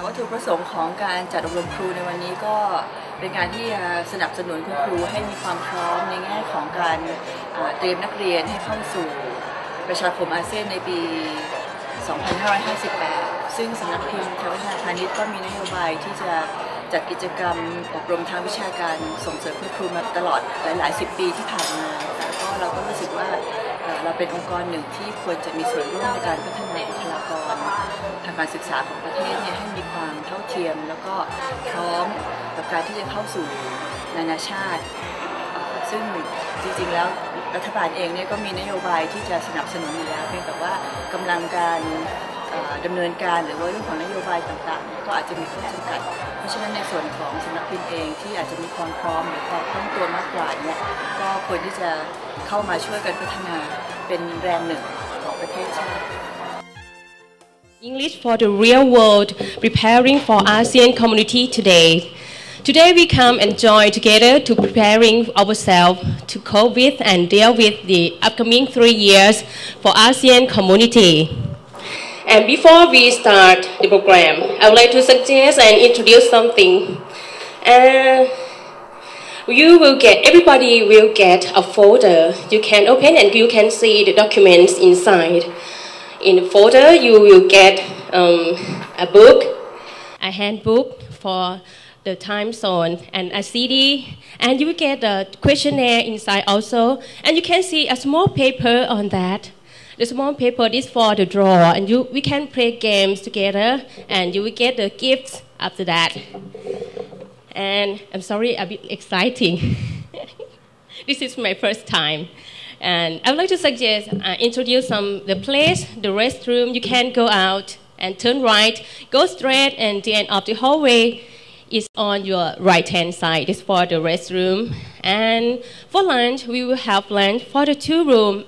วัตถุประสงค์ของการจัดอบรมครูในวันนี้ก็เป็นการที่จะสนับสนุนคุณครูให้มีความพร้อมในแง่ของการเตรียมนักเรียนให้เข้าสู่ประชาคมอาเซียนในปี 2558 ซึ่งสำนักพิมพ์ไทยวัฒนาพาณิชย์ก็มีนโยบายที่จะจัดกิจกรรมอบรมทางวิชาการส่งเสริมคุณครูมาตลอดหลายๆ10 ปีที่ผ่านมาแต่ก็เราก็รู้สึกว่าเราเป็นองค์กรหนึ่งที่ควรจะมีส่วนร่วมในการพัฒนาบุคลากรทางการศึกษาของประเทศให้มีความเท่าเทียมแล้วก็พร้อมกับการที่จะเข้าสู่นานาชาติซึ่งจริงๆแล้วรัฐบาลเองเนี่ยก็มีนโยบายที่จะสนับสนุนอยู่แล้วเพียงแต่ว่ากำลังการดำเนินการหรือว่าเรื่องของนโยบายต่างๆก็อาจจะมีข้อจำกัดเพราะฉะนั้นในส่วนของสำนักพิมพ์เองที่อาจจะมีความพร้อมหรือความคล่องตัวมากกว่าเนี่ยก็ควรที่จะเข้ามาช่วยกันพัฒนาเป็นแรงหนึ่งของประเทศชาติ English for the real world, preparing for ASEAN community today. Today we come and join together to preparing ourselves to cope with and deal with the upcoming 3 years for ASEAN community. And before we start the program, I would like to suggest and introduce something. Everybody will get a folder. You can open and you can see the documents inside. In the folder, you will get a book, a handbook for the time zone, and a CD, and you will get a questionnaire inside also. And you can see a small paper on that. The small paper is for the draw, and we can play games together, and you will get the gifts after that. And I'm sorry, a bit exciting. This is my first time. And I would like to suggest, introduce the place, the restroom. You can go out and turn right, go straight, and the end of the hallway is on your right-hand side. It's for the restroom. And for lunch, we will have lunch for the 2 rooms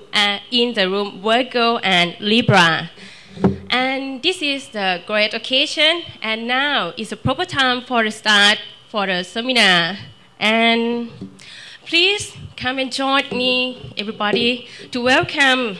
in the room Virgo and Libra. And this is the great occasion. And now is the proper time for the start for the seminar. And please come and join me, everybody, to welcome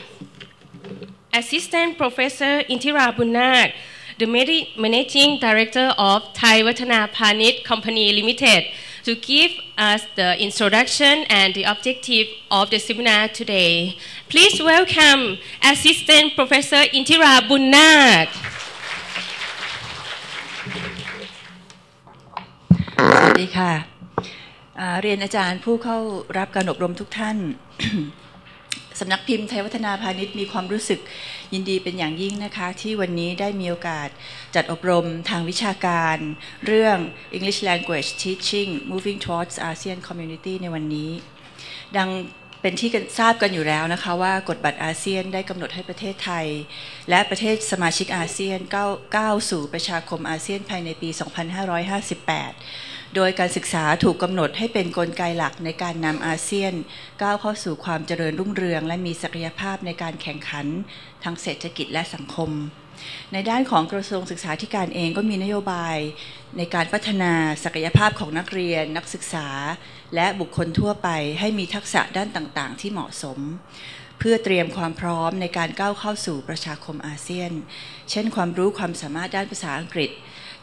Assistant Professor Intira Bunnag, the Managing Director of Thai Vattana Phanit Company Limited, to give us the introduction and the objective of the seminar today. Please welcome Assistant Professor Intira Bunnag. สวัสดีค่ะเรียนอาจารย์ผู้เข้ารับการอบรมทุกท่าน สำนักพิมพ์ไทยวัฒนาพาณิชย์มีความรู้สึกยินดีเป็นอย่างยิ่งนะคะที่วันนี้ได้มีโอกาสจัดอบรมทางวิชาการเรื่อง English Language Teaching Moving Towards ASEAN Community ในวันนี้ดังเป็นที่ทราบกันอยู่แล้วนะคะว่ากฎบัตรอาเซียนได้กำหนดให้ประเทศไทยและประเทศสมาชิกอาเซียนก้าวสู่ประชาคมอาเซียนภายในปี 2558 โดยการศึกษาถูกกำหนดให้เป็นกลไกหลักในการนำอาเซียนก้าวเข้าสู่ความเจริญรุ่งเรืองและมีศักยภาพในการแข่งขันทางเศรษฐกิจและสังคมในด้านของกระทรวงศึกษาธิการเองก็มีนโยบายในการพัฒนาศักยภาพของนักเรียนนักศึกษาและบุคคลทั่วไปให้มีทักษะด้านต่างๆที่เหมาะสมเพื่อเตรียมความพร้อมในการก้าวเข้าสู่ประชาคมอาเซียนเช่นความรู้ความสามารถด้านภาษาอังกฤษ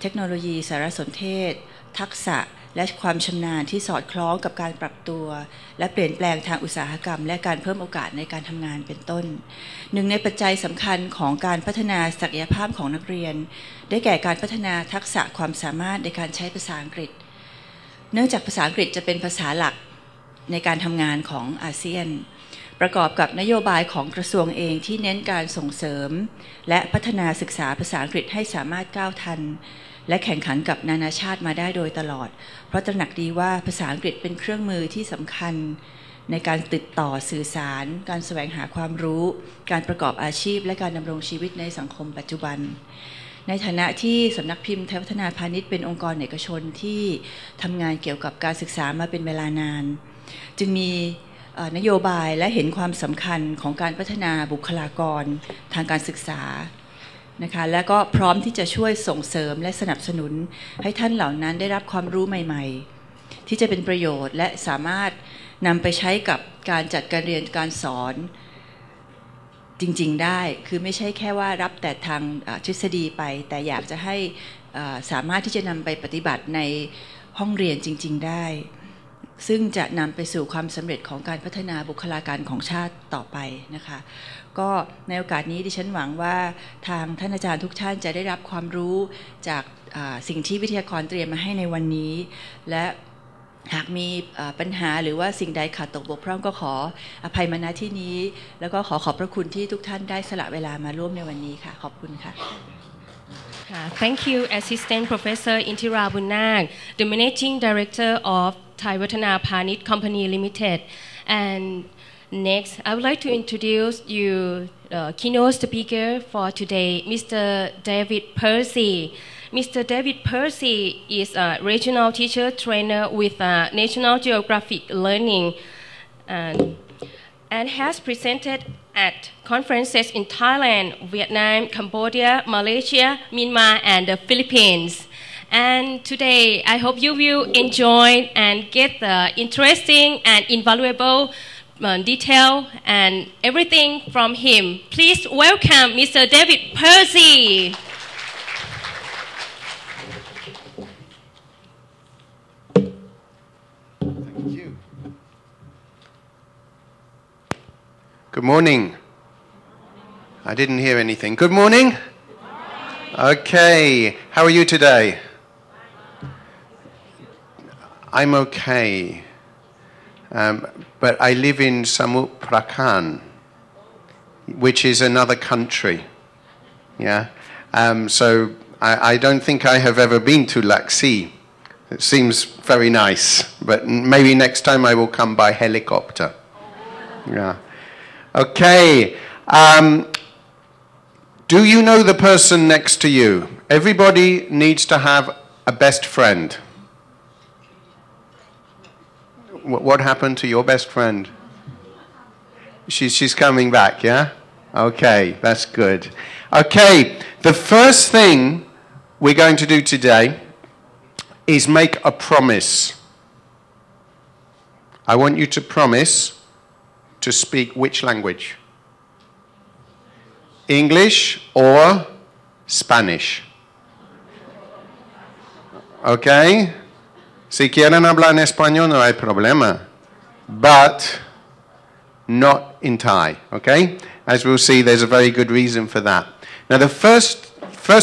เทคโนโลยีสารสนเทศทักษะและความชำนาญที่สอดคล้องกับการปรับตัวและเปลี่ยนแปลงทางอุตสาหกรรมและการเพิ่มโอกาสในการทำงานเป็นต้นหนึ่งในปัจจัยสำคัญของการพัฒนาศักยภาพของนักเรียนได้แก่การพัฒนาทักษะความสามารถในการใช้ภาษาอังกฤษเนื่องจากภาษาอังกฤษจะเป็นภาษาหลักในการทำงานของอาเซียนประกอบกับนโยบายของกระทรวงเองที่เน้นการส่งเสริมและพัฒนาศึกษาภาษาอังกฤษให้สามารถก้าวทันและแข่งขันกับนานาชาติมาได้โดยตลอดเพราะตระหนักดีว่าภาษาอังกฤษเป็นเครื่องมือที่สำคัญในการติดต่อสื่อสารการแสวงหาความรู้การประกอบอาชีพและการดำรงชีวิตในสังคมปัจจุบันในฐานะที่สำนักพิมพ์ไทยวัฒนาพาณิชย์เป็นองค์กรเอกชนที่ทำงานเกี่ยวกับการศึกษามาเป็นเวลานานจึงมีนโยบายและเห็นความสำคัญของการพัฒนาบุคลากรทางการศึกษานะคะและก็พร้อมที่จะช่วยส่งเสริมและสนับสนุนให้ท่านเหล่านั้นได้รับความรู้ใหม่ๆที่จะเป็นประโยชน์และสามารถนำไปใช้กับการจัดการเรียนการสอน จริงๆได้คือไม่ใช่แค่ว่ารับแต่ทางทฤษฎีไปแต่อยากจะให้สามารถที่จะนำไปปฏิบัติในห้องเรียนจริงๆได้ซึ่งจะนำไปสู่ความสำเร็จของการพัฒนาบุคลากรของชาติต่อไปนะคะก็ในโอกาสนี้ดิฉันหวังว่าทางท่านอาจารย์ทุกท่านจะได้รับความรู้จากสิ่งที่วิทยากรเตรียมมาให้ในวันนี้และหากมีปัญหาหรือว่าสิ่งใดขาดตกบกพร่องก็ขออภัยมาณที่นี้แล้วก็ขอบพระคุณที่ทุกท่านได้สละเวลามาร่วมในวันนี้ค่ะขอบคุณค่ะ Thank you, Assistant Professor Intira Bunak, the Managing Director of Thai Vattana Panit Company Limited. And next, I would like to introduce you the keynote speaker for today, Mr. David Percy. Mr. David Percy is a regional teacher trainer with National Geographic Learning and has presented at conferences in Thailand, Vietnam, Cambodia, Malaysia, Myanmar, and the Philippines. And today, I hope you will enjoy and get the interesting and invaluable detail and everything from him. Please welcome Mr. David Percy. Thank you. Good morning. I didn't hear anything. Good morning. Okay. How are you today? I'm okay. But I live in Samut Prakan, which is another country. Yeah. So I don't think I have ever been to Laxi. It seems very nice, but maybe next time I will come by helicopter. Yeah. Okay. Do you know the person next to you? Everybody needs to have a best friend. What happened to your best friend? She's coming back, yeah? Okay, that's good. Okay, the first thing we're going to do today is make a promise. I want you to promise to speak which language? English or Spanish? Okay? Si quieren hablar en español, no hay problema. But not in Thai, okay? As we'll see, there's a very good reason for that. Now, the first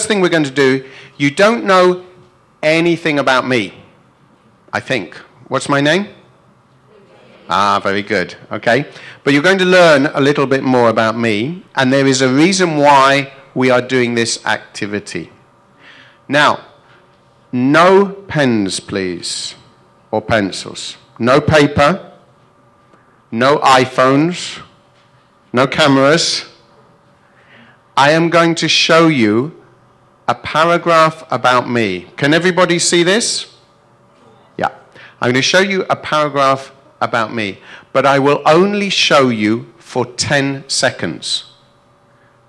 thing we're going to do, you don't know anything about me, I think. What's my name? Ah, very good, okay? But you're going to learn a little bit more about me, and there is a reason why we are doing this activity. Now, no pens, please, or pencils. No paper, no iPhones, no cameras. I am going to show you a paragraph about me. Can everybody see this? Yeah. I'm going to show you a paragraph about me, but I will only show you for 10 seconds.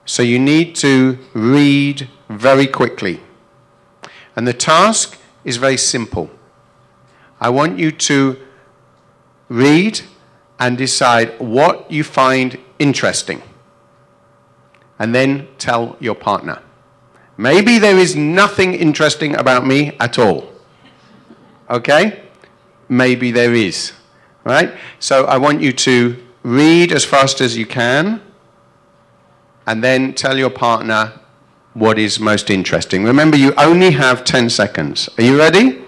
So you need to read very quickly. And the task is very simple. I want you to read and decide what you find interesting. And then tell your partner. Maybe there is nothing interesting about me at all. Okay? Maybe there is. Right? So I want you to read as fast as you can. And then tell your partner what is most interesting. Remember, you only have 10 seconds. Are you ready?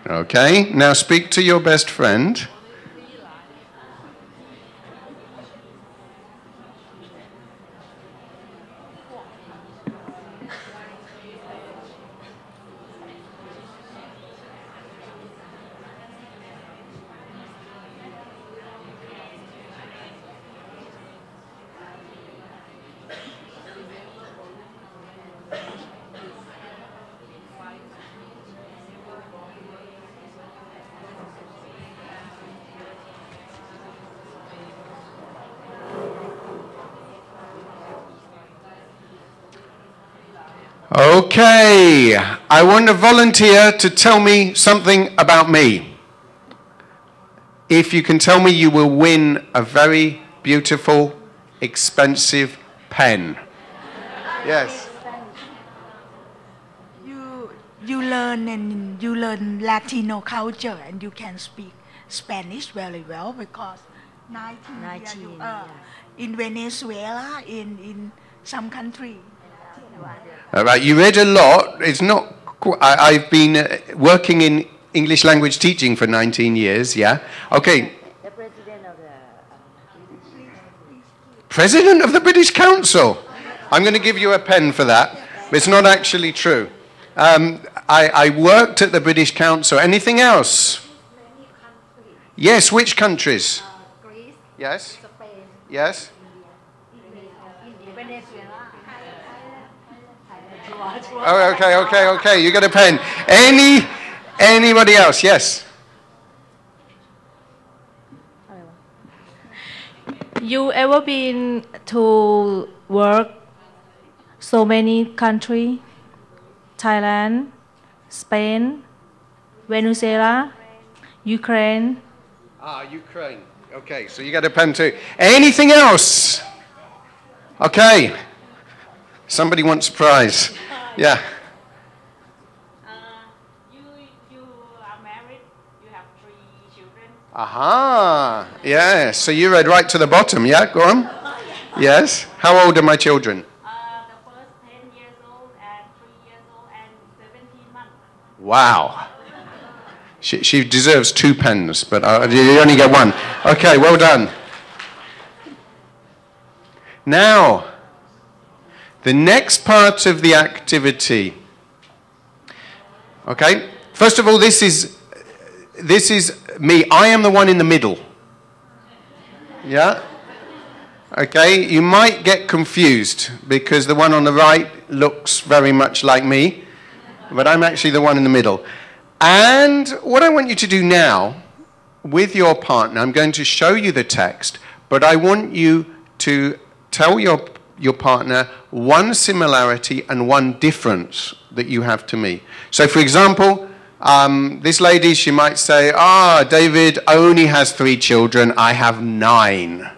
Okay, now speak to your best friend. Okay, I want a volunteer to tell me something about me. If you can tell me, you will win a very beautiful, expensive pen. Yes. You learn Latino culture and you can speak Spanish very well because 19 years in Venezuela, in some country. All right, you read a lot. It's not. I've been working in English language teaching for 19 years. Yeah. Okay. The president of the President of the British Council. I'm going to give you a pen for that. It's not actually true. I worked at the British Council. Anything else? Yes, which countries? Greece, Yes. Spain, Yes. Venezuela. Oh, okay. You got a pen. Anybody else? Yes. You ever been to work so many countries? Thailand, Spain, Venezuela, Ukraine. Ukraine. Okay, so you got a pen too. Anything else? Okay. Somebody wants a prize. Yeah. You are married, you have 3 children. Aha. Yeah. So you read right to the bottom. Yeah, go on. Yes. How old are my children? The first 10 years old and 3 years old and 17 months. Wow. She deserves 2 pens, but you only get 1. Okay, well done. Now, the next part of the activity. Okay, first of all, this is me. I am the one in the middle. Yeah? Okay, you might get confused because the one on the right looks very much like me, but I'm actually the one in the middle. And what I want you to do now with your partner, I'm going to show you the text, but I want you to tell your partner one similarity and one difference that you have to me. So, for example, this lady, she might say, David only has 3 children, I have 9,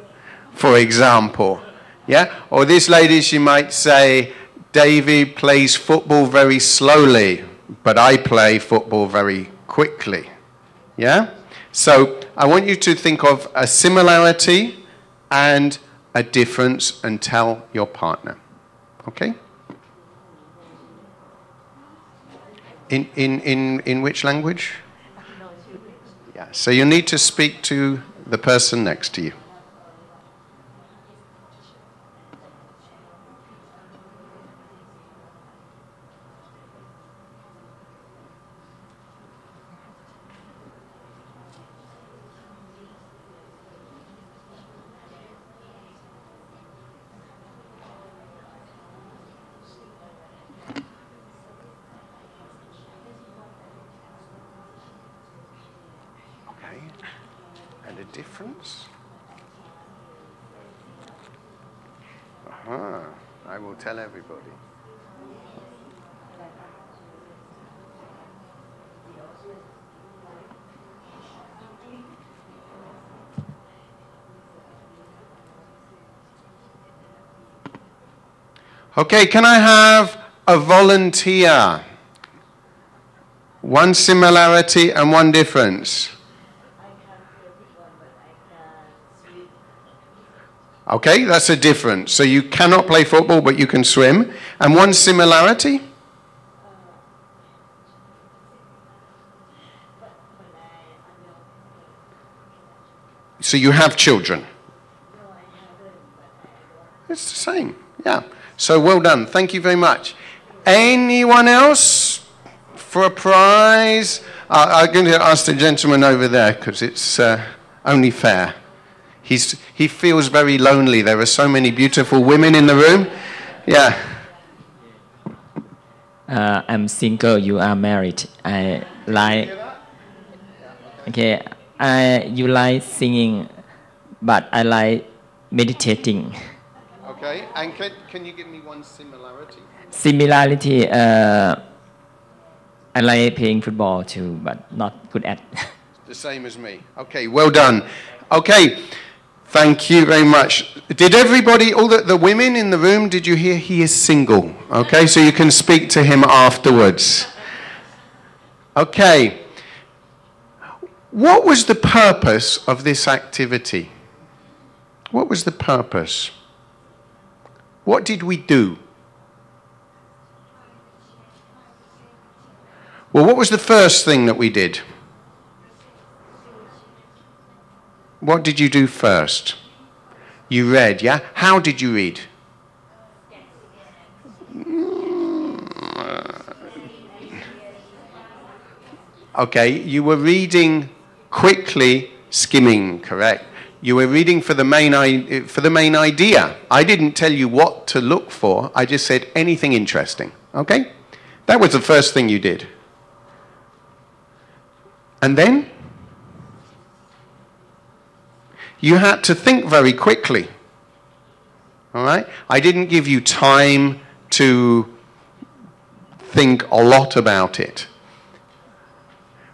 for example. Yeah? Or this lady, she might say, David plays football very slowly, but I play football very quickly. Yeah? So I want you to think of a similarity and a difference and tell your partner. Okay? In which language? Yeah. So you need to speak to the person next to you. And a difference? I will tell everybody. Okay, can I have a volunteer? One similarity and one difference. Okay, that's a difference. So you cannot play football, but you can swim. And one similarity? So you have children. It's the same, yeah. So well done. Thank you very much. Anyone else for a prize? I'm going to ask the gentleman over there because it's only fair. He feels very lonely. There are so many beautiful women in the room. Yeah. I'm single. You are married. I like. Okay. You like singing, but I like meditating. Okay. Okay, and can you give me one similarity? Similarity, I like playing football too, but not good at. The same as me. Okay, well done. Okay, thank you very much. Did everybody, all the women in the room, did you hear he is single? Okay, so you can speak to him afterwards. Okay. What was the purpose of this activity? What was the purpose? What did we do? Well, what was the first thing that we did? What did you do first? You read, yeah? How did you read? Okay, you were reading quickly, skimming, correct? You were reading for the main idea. I didn't tell you what to look for. I just said anything interesting, okay? That was the first thing you did. And then you had to think very quickly, all right? I didn't give you time to think a lot about it.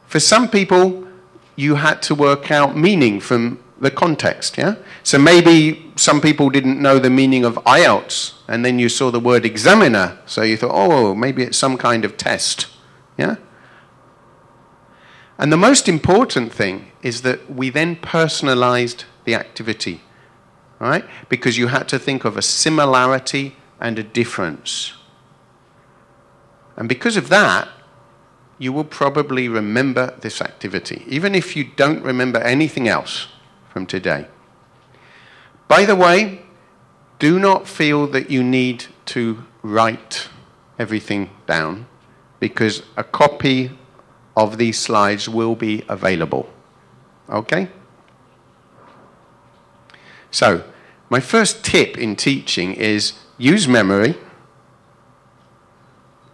For some people, you had to work out meaning from the context, yeah? So maybe some people didn't know the meaning of IELTS, and then you saw the word examiner, so you thought, oh, maybe it's some kind of test, yeah? And the most important thing is that we then personalized the activity, all right? Because you had to think of a similarity and a difference. And because of that, you will probably remember this activity, even if you don't remember anything else from today. By the way, do not feel that you need to write everything down, because a copy of these slides will be available. Okay? So, my first tip in teaching is use memory.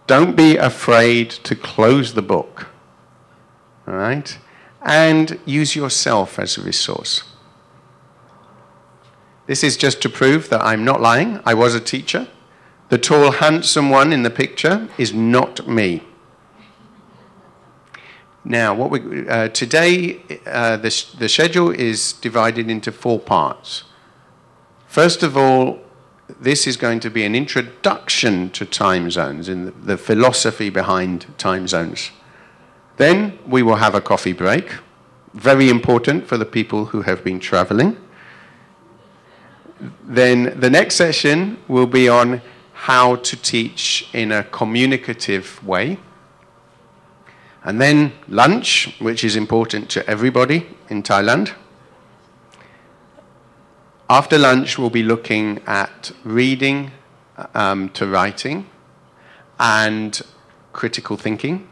Don't be afraid to close the book, all right? And use yourself as a resource. This is just to prove that I'm not lying. I was a teacher. The tall, handsome one in the picture is not me. Now, today, the schedule is divided into 4 parts. First of all, this is going to be an introduction to time zones and the philosophy behind time zones. Then we will have a coffee break, very important for the people who have been traveling. Then the next session will be on how to teach in a communicative way. And then lunch, which is important to everybody in Thailand. After lunch, we'll be looking at reading to writing and critical thinking.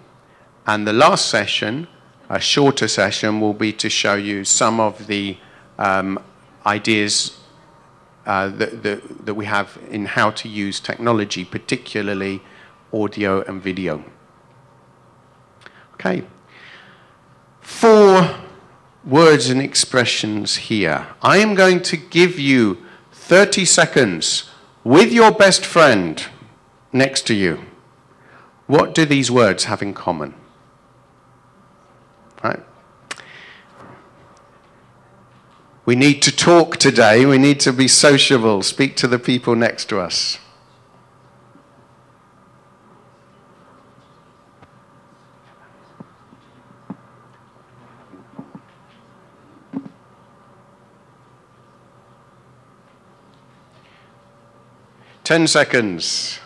And the last session, a shorter session, will be to show you some of the ideas that we have in how to use technology, particularly audio and video. Okay. 4 words and expressions here. I am going to give you 30 seconds with your best friend next to you. What do these words have in common? Right? We need to talk today. We need to be sociable. Speak to the people next to us. Ten seconds.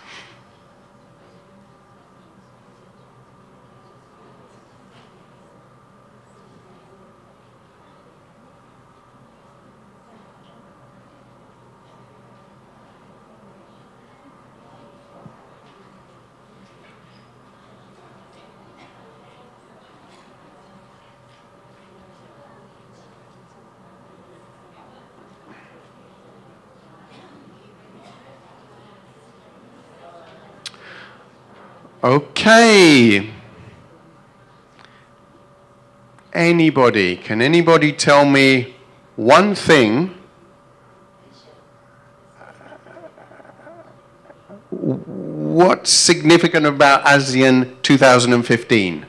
Okay. Anybody? Can anybody tell me one thing what's significant about ASEAN 2015?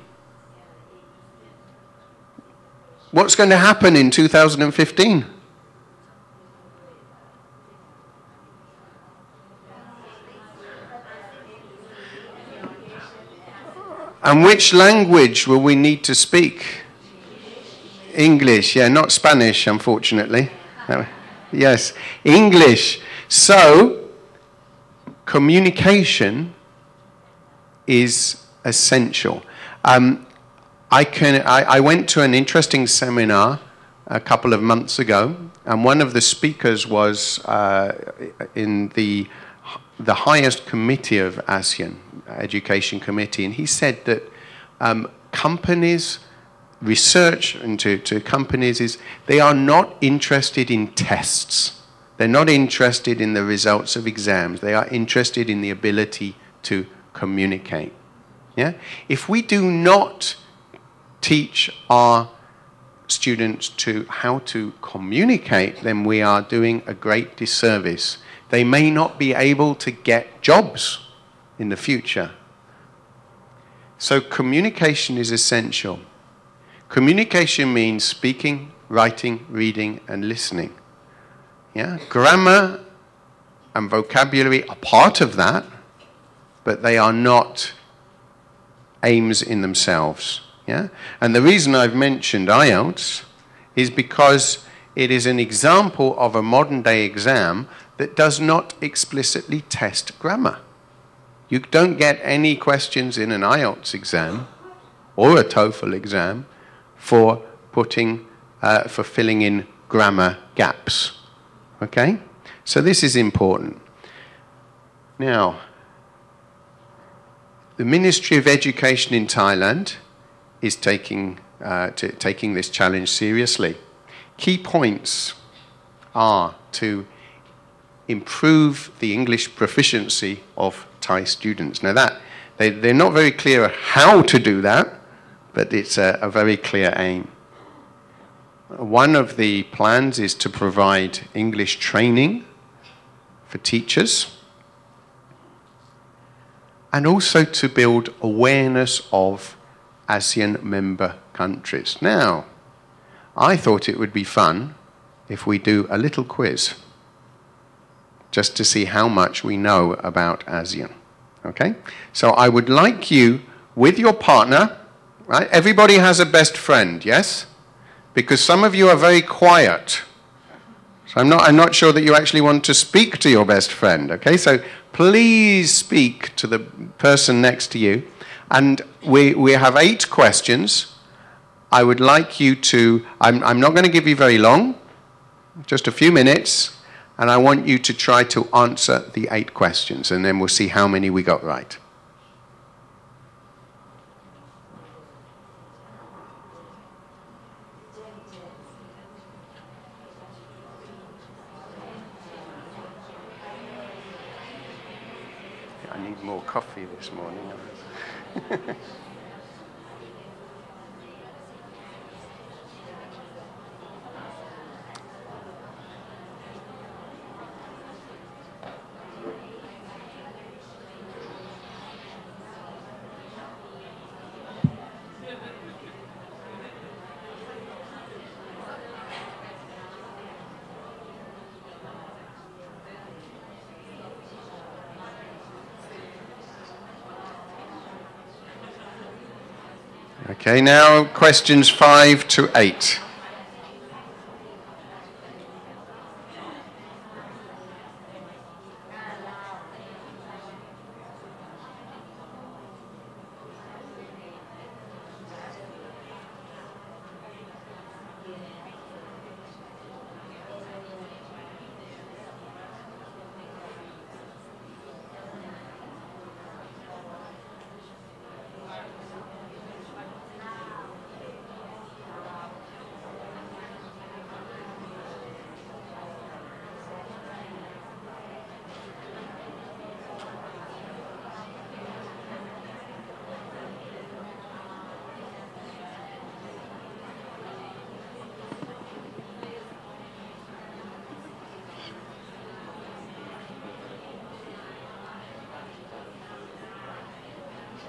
What's going to happen in 2015? And which language will we need to speak? English, yeah, not Spanish, unfortunately. Yes, English. So, communication is essential. I went to an interesting seminar a couple of months ago, and one of the speakers was in the highest committee of ASEAN, Education Committee, and he said that companies, research into companies is they are not interested in tests. They're not interested in the results of exams. They are interested in the ability to communicate. Yeah? If we do not teach our students how to communicate, then we are doing a great disservice. They may not be able to get jobs in the future. So communication is essential. Communication means speaking, writing, reading, and listening. Yeah? Grammar and vocabulary are part of that, but they are not aims in themselves. Yeah? And the reason I've mentioned IELTS is because it is an example of a modern-day exam that does not explicitly test grammar. You don't get any questions in an IELTS exam or a TOEFL exam for filling in grammar gaps. Okay? So this is important. Now, the Ministry of Education in Thailand is taking this challenge seriously. Key points are to improve the English proficiency of Thai students. Now they're not very clear how to do that, but it's a very clear aim. One of the plans is to provide English training for teachers and also to build awareness of ASEAN member countries. Now, I thought it would be fun if we do a little quiz just to see how much we know about ASEAN. Okay? So I would like you, with your partner, right? Everybody has a best friend, yes? Because some of you are very quiet. So I'm not sure that you actually want to speak to your best friend, okay? So please speak to the person next to you. And we have 8 questions. I would like you to, I'm not going to give you very long, just a few minutes, and I want you to try to answer the 8 questions, and then we'll see how many we got right. I need more coffee this morning. Okay, now questions 5 to 8.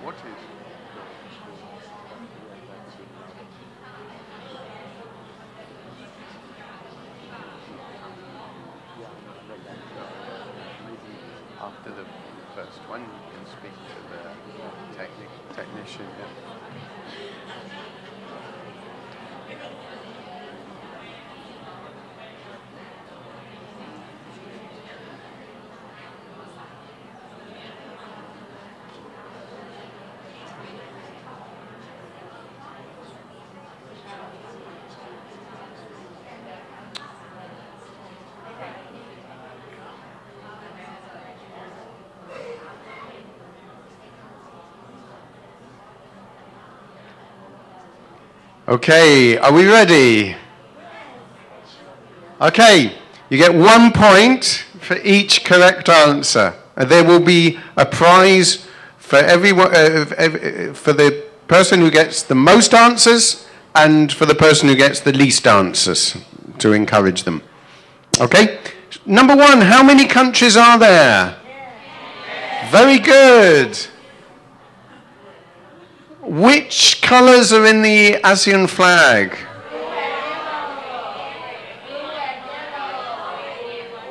What is? After the first one, you can speak to the technician. Okay, are we ready? Okay, you get 1 point for each correct answer. There will be a prize for everyone, for the person who gets the most answers and for the person who gets the least answers, to encourage them. Okay? Number 1, how many countries are there? Very good. Which colours are in the ASEAN flag?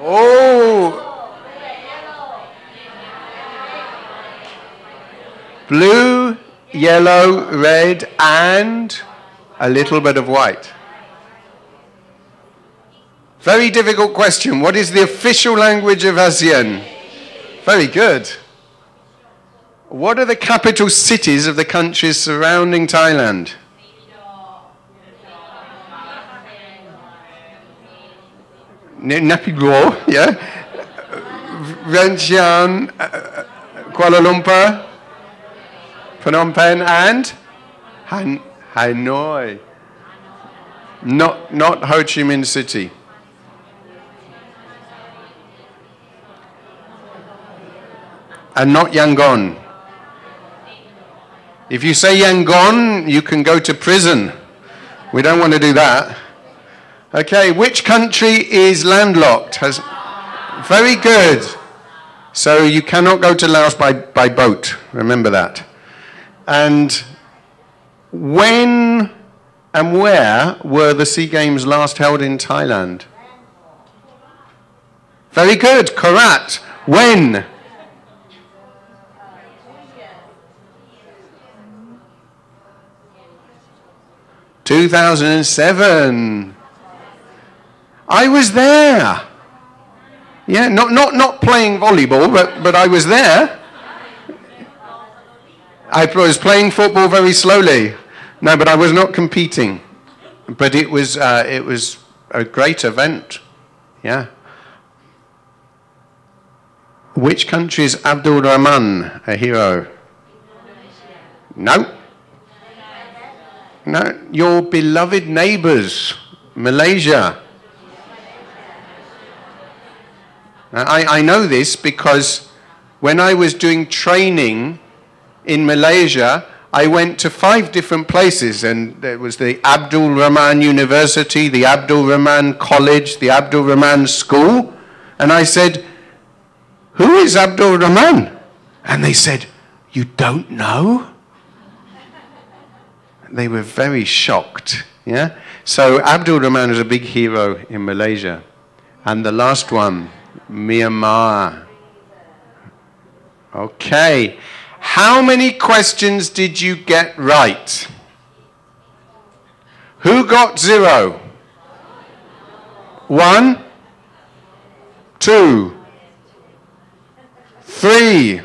Oh! Blue, yellow, red, and a little bit of white. Very difficult question. What is the official language of ASEAN? Very good. What are the capital cities of the countries surrounding Thailand? Naypyidaw, yeah. Vientiane, Kuala Lumpur, Phnom Penh, and Hanoi. Not Ho Chi Minh City. And not Yangon. If you say Yangon, you can go to prison. We don't want to do that. Okay, which country is landlocked? Very good. So you cannot go to Laos by boat. Remember that. And when and where were the SEA Games last held in Thailand? Very good, correct. When? (2007). I was there. Yeah, not playing volleyball, but I was there. I was playing football very slowly. No, but I was not competing. But it was a great event. Yeah. Which country is Abdul Rahman a hero? No. No, your beloved neighbours, Malaysia. I know this because when I was doing training in Malaysia, I went to 5 different places, and there was the Abdul Rahman University, the Abdul Rahman College, the Abdul Rahman School, and I said, "Who is Abdul Rahman?" And they said, "You don't know?" They were very shocked. Yeah. So Abdul Rahman is a big hero in Malaysia, and the last one, Myanmar. Okay. How many questions did you get right? Who got 0? 1, 2, 3.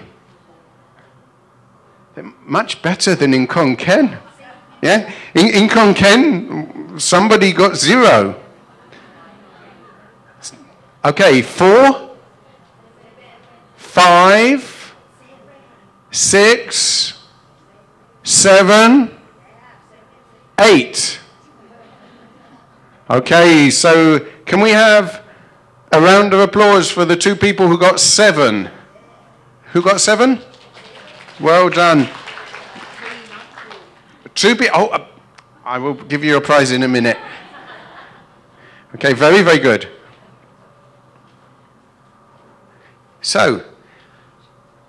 Much better than in Khon Kaen. Yeah? In Khon Kaen, somebody got 0. Okay, 4, 5, 6, 7, 8. Okay, so can we have a round of applause for the 2 people who got 7? Who got 7? Well done. 2 people. Oh, I will give you a prize in a minute. Okay, very, very good. So,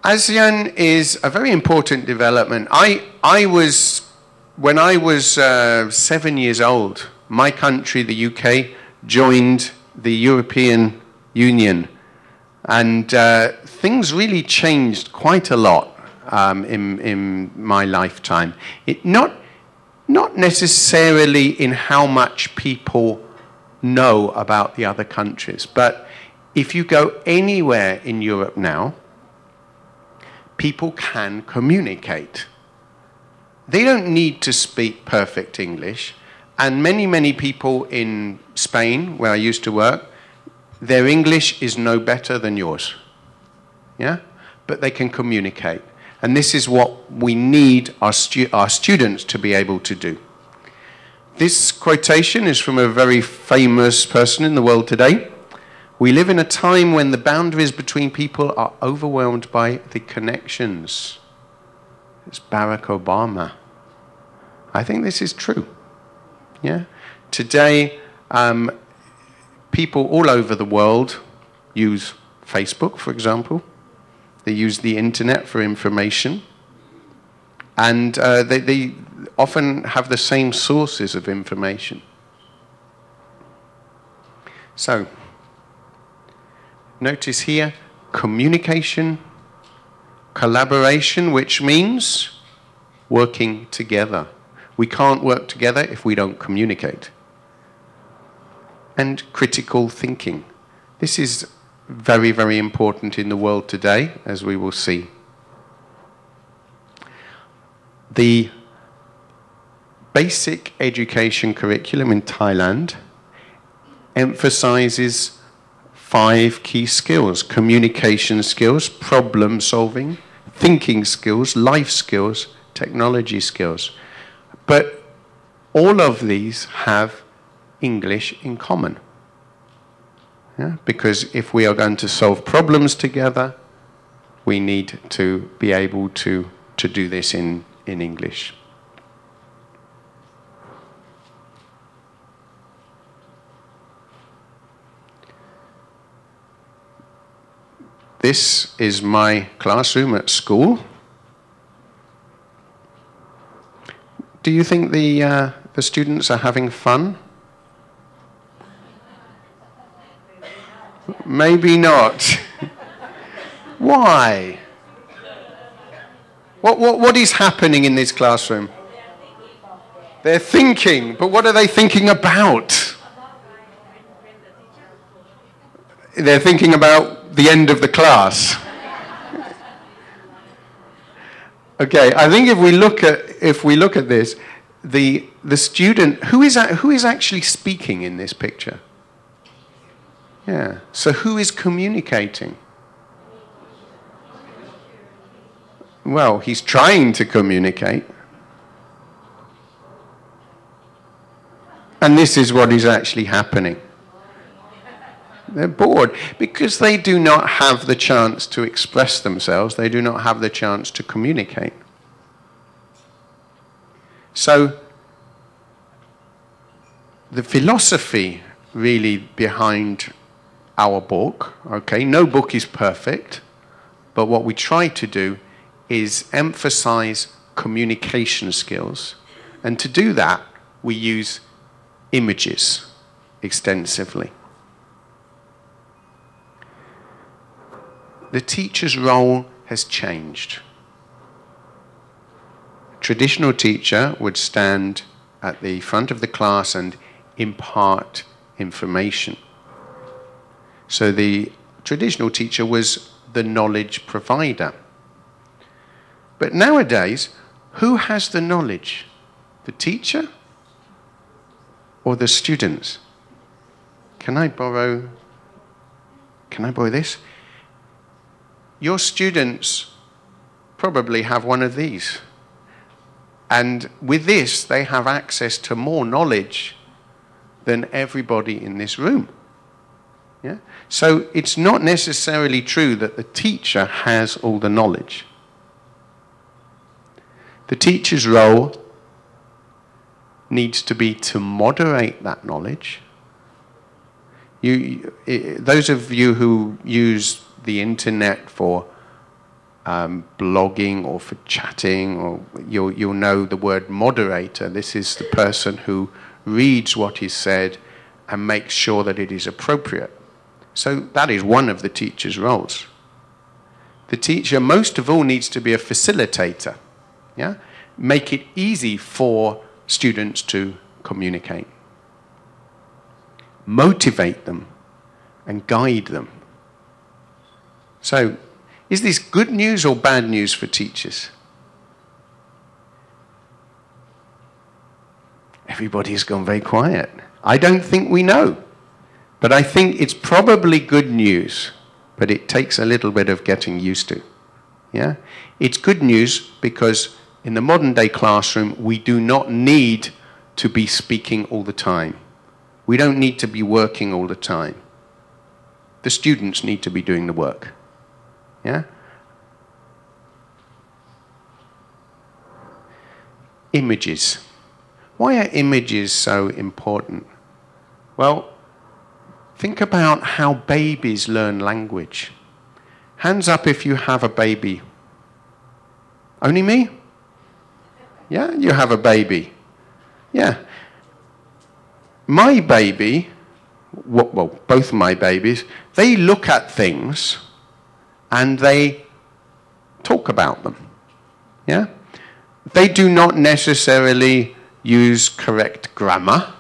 ASEAN is a very important development. When I was 7 years old, my country, the UK, joined the European Union. And things really changed quite a lot in my lifetime. Not necessarily in how much people know about the other countries, but if you go anywhere in Europe now, people can communicate. They don't need to speak perfect English, and many people in Spain, where I used to work, their English is no better than yours. Yeah? But they can communicate. And this is what we need our students to be able to do. This quotation is from a very famous person in the world today. We live in a time when the boundaries between people are overwhelmed by the connections. It's Barack Obama. I think this is true. Yeah? Today, people all over the world use Facebook, for example. They use the internet for information. And they often have the same sources of information. So, notice here, communication, collaboration, which means working together. We can't work together if we don't communicate. And critical thinking. This is very, very important in the world today, as we will see. The basic education curriculum in Thailand emphasizes 5 key skills: communication skills, problem solving, thinking skills, life skills, technology skills. But all of these have English in common. Yeah? Because if we are going to solve problems together, we need to be able to do this in English. This is my classroom at school. Do you think the students are having fun? Maybe not. Why? What is happening in this classroom? They're thinking, but what are they thinking about? They're thinking about the end of the class. Okay, I think if we look at this, the student who is actually speaking in this picture? Yeah. So who is communicating? Well, he's trying to communicate. And this is what is actually happening. They're bored because they do not have the chance to express themselves. They do not have the chance to communicate. So the philosophy really behind our book, okay, no book is perfect, but what we try to do is emphasize communication skills. And to do that, we use images extensively. The teacher's role has changed. A traditional teacher would stand at the front of the class and impart information. So the traditional teacher was the knowledge provider. But nowadays, who has the knowledge? The teacher or the students? Can I borrow this? Your students probably have one of these. And with this, they have access to more knowledge than everybody in this room. Yeah? So it's not necessarily true that the teacher has all the knowledge. The teacher's role needs to be to moderate that knowledge. Those of you who use the internet for blogging or for chatting, or you'll know the word moderator. This is the person who reads what is said and makes sure that it is appropriate. So that is one of the teacher's roles. The teacher, most of all, needs to be a facilitator. Yeah? Make it easy for students to communicate. Motivate them and guide them. So, is this good news or bad news for teachers? Everybody's gone very quiet. I don't think we know. But I think it's probably good news, but it takes a little bit of getting used to. Yeah? It's good news because in the modern day classroom, we do not need to be speaking all the time. We don't need to be working all the time. The students need to be doing the work. Yeah? Images. Why are images so important? Well, think about how babies learn language. Hands up if you have a baby. Only me? Yeah, you have a baby. Yeah. My baby, well, both my babies, they look at things and they talk about them. Yeah? They do not necessarily use correct grammar.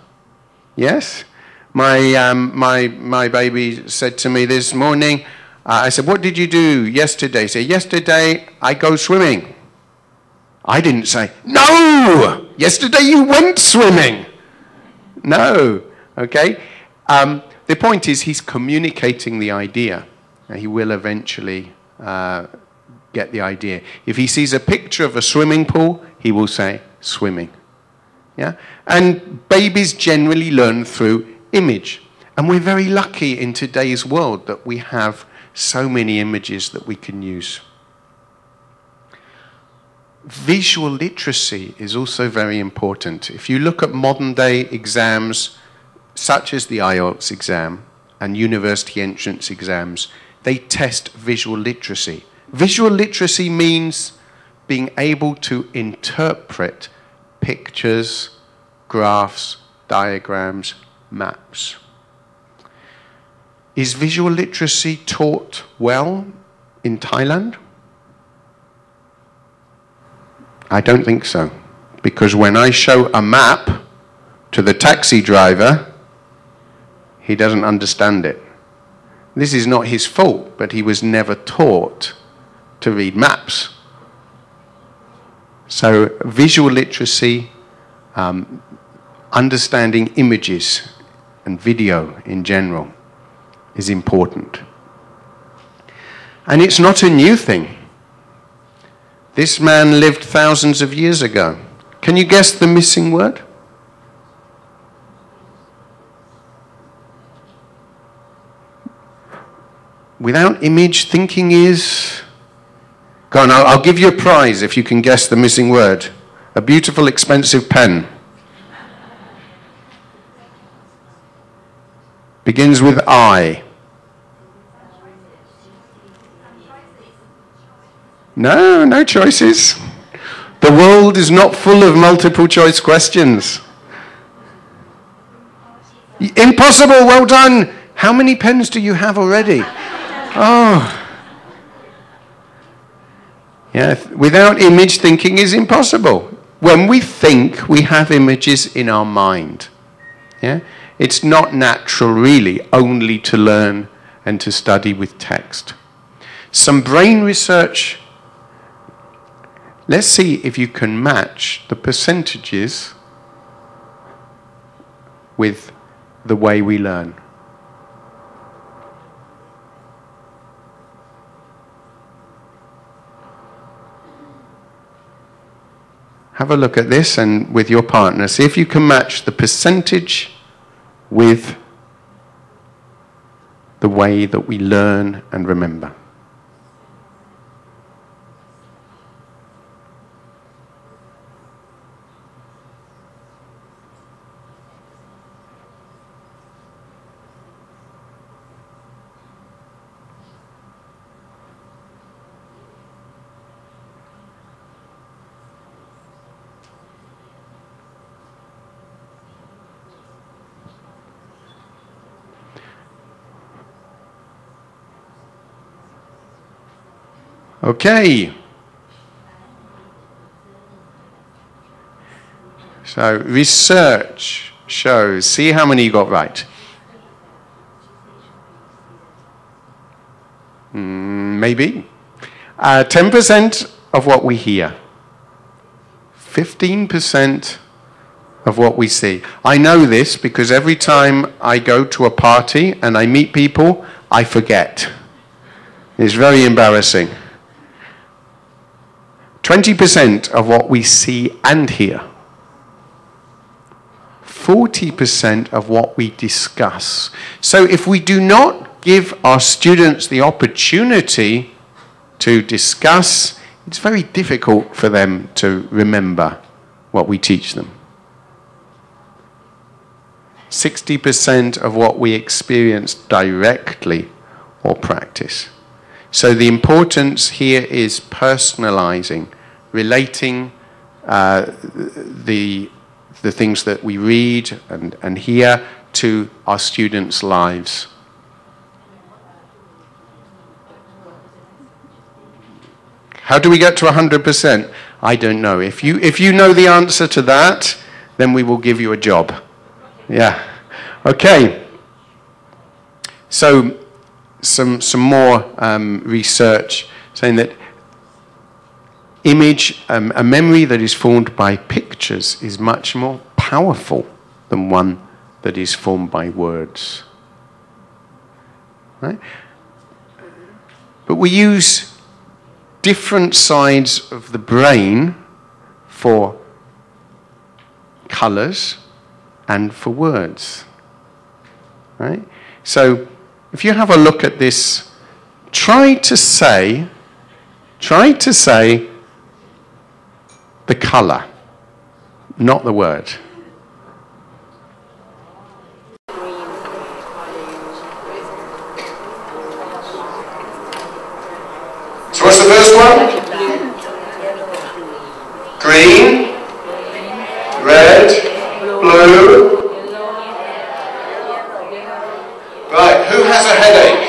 Yes? My baby said to me this morning, I said, what did you do yesterday? He said, yesterday I go swimming. I didn't say, no! Yesterday you went swimming. No. Okay? The point is he's communicating the idea. And he will eventually get the idea. If he sees a picture of a swimming pool, he will say, swimming. Yeah? And babies generally learn through image. And we're very lucky in today's world that we have so many images that we can use. Visual literacy is also very important. If you look at modern day exams, such as the IELTS exam and university entrance exams, they test visual literacy. Visual literacy means being able to interpret pictures, graphs, diagrams, maps. Is visual literacy taught well in Thailand? I don't think so. Because when I show a map to the taxi driver, he doesn't understand it. This is not his fault, but he was never taught to read maps. So visual literacy, understanding images and video in general is important. And it's not a new thing. This man lived thousands of years ago. Can you guess the missing word? Without image, thinking is... Go on, I'll give you a prize if you can guess the missing word. A beautiful, expensive pen. Begins with I. No, no choices. The world is not full of multiple choice questions. Impossible, well done. How many pens do you have already? Oh. Yeah, without image, thinking is impossible. When we think, we have images in our mind. Yeah? It's not natural, really, only to learn and to study with text. Some brain research. Let's see if you can match the percentages with the way we learn. Have a look at this and with your partner. See if you can match the percentage with the way that we learn and remember. Okay. So research shows, see how many you got right. Maybe. 10% of what we hear. 15% of what we see. I know this because every time I go to a party and I meet people, I forget. It's very embarrassing. 20% of what we see and hear. 40% of what we discuss. So if we do not give our students the opportunity to discuss, it's very difficult for them to remember what we teach them. 60% of what we experience directly or practice. So the importance here is personalizing, relating the things that we read and hear to our students' lives. How do we get to 100%? I don't know. If you know the answer to that, then we will give you a job. Yeah. Okay. So some more research saying that a memory that is formed by pictures is much more powerful than one that is formed by words. Right? But we use different sides of the brain for colors and for words. Right? So if you have a look at this, try to say the color, not the word. So what's the first one? Green, red, blue. Right, who has a headache?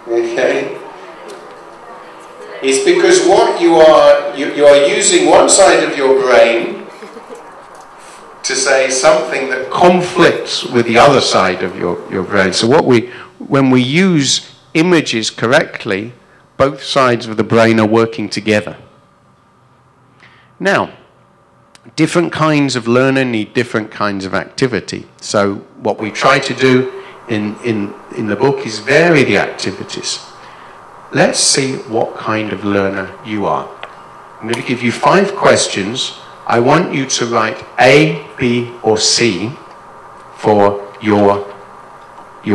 Okay. It's because what you are using one side of your brain to say something that conflicts with the other side of your brain. So when we use images correctly, both sides of the brain are working together. Now, different kinds of learner need different kinds of activity. So what we try to do in the book is vary the activities. Let's see what kind of learner you are. I'm going to give you 5 questions. I want you to write A, B, or C for your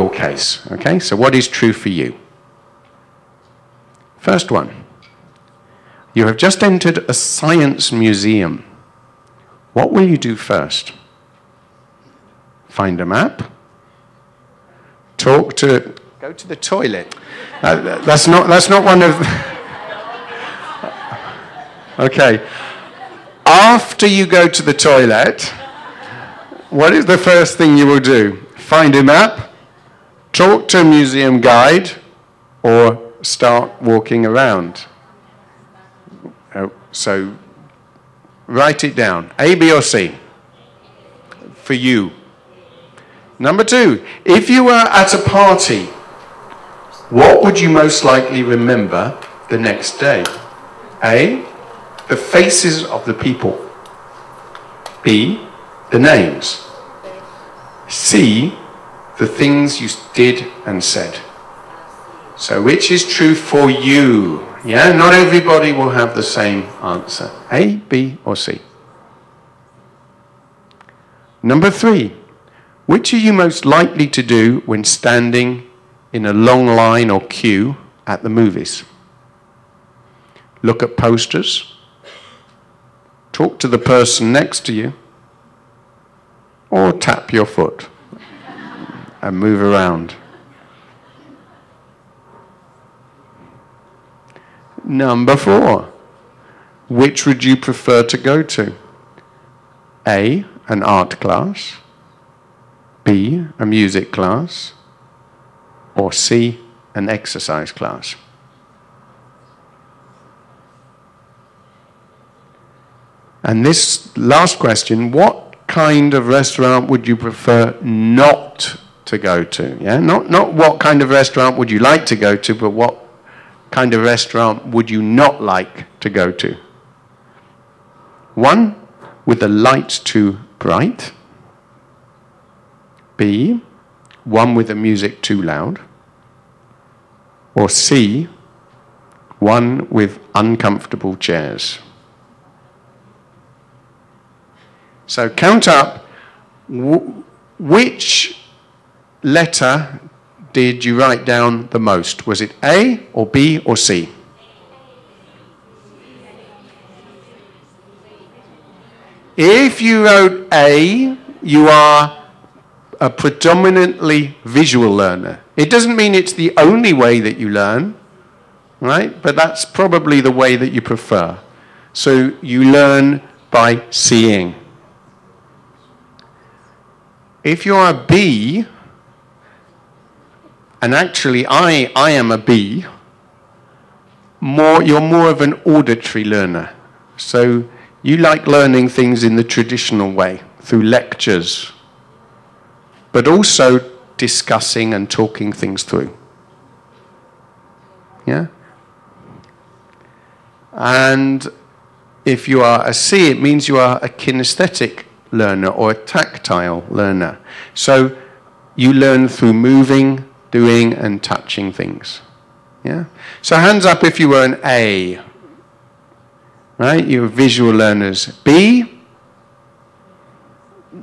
case. Okay, so what is true for you? First one. You have just entered a science museum. What will you do first? Find a map? Go to the toilet. That's not one of... Okay. After you go to the toilet, what is the first thing you will do? Find a map, talk to a museum guide, or start walking around? So write it down. A, B, or C for you. Number 2, if you were at a party, what would you most likely remember the next day? A, the faces of the people. B, the names. C, the things you did and said. So which is true for you? Yeah, not everybody will have the same answer. A, B, or C. Number 3, which are you most likely to do when standing in a long line or queue at the movies? Look at posters, talk to the person next to you, or tap your foot and move around. Number 4, which would you prefer to go to? A, an art class, B, a music class, or C, an exercise class? And this last question, what kind of restaurant would you prefer not to go to? Yeah, not what kind of restaurant would you like to go to, but what kind of restaurant would you not like to go to? 1, with the lights too bright. B, 1 with the music too loud. Or C, 1 with uncomfortable chairs. So count up, which letter did you write down the most? Was it A or B or C? If you wrote A, you are a predominantly visual learner. It doesn't mean it's the only way that you learn, right? But that's probably the way that you prefer. So you learn by seeing. If you are a B, and actually I am a B, you're more of an auditory learner. So you like learning things in the traditional way, through lectures, but also discussing and talking things through. Yeah? And if you are a C, it means you are a kinesthetic learner or a tactile learner. So you learn through moving, doing, and touching things. Yeah? So hands up if you were an A. Right? You're visual learners. B?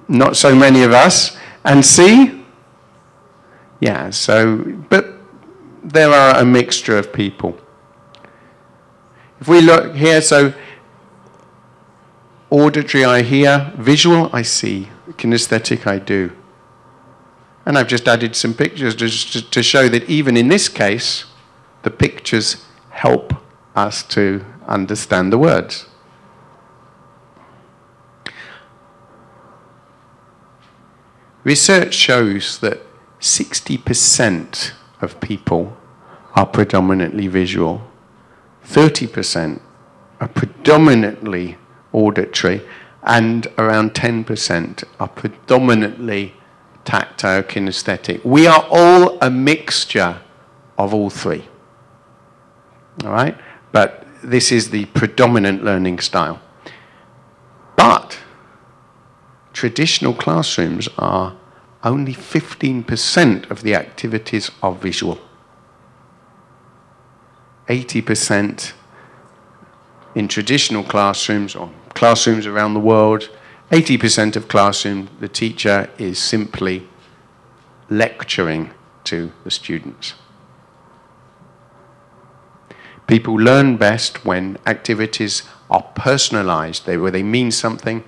Not so many of us. And C? Yeah, so, but there are a mixture of people. If we look here, so auditory I hear, visual I see, kinesthetic I do. And I've just added some pictures to show that even in this case, the pictures help us to understand the words. Research shows that 60% of people are predominantly visual, 30% are predominantly auditory, and around 10% are predominantly tactile kinesthetic. We are all a mixture of all three. All right? But this is the predominant learning style. But traditional classrooms are only 15% of the activities are visual. 80% in traditional classrooms or classrooms around the world, 80% of classroom, the teacher is simply lecturing to the students. People learn best when activities are personalized, where they mean something,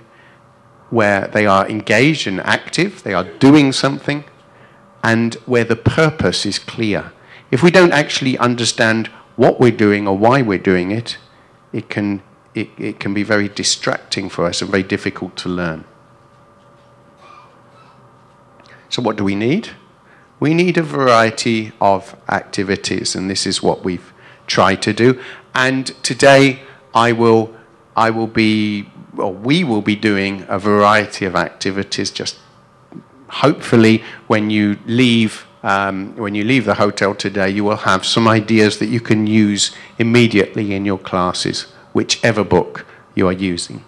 where they are engaged and active, they are doing something, and where the purpose is clear. If we don't actually understand what we're doing or why we're doing it, it can be very distracting for us and very difficult to learn. So what do we need? We need a variety of activities, and this is what we've tried to do. And today we will be doing a variety of activities. Just hopefully, when you leave the hotel today, you will have some ideas that you can use immediately in your classes, whichever book you are using.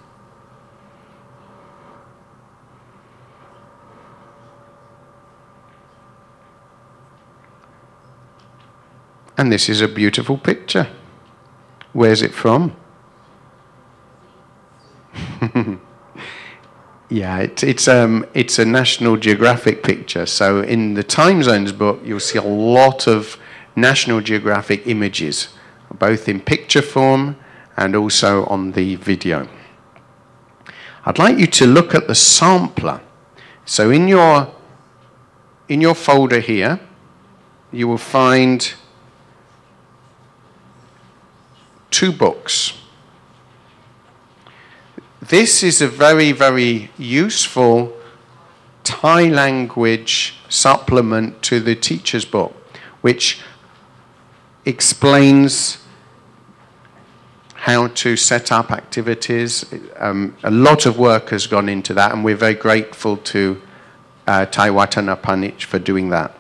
And this is a beautiful picture. Where's it from? Yeah, it's a National Geographic picture. So in the Time Zones book, you'll see a lot of National Geographic images, both in picture form and also on the video. I'd like you to look at the sampler. So in your folder here, you will find 2 books. This is a very, very useful Thai language supplement to the teacher's book, which explains how to set up activities. A lot of work has gone into that, and we're very grateful to Taiwatana Panich for doing that.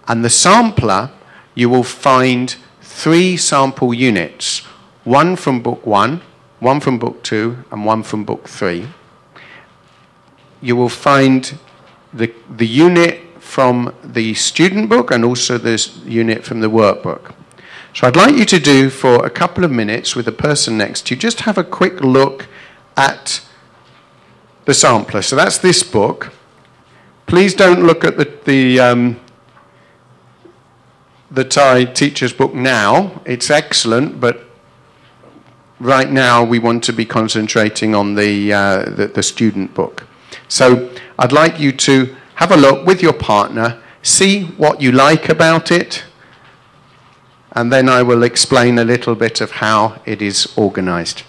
And the sampler, you will find 3 sample units, one from book 1, one from book 2, and one from book 3. You will find the unit from the student book and also this unit from the workbook. So I'd like you to do for a couple of minutes with the person next to you, just have a quick look at the sampler. So that's this book. Please don't look at the Thai teacher's book now. It's excellent, but right now we want to be concentrating on the student book. So I'd like you to have a look with your partner, see what you like about it, and then I will explain a little bit of how it is organized.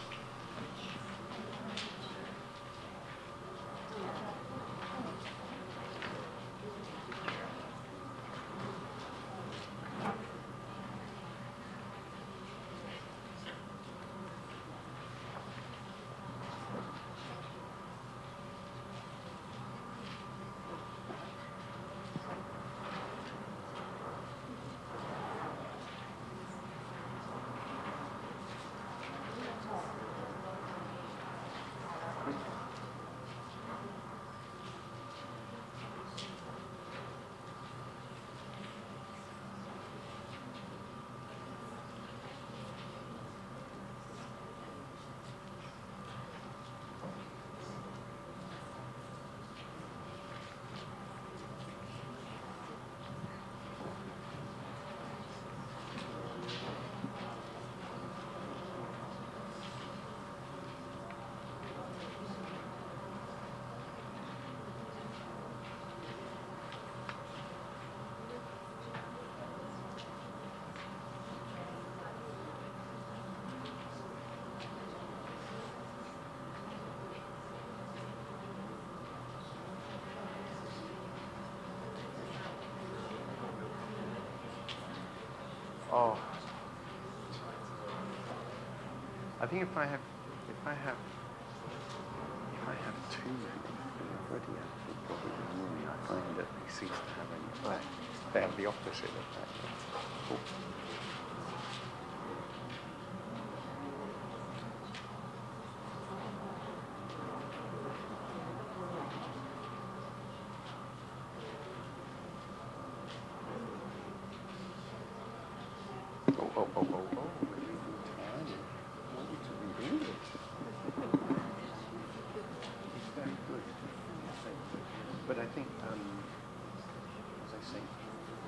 Oh, I think if I have too many already, I think probably the morning I find that they cease to have any effect. They have the opposite effect. Cool. But I think, as I say,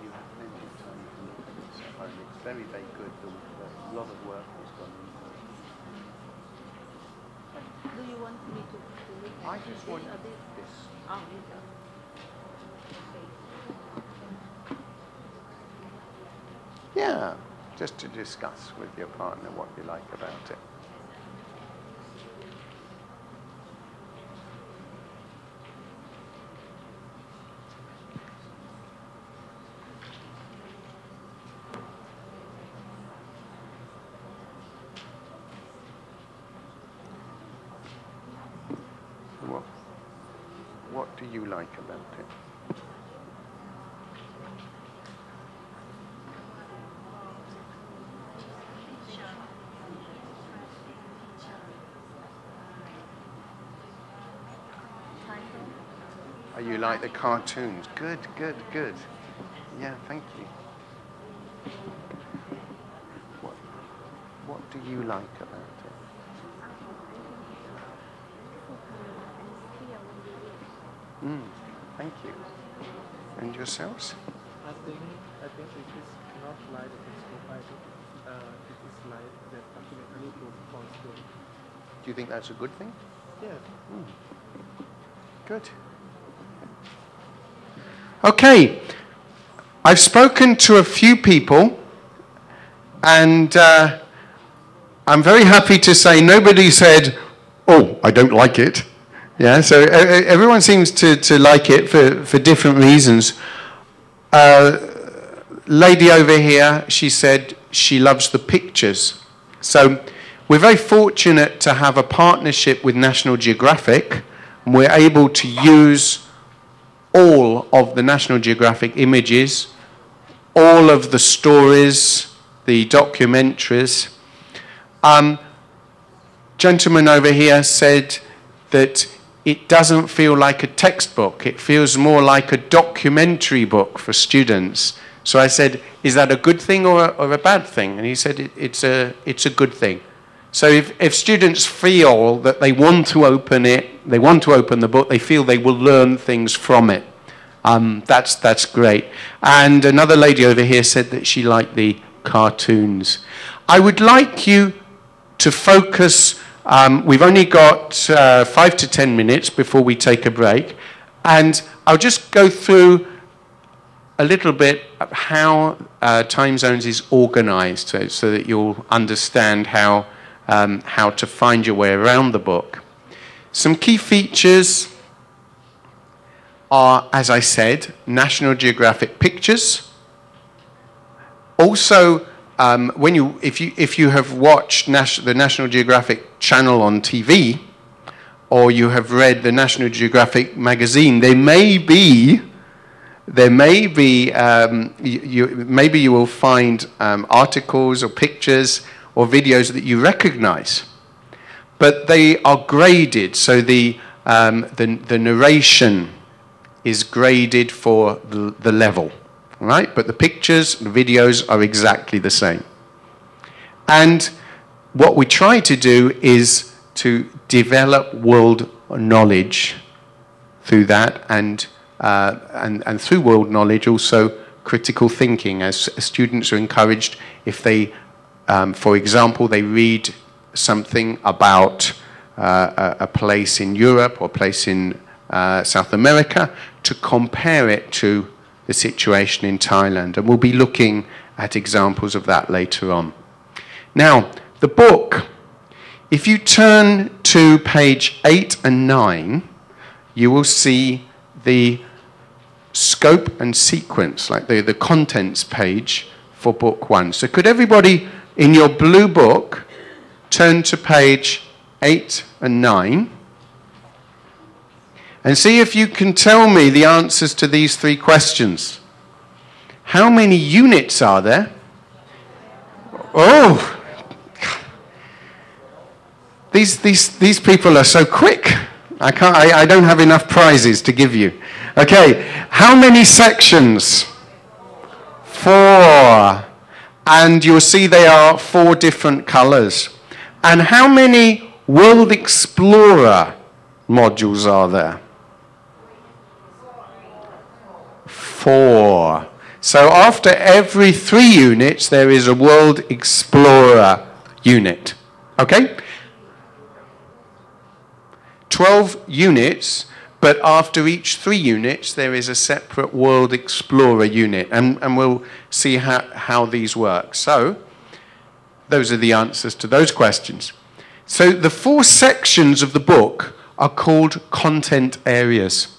you have plenty of time to look at it. So it's very, very good. A lot of work has gone into it. Do you want me to look at I just want this. Oh, Yeah, just to discuss with your partner what you like about it. What do you like about it? Oh, you like the cartoons? Good, good, good. Yeah, thank you. What do you like about it? Thank you. And yourselves? I think it is not like the textbook writing. It is like the documentary book for students. Do you think that's a good thing? Yes. Good. Okay. I've spoken to a few people, and I'm very happy to say nobody said, "Oh, I don't like it." Yeah, so everyone seems to like it for different reasons. Lady over here, she said she loves the pictures. So we're very fortunate to have a partnership with National Geographic, and we're able to use all of the National Geographic images, all of the stories, the documentaries. Gentleman over here said that it doesn't feel like a textbook. It feels more like a documentary book for students. So I said, is that a good thing or a bad thing? And he said, it's a good thing. So if students feel that they want to open it, they want to open the book, they feel they will learn things from it, that's great. And another lady over here said that she liked the cartoons. I would like you to focus. We've only got 5 to 10 minutes before we take a break, and I'll just go through a little bit of how time zones is organized, so that you'll understand how to find your way around the book. Some key features are, as I said, National Geographic pictures. Also, if you have watched the National Geographic channel on TV, or you have read the National Geographic magazine, maybe you will find articles or pictures or videos that you recognize, but they are graded, so the narration is graded for the level. Right? But the pictures, the videos are exactly the same. And what we try to do is to develop world knowledge through that, and through world knowledge also critical thinking, as students are encouraged, if they, for example, they read something about a place in Europe or a place in South America, to compare it to the situation in Thailand, and we'll be looking at examples of that later on. Now, the book, if you turn to page 8 and 9, you will see the scope and sequence, like the contents page for book 1. So could everybody in your blue book turn to page 8 and 9? And see if you can tell me the answers to these 3 questions. How many units are there? Oh! These people are so quick. I don't have enough prizes to give you. Okay, how many sections? 4. And you'll see they are 4 different colors. And how many World Explorer modules are there? 4. So after every 3 units, there is a World Explorer unit. Okay? 12 units, but after each 3 units, there is a separate World Explorer unit. And we'll see how these work. So, those are the answers to those questions. So, the 4 sections of the book are called content areas.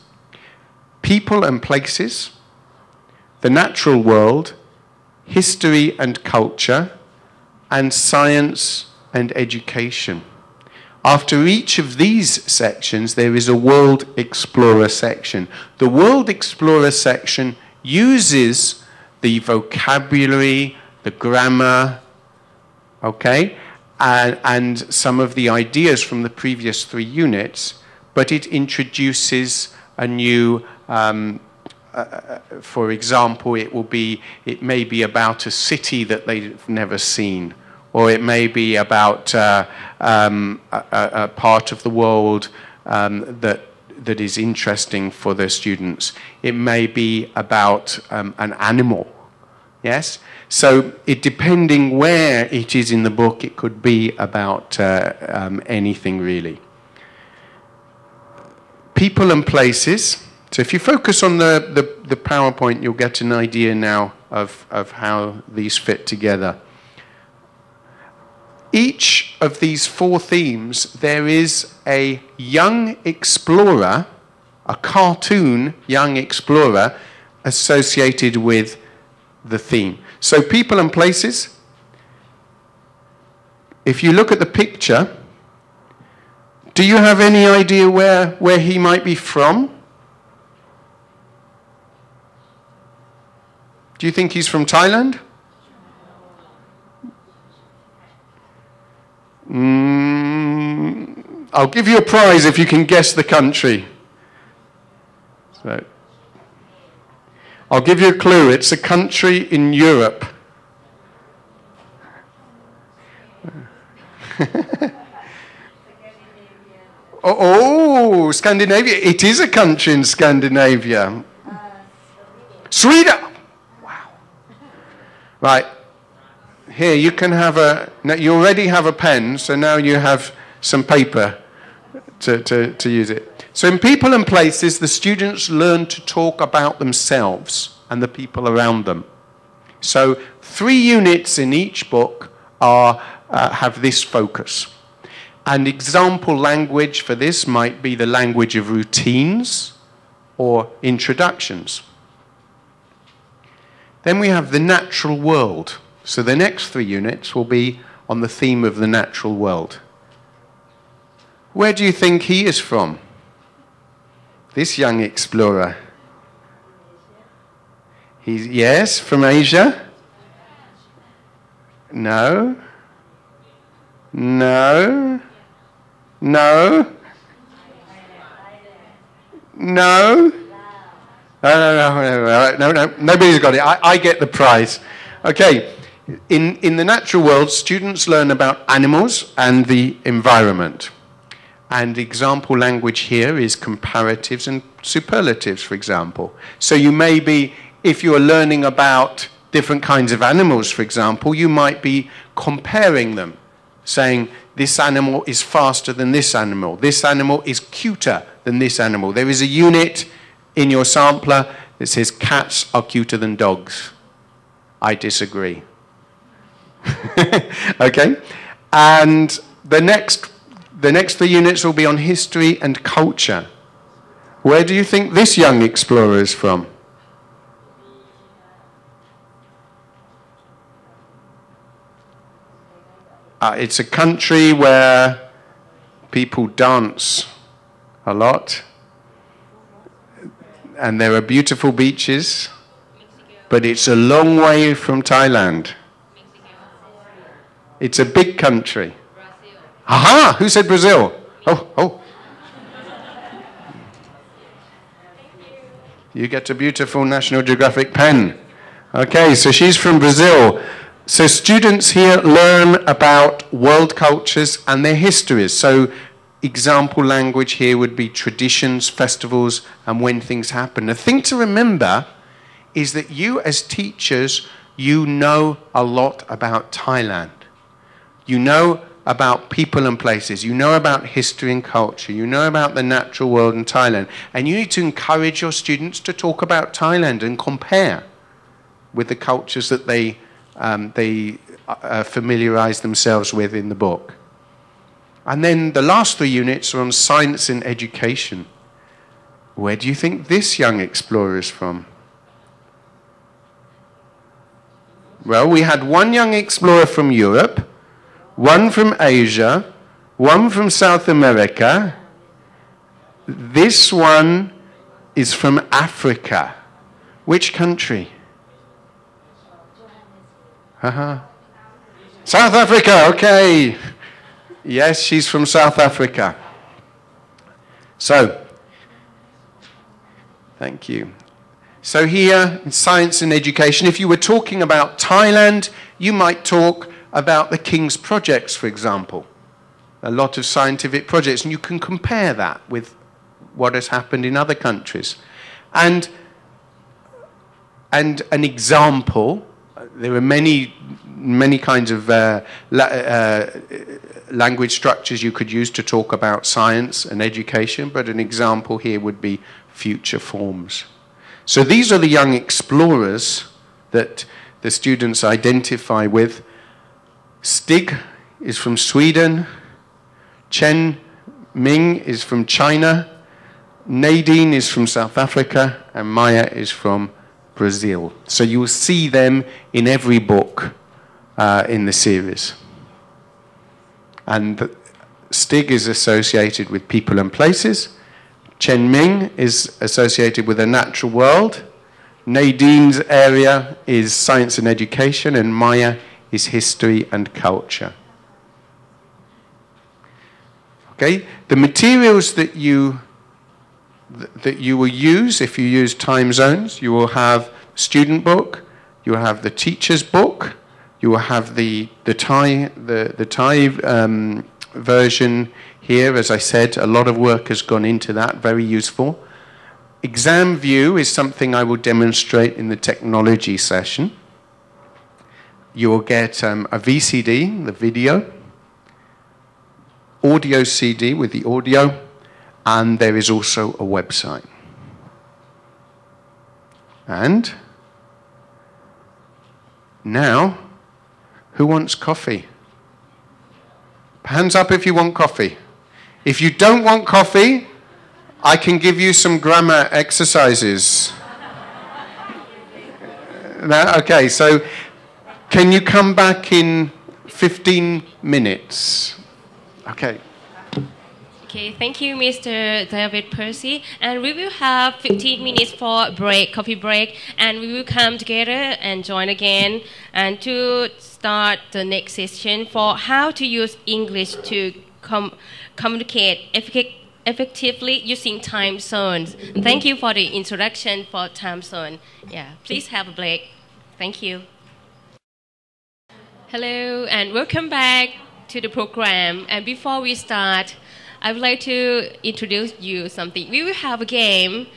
People and places, the natural world, history and culture, and science and education. After each of these sections, there is a World Explorer section. The World Explorer section uses the vocabulary, the grammar, okay, and some of the ideas from the previous 3 units, but it introduces a new for example, it may be about a city that they've never seen, or it may be about a part of the world that is interesting for the students. It may be about an animal, yes? So depending where it is in the book, it could be about anything really. People and places. So if you focus on the PowerPoint, you'll get an idea now of how these fit together. Each of these 4 themes, there is a young explorer, a cartoon young explorer associated with the theme. So people and places, if you look at the picture, do you have any idea where he might be from? Do you think he's from Thailand? I'll give you a prize if you can guess the country. So, I'll give you a clue. It's a country in Europe. Oh, Scandinavia. It is a country in Scandinavia. Sweden. Wow. Right. Here, you can have you already have a pen, so now you have some paper to use it. So in People and Places, the students learn to talk about themselves and the people around them. So 3 units in each book have this focus. An example language for this might be the language of routines or introductions. Then we have the natural world. So the next 3 units will be on the theme of the natural world. Where do you think he is from? This young explorer. Yes, from Asia? No? No? No? No? No, nobody's got it. I get the prize. Okay. In the natural world, students learn about animals and the environment. And example language here is comparatives and superlatives, for example. So you may be, if you are learning about different kinds of animals, for example, you might be comparing them, saying this animal is faster than this animal is cuter than this animal. There is a unit in your sampler that says cats are cuter than dogs. I disagree. Okay? And the next 3 units will be on history and culture. Where do you think this young explorer is from? It's a country where people dance a lot. And there are beautiful beaches. But it's a long way from Thailand. It's a big country. Aha! Who said Brazil? Oh. You get a beautiful National Geographic pen. Okay, so she's from Brazil. So students here learn about world cultures and their histories. So example language here would be traditions, festivals, and when things happen. The thing to remember is that you as teachers, you know a lot about Thailand. You know about people and places. You know about history and culture. You know about the natural world in Thailand. And you need to encourage your students to talk about Thailand and compare with the cultures that they familiarize themselves with in the book. And then the last 3 units are on science and education. Where do you think this young explorer is from? Well, we had 1 young explorer from Europe, 1 from Asia, 1 from South America. This one is from Africa. Which country? South Africa, okay. Yes, she's from South Africa. So, thank you. So here, in science and education, if you were talking about Thailand, you might talk about the King's projects, for example. A lot of scientific projects, and you can compare that with what has happened in other countries. And an example, there are many kinds of language structures you could use to talk about science and education, but an example here would be future forms. So these are the young explorers that the students identify with. Stig is from Sweden. Chen Ming is from China. Nadine is from South Africa. And Maya is from Brazil. So you will see them in every book in the series. And Stig is associated with people and places. Chen Ming is associated with the natural world. Nadine's area is science and education, and Maya is history and culture. Okay, the materials that you will use if you use time zones, you will have student book, you will have the teacher's book, you will have the Thai version here. As I said, a lot of work has gone into that, very useful. Exam view is something I will demonstrate in the technology session. You will get a VCD, the video, audio CD with the audio, and there is also a website. And now, who wants coffee? Hands up if you want coffee. If you don't want coffee, I can give you some grammar exercises. Okay, so can you come back in 15 minutes? Okay. Okay, thank you, Mr. David Percy. And we will have 15 minutes for break, coffee break, and we will come together and join again and to start the next session for how to use English to communicate effectively using time zones. Thank you for the introduction for time zone. Yeah, please have a break. Thank you. Hello, and welcome back to the program. And before we start, I would like to introduce you something. We will have a game.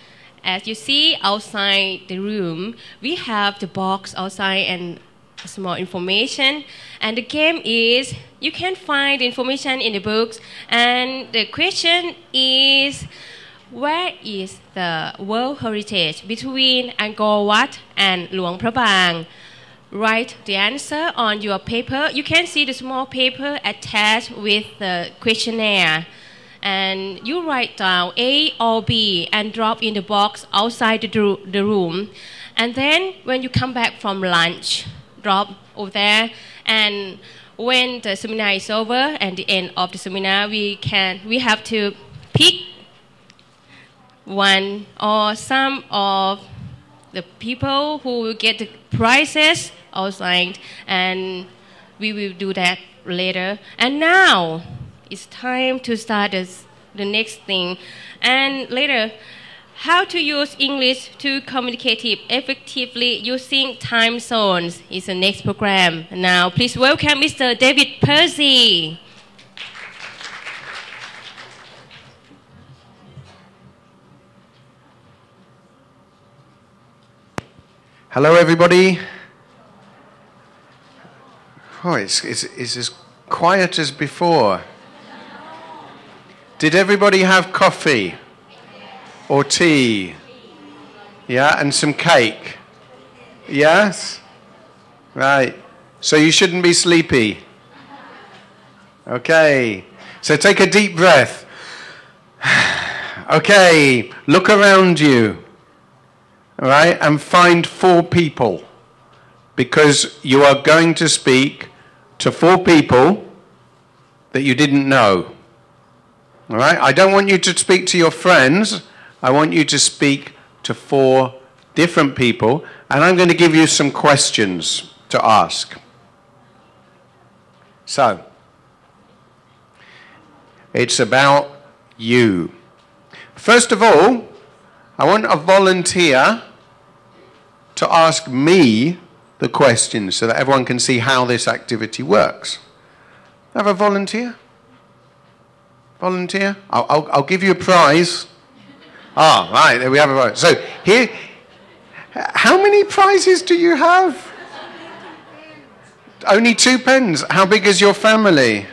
As you see outside the room, we have the box outside and small information. And the game is, you can find the information in the books. And the question is, where is the World Heritage between Angkor Wat and Luang Prabang? Write the answer on your paper. You can see the small paper attached with the questionnaire. And you write down A or B and drop in the box outside the room. And then when you come back from lunch, drop over there. And when the seminar is over, and the end of the seminar, we have to pick one or some of the people who will get the prizes outside, and we will do that later. And now it's time to start the next thing. And later, how to use English to communicate effectively using time zones is the next program. Now, please welcome Mr. David Percy. Hello, everybody. Oh, it's as quiet as before. Did everybody have coffee or tea? Yeah, and some cake? Yes? Right. So you shouldn't be sleepy. Okay. So take a deep breath. Okay. Look around you. All right? And find 4 people. Because you are going to speak to 4 people that you didn't know. All right? I don't want you to speak to your friends. I want you to speak to 4 different people. And I'm going to give you some questions to ask. So, it's about you. First of all, I want a volunteer to ask me the questions so that everyone can see how this activity works. Have a volunteer? Volunteer? I'll give you a prize. Ah, right, there we have a prize. So here, how many prizes do you have? Only 2 pens. How big is your family?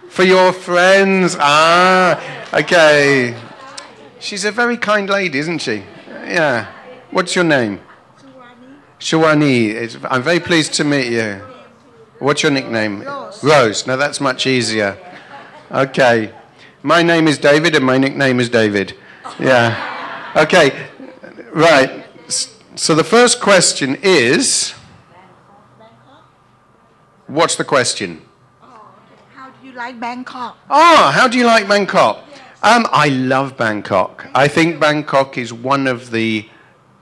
For your friends? Ah, okay. She's a very kind lady, isn't she? Yeah. What's your name? Shawani. I'm very pleased to meet you. What's your nickname? Rose. Rose. Now that's much easier. Okay. My name is David and my nickname is David. Yeah. Okay. Right. So the first question is, what's the question? like Bangkok? Oh, how do you like Bangkok? I love Bangkok. I think Bangkok is one of the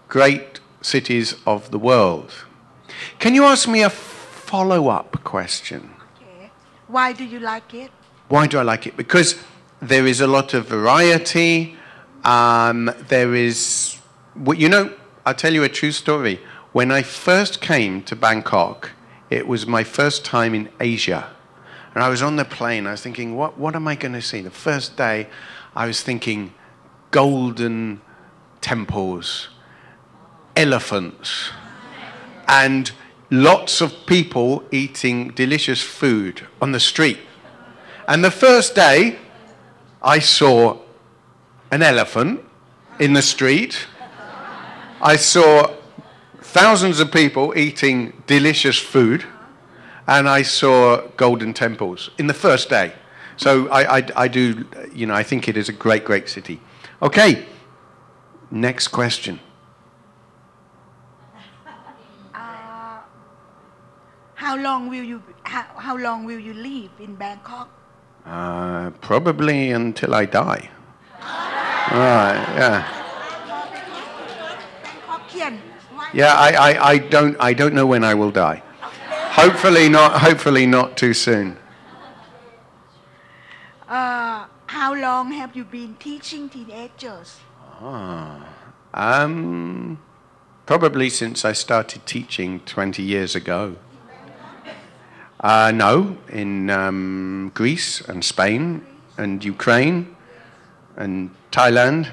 great cities of the world. Can you ask me a follow-up question? Okay. Why do you like it? Why do I like it? Because there is a lot of variety. There is, you know, I'll tell you a true story. When I first came to Bangkok, it was my first time in Asia. And I was on the plane, I was thinking, what am I going to see? The first day, I was thinking golden temples, elephants, and lots of people eating delicious food on the street. And the first day, I saw an elephant in the street. I saw thousands of people eating delicious food. And I saw golden temples in the first day. So I do, you know, I think it is a great, great city. Okay, next question. How long will you live in Bangkok? Probably until I die. Yeah. Bangkokian. Yeah, I don't know when I will die. Hopefully not too soon. How long have you been teaching teenagers? Probably since I started teaching 20 years ago. No, in Greece and Spain and Ukraine and Thailand.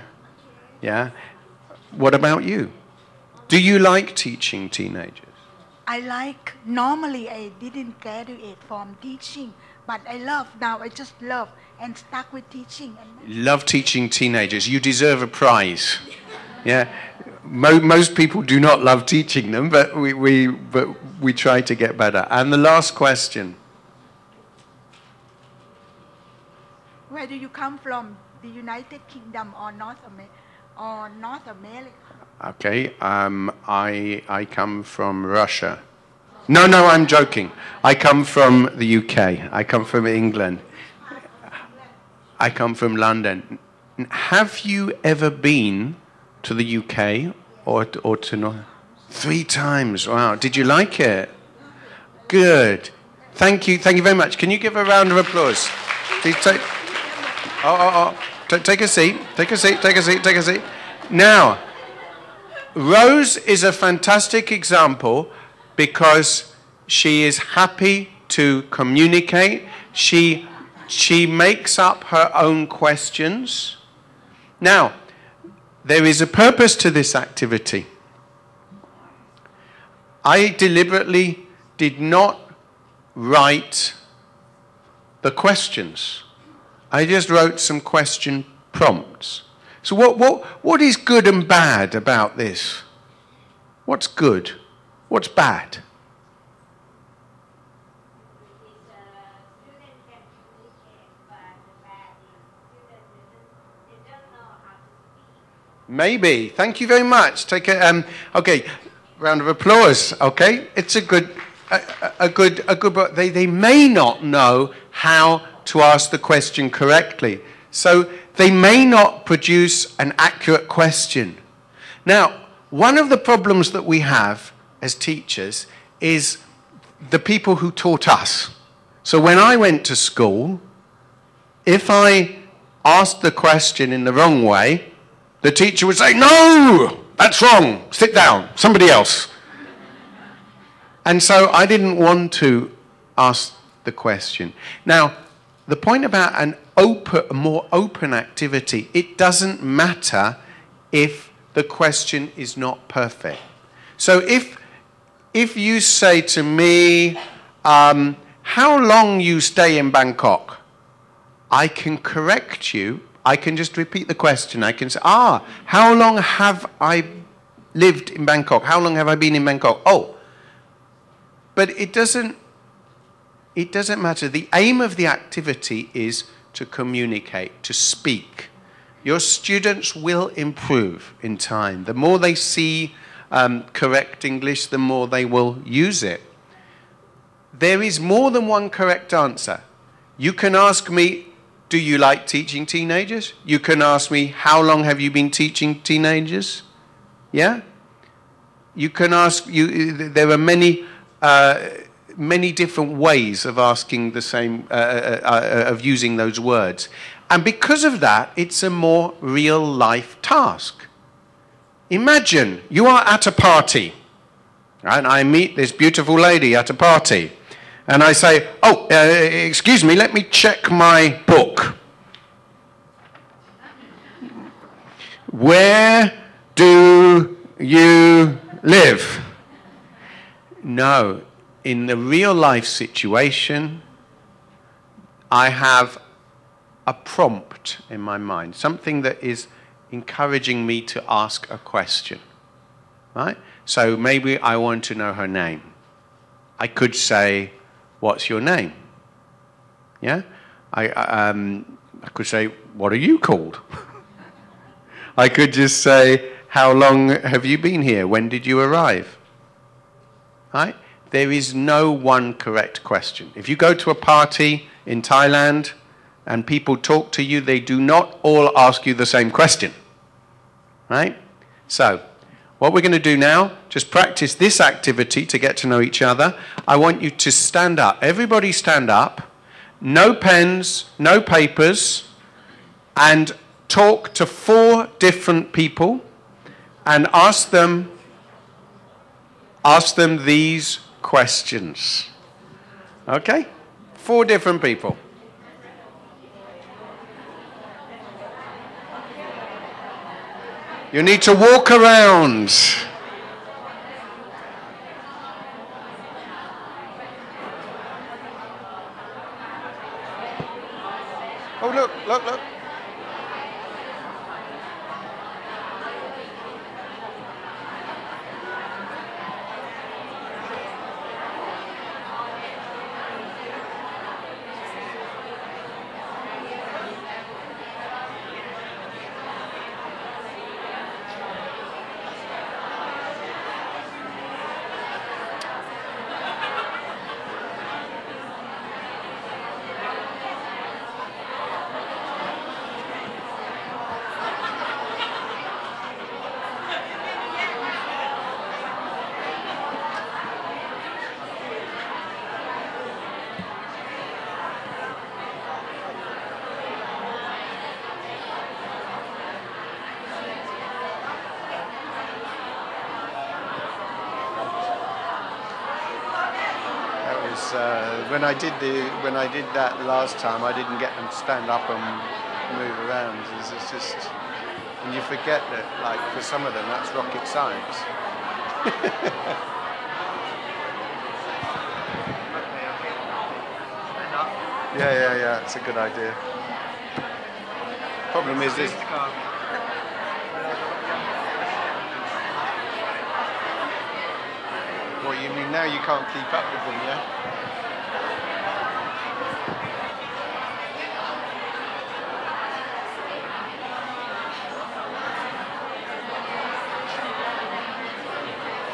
Yeah. What about you? Do you like teaching teenagers? Normally I didn't graduate from teaching, but I just love and stuck with teaching. Love teaching teenagers. You deserve a prize. Yeah. Most people do not love teaching them, but we try to get better. And the last question. Where do you come from? The United Kingdom or North America? Okay, I come from Russia. No, I'm joking. I come from the UK. I come from England. I come from London. Have you ever been to the UK or to North? 3 times. Wow. Did you like it? Good. Thank you very much. Can you give a round of applause? Please take. Take a seat. Take a seat. Now, Rose is a fantastic example because she is happy to communicate. She makes up her own questions. Now, there is a purpose to this activity. I deliberately did not write the questions. I just wrote some question prompts. So what is good and bad about this? What's good? What's bad? Maybe. Thank you very much. Take a okay, round of applause. Okay, it's a good. But they may not know how to ask the question correctly, so they may not produce an accurate question. Now, one of the problems that we have as teachers is the people who taught us. So when I went to school, if I asked the question in the wrong way, the teacher would say, "No, that's wrong. Sit down. Somebody else." And so I didn't want to ask the question. Now, the point about a more open activity, it doesn't matter if the question is not perfect. So if you say to me, how long you stay in Bangkok, I can correct you. I can just repeat the question. I can say, how long have I lived in Bangkok? How long have I been in Bangkok? Oh, but it doesn't matter. The aim of the activity is to communicate, to speak. Your students will improve in time. The more they see correct English, the more they will use it. There is more than one correct answer. You can ask me, do you like teaching teenagers? You can ask me, how long have you been teaching teenagers? Yeah? You can ask, there are many different ways of asking the same, of using those words. And because of that, it's a more real life task. Imagine you are at a party, and I meet this beautiful lady at a party, and I say, oh, excuse me, let me check my book. Where do you live? No, in the real life situation, I have a prompt in my mind, something that is encouraging me to ask a question, right? So maybe I want to know her name. I could say, what's your name? Yeah? I could say, what are you called? I could just say, how long have you been here? When did you arrive? Right? There is no one correct question. If you go to a party in Thailand and people talk to you, they do not all ask you the same question. Right? So, what we're going to do now, just practice this activity to get to know each other. I want you to stand up. Everybody stand up. No pens, no papers, and talk to 4 different people and ask them these questions. Okay? 4 different people. You need to walk around. Oh, look, look, look. When I did that last time, I didn't get them to stand up and move around. It's just, and you forget that, like, for some of them, that's rocket science. Yeah, it's a good idea. Problem is this. What, you mean now you can't keep up with them, yeah?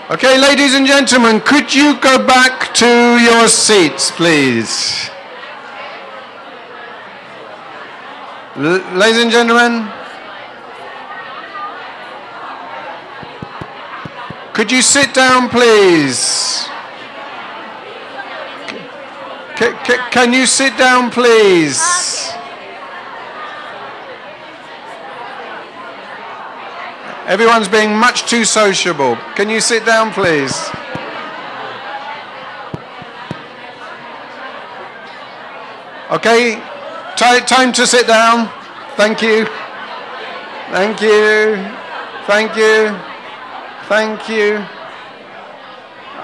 Okay, ladies and gentlemen, could you go back to your seats, please? Ladies and gentlemen, could you sit down, please? Can you sit down, please? Everyone's being much too sociable. Can you sit down, please? Okay, time to sit down. Thank you. Thank you. Thank you. Thank you.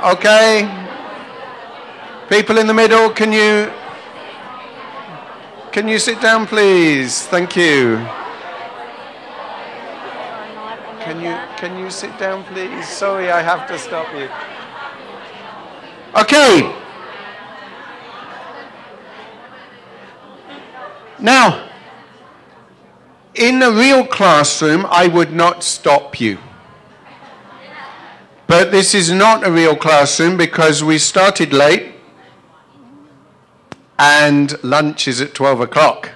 Okay. People in the middle, can you sit down, please? Thank you. Can you sit down, please? Sorry, I have to stop you. Okay. Now, in a real classroom, I would not stop you. But this is not a real classroom because we started late and lunch is at 12 o'clock.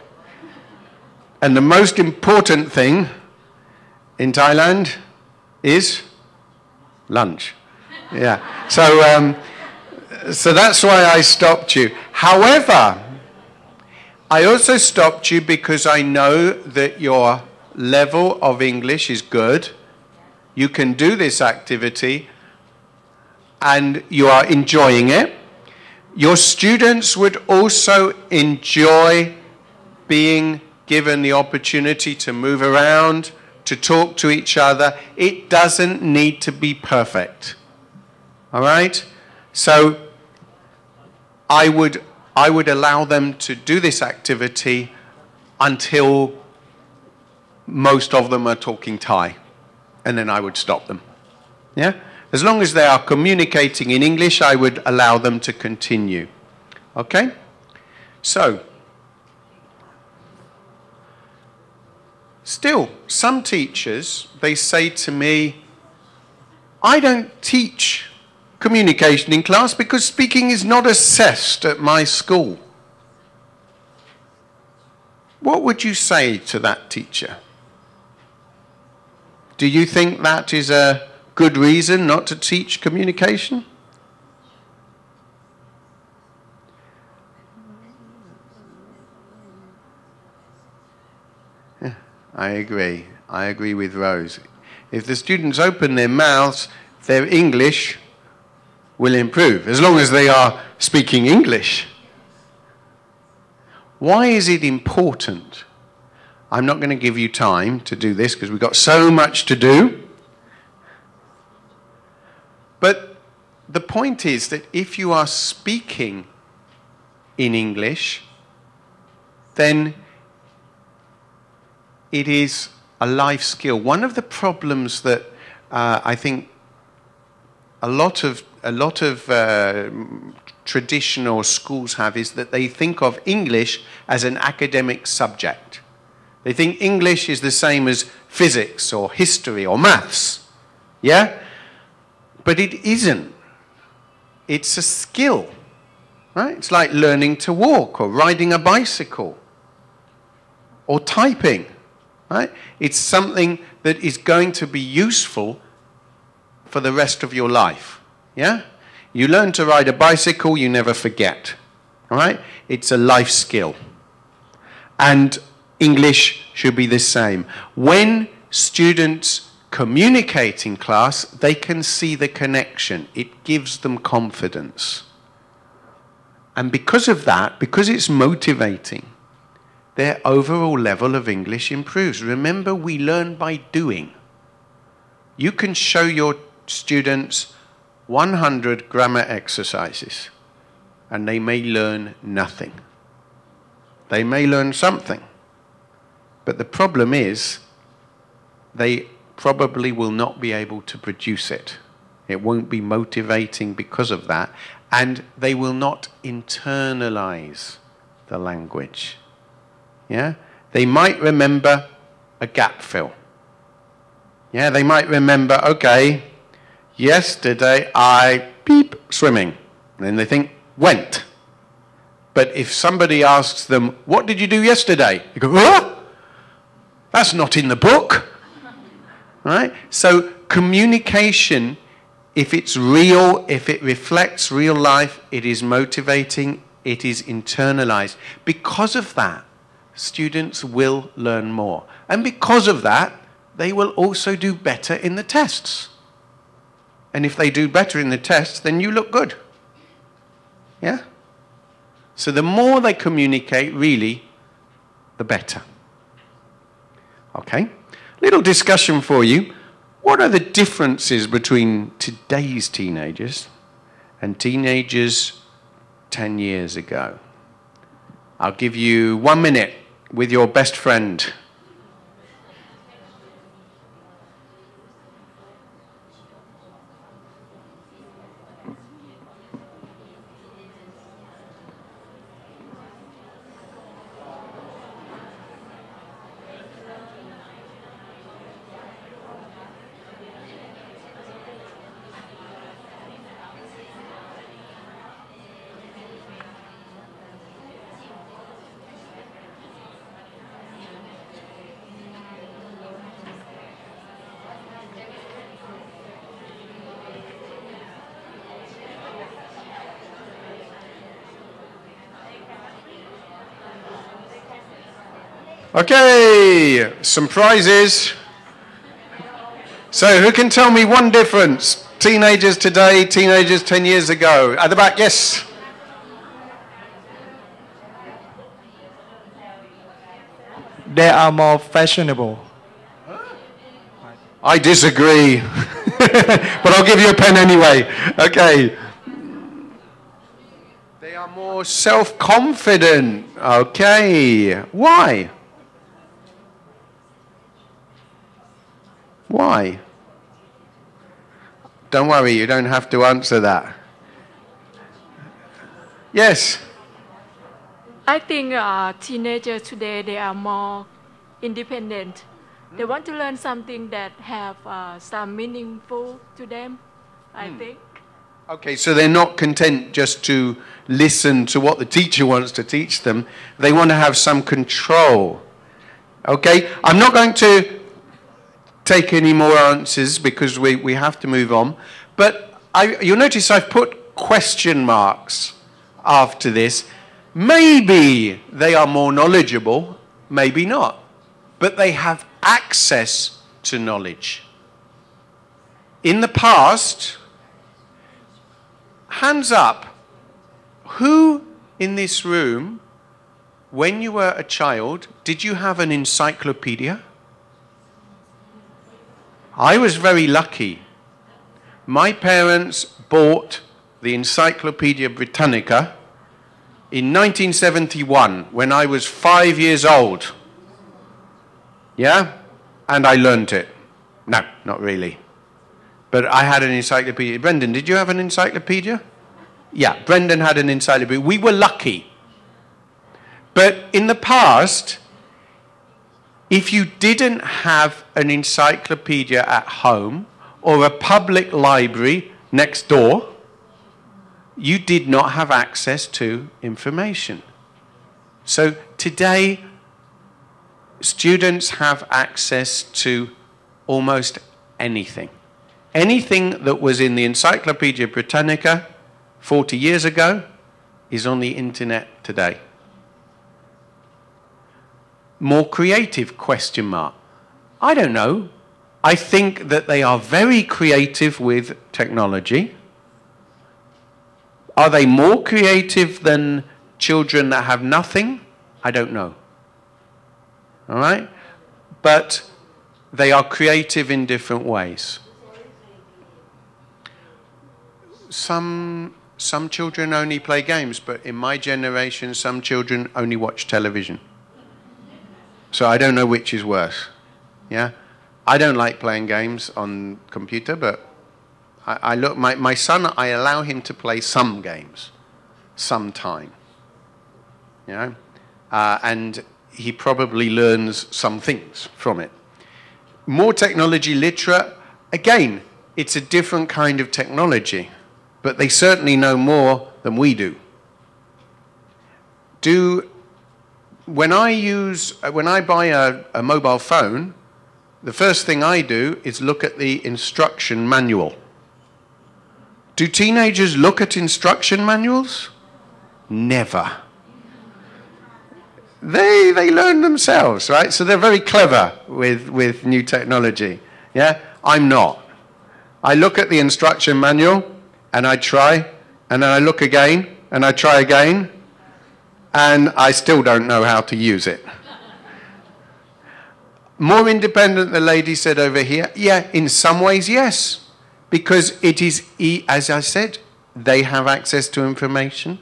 And the most important thing in Thailand is lunch. Yeah. So that's why I stopped you. However, I also stopped you because I know that your level of English is good. You can do this activity and you are enjoying it. Your students would also enjoy being given the opportunity to move around, to talk to each other. It doesn't need to be perfect. All right? So I would allow them to do this activity until most of them are talking Thai, and then I would stop them. Yeah? As long as they are communicating in English, I would allow them to continue. Okay? So, still, some teachers, they say to me, I don't teach communication in class because speaking is not assessed at my school. What would you say to that teacher? Do you think that is a good reason not to teach communication? I agree. I agree with Rose. If the students open their mouths, their English will improve, as long as they are speaking English. Why is it important? I'm not going to give you time to do this because we've got so much to do. But the point is that if you are speaking in English, then it is a life skill. One of the problems that I think a lot of traditional schools have is that they think of English as an academic subject. They think English is the same as physics or history or maths. Yeah? But it isn't. It's a skill. Right? It's like learning to walk or riding a bicycle or typing. Right? It's something that is going to be useful for the rest of your life. Yeah? You learn to ride a bicycle, you never forget. All right? It's a life skill. And English should be the same. When students communicate in class, they can see the connection. It gives them confidence. And because of that, because it's motivating, their overall level of English improves. Remember, we learn by doing. You can show your students 100 grammar exercises, and they may learn nothing. They may learn something. But the problem is, they probably will not be able to produce it. It won't be motivating because of that, and they will not internalize the language. Yeah? They might remember a gap fill. Yeah, they might remember, okay, yesterday I swimming. And then they think, went. But if somebody asks them, what did you do yesterday? You go, oh, that's not in the book. Right? So communication, if it's real, if it reflects real life, it is motivating, it is internalized. Because of that, students will learn more. And because of that, they will also do better in the tests. And if they do better in the tests, then you look good. Yeah? So the more they communicate, really, the better. Okay? Little discussion for you. What are the differences between today's teenagers and teenagers 10 years ago? I'll give you 1 minute with your best friend. Okay, some prizes. So who can tell me one difference? Teenagers today, teenagers 10 years ago. At the back, yes. They are more fashionable. I disagree. But I'll give you a pen anyway. Okay. They are more self-confident. Okay. Why? Why? Don't worry, you don't have to answer that. Yes. I think teenagers today, they are more independent. They want to learn something that have some meaningful to them, I think. Okay, so they're not content just to listen to what the teacher wants to teach them. They want to have some control. Okay, I'm not going to take any more answers because we have to move on. But you'll notice I've put question marks after this. Maybe they are more knowledgeable, maybe not. But they have access to knowledge. In the past, hands up, who in this room, when you were a child, did you have an encyclopedia? I was very lucky. My parents bought the Encyclopedia Britannica in 1971 when I was 5 years old. Yeah? And I learnt it. No, not really. But I had an encyclopedia. Brendan, did you have an encyclopedia? Yeah, Brendan had an encyclopedia. We were lucky. But in the past, if you didn't have an encyclopedia at home or a public library next door, you did not have access to information. So today, students have access to almost anything. Anything that was in the Encyclopedia Britannica 40 years ago is on the internet today. More creative, question mark. I don't know. I think that they are very creative with technology. Are they more creative than children that have nothing? I don't know. All right? But they are creative in different ways. Some children only play games, but in my generation, some children only watch television. So I don't know which is worse. Yeah? I don't like playing games on computer, but I look, my son, I allow him to play some games, sometime. You know? And he probably learns some things from it. More technology literate, again, it's a different kind of technology, but they certainly know more than we do. When I buy a mobile phone, the first thing I do is look at the instruction manual. Do teenagers look at instruction manuals? Never. They learn themselves, right? So they're very clever with new technology. Yeah? I'm not. I look at the instruction manual, and I try, and then I look again, and I try again, and I still don't know how to use it. More independent, the lady said over here. Yeah, in some ways, yes. Because it is, as I said, they have access to information.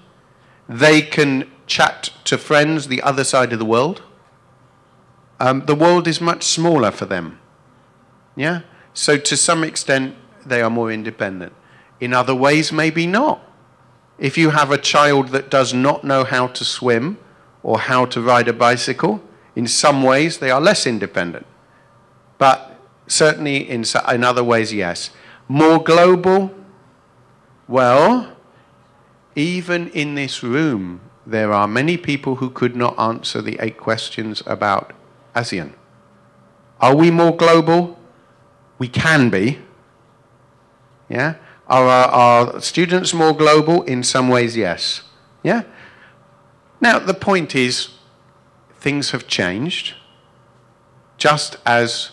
They can chat to friends the other side of the world. The world is much smaller for them. Yeah? So to some extent, they are more independent. In other ways, maybe not. If you have a child that does not know how to swim or how to ride a bicycle, in some ways, they are less independent. But certainly in other ways, yes. More global? Well, even in this room, there are many people who could not answer the 8 questions about ASEAN. Are we more global? We can be. Yeah? Are our students more global? In some ways, yes. Yeah? Now, the point is, things have changed. just as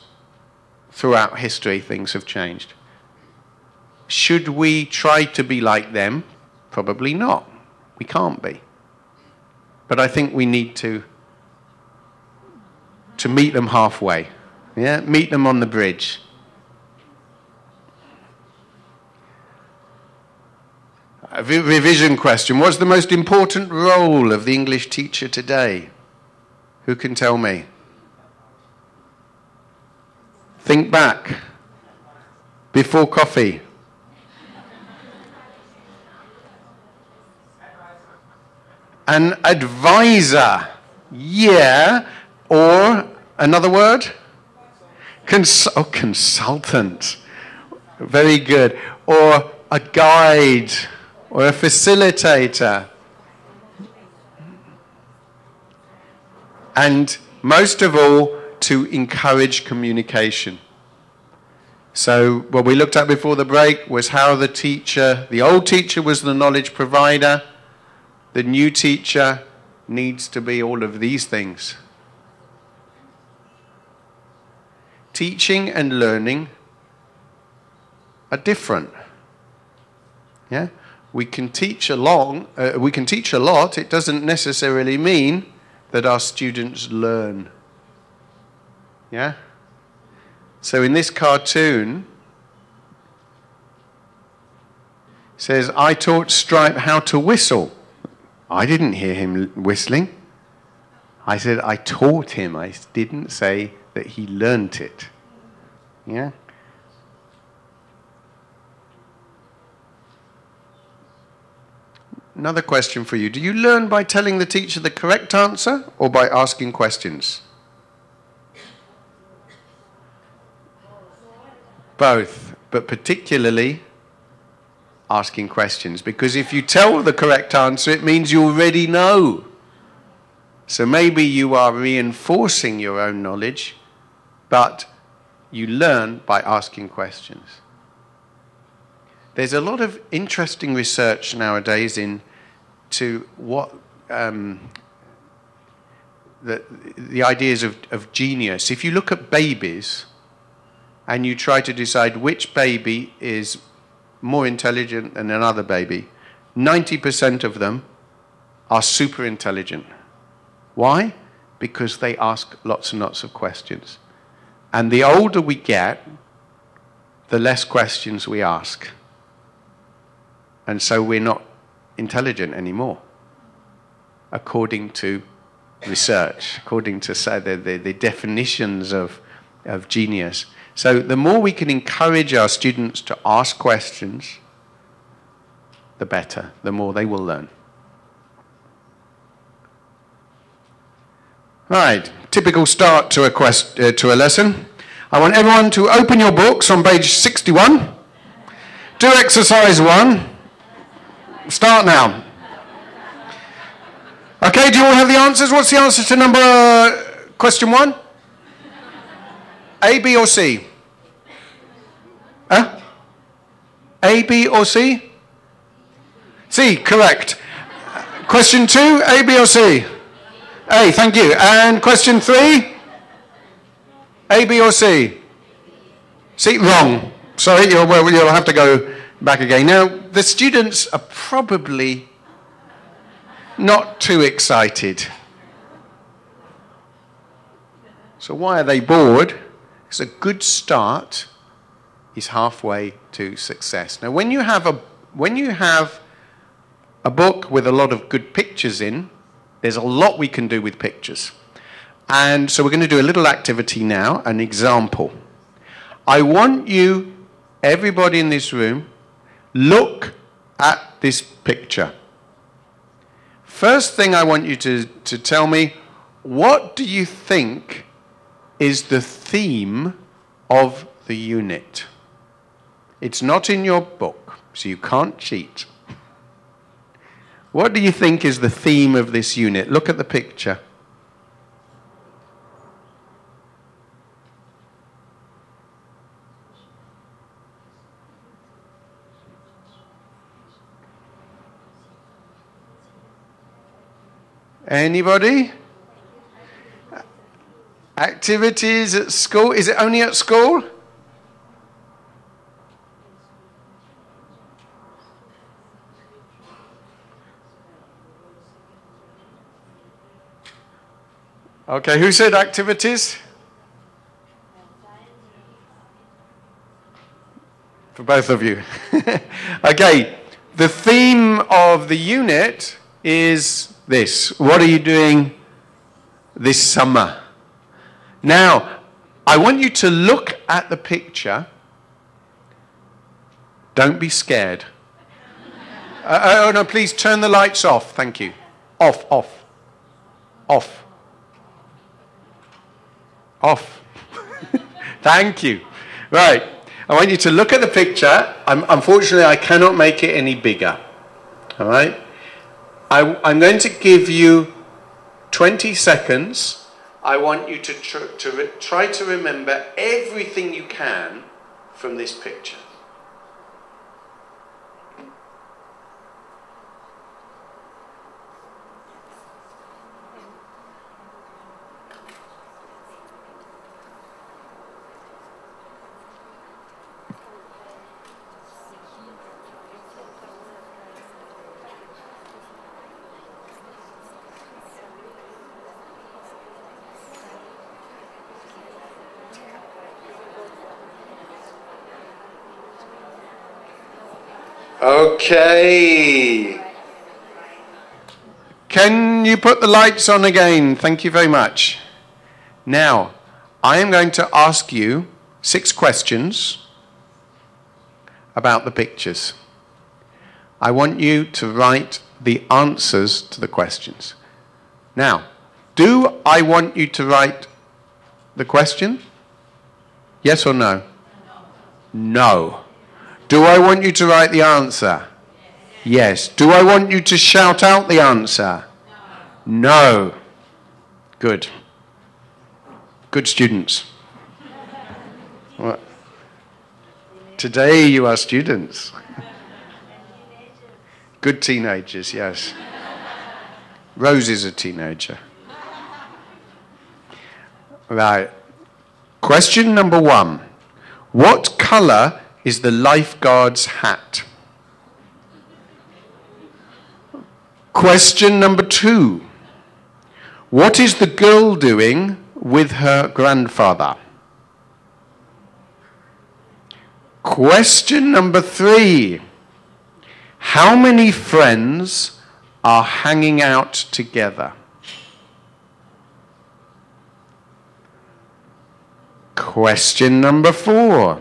throughout history things have changed. Should we try to be like them? Probably not. We can't be. But I think we need to meet them halfway. Yeah? Meet them on the bridge. A revision question. What's the most important role of the English teacher today? Who can tell me? Think back. Before coffee. An advisor. Yeah. Or another word? Consultant. Very good. Or a guide. Or a facilitator. And most of all, to encourage communication. So what we looked at before the break was how the old teacher was the knowledge provider. The new teacher needs to be all of these things. Teaching and learning are different. Yeah? We can teach a lot. It doesn't necessarily mean that our students learn. Yeah? So in this cartoon, it says, I taught Stripe how to whistle. I didn't hear him whistling. I said, I taught him. I didn't say that he learnt it. Yeah? Another question for you. Do you learn by telling the teacher the correct answer or by asking questions? Both, but particularly asking questions. Because if you tell the correct answer, it means you already know. So maybe you are reinforcing your own knowledge, but you learn by asking questions. There's a lot of interesting research nowadays into what the ideas of genius. If you look at babies and you try to decide which baby is more intelligent than another baby, 90% of them are super intelligent. Why? Because they ask lots and lots of questions. And the older we get, the less questions we ask. And so we're not intelligent anymore, according to research, according to the definitions of genius. So the more we can encourage our students to ask questions, the better, the more they will learn. Right, typical start to a lesson. I want everyone to open your books on page 61. Do exercise 1. Start now. Okay, do you all have the answers? What's the answer to question 1? A, B, or C? Huh? A, B, or C? C, correct. Question 2, A, B, or C? A, thank you. And question 3? A, B, or C? C, wrong. Sorry, you'll have to go back again. Now, the students are probably not too excited. So why are they bored? Because a good start is halfway to success. Now, when you have a book with a lot of good pictures in, there's a lot we can do with pictures. And so we're going to do a little activity now, an example. I want you, everybody in this room, look at this picture. First thing I want you to tell me, what do you think is the theme of the unit? It's not in your book, so you can't cheat. What do you think is the theme of this unit? Look at the picture. Anybody? Activities at school. Is it only at school? Okay, who said activities? For both of you. Okay, the theme of the unit is this. What are you doing this summer? Now, I want you to look at the picture. Don't be scared. Oh no, please turn the lights off. Thank you. Off, off, off. Off. Thank you. Right. I want you to look at the picture. Unfortunately, I cannot make it any bigger. All right? I'm going to give you 20 seconds. I want you to try to remember everything you can from this picture. Okay. Can you put the lights on again? Thank you very much. Now, I am going to ask you 6 questions about the pictures. I want you to write the answers to the questions. Now, do I want you to write the question? Yes or no? No. Do I want you to write the answer? Yes. Do I want you to shout out the answer? No. Good. Good students. What? Today you are students. Good teenagers, yes. Rose is a teenager. Right. Question number 1. What colour is the lifeguard's hat? Question number 2. What is the girl doing with her grandfather? Question number 3. How many friends are hanging out together? Question number 4.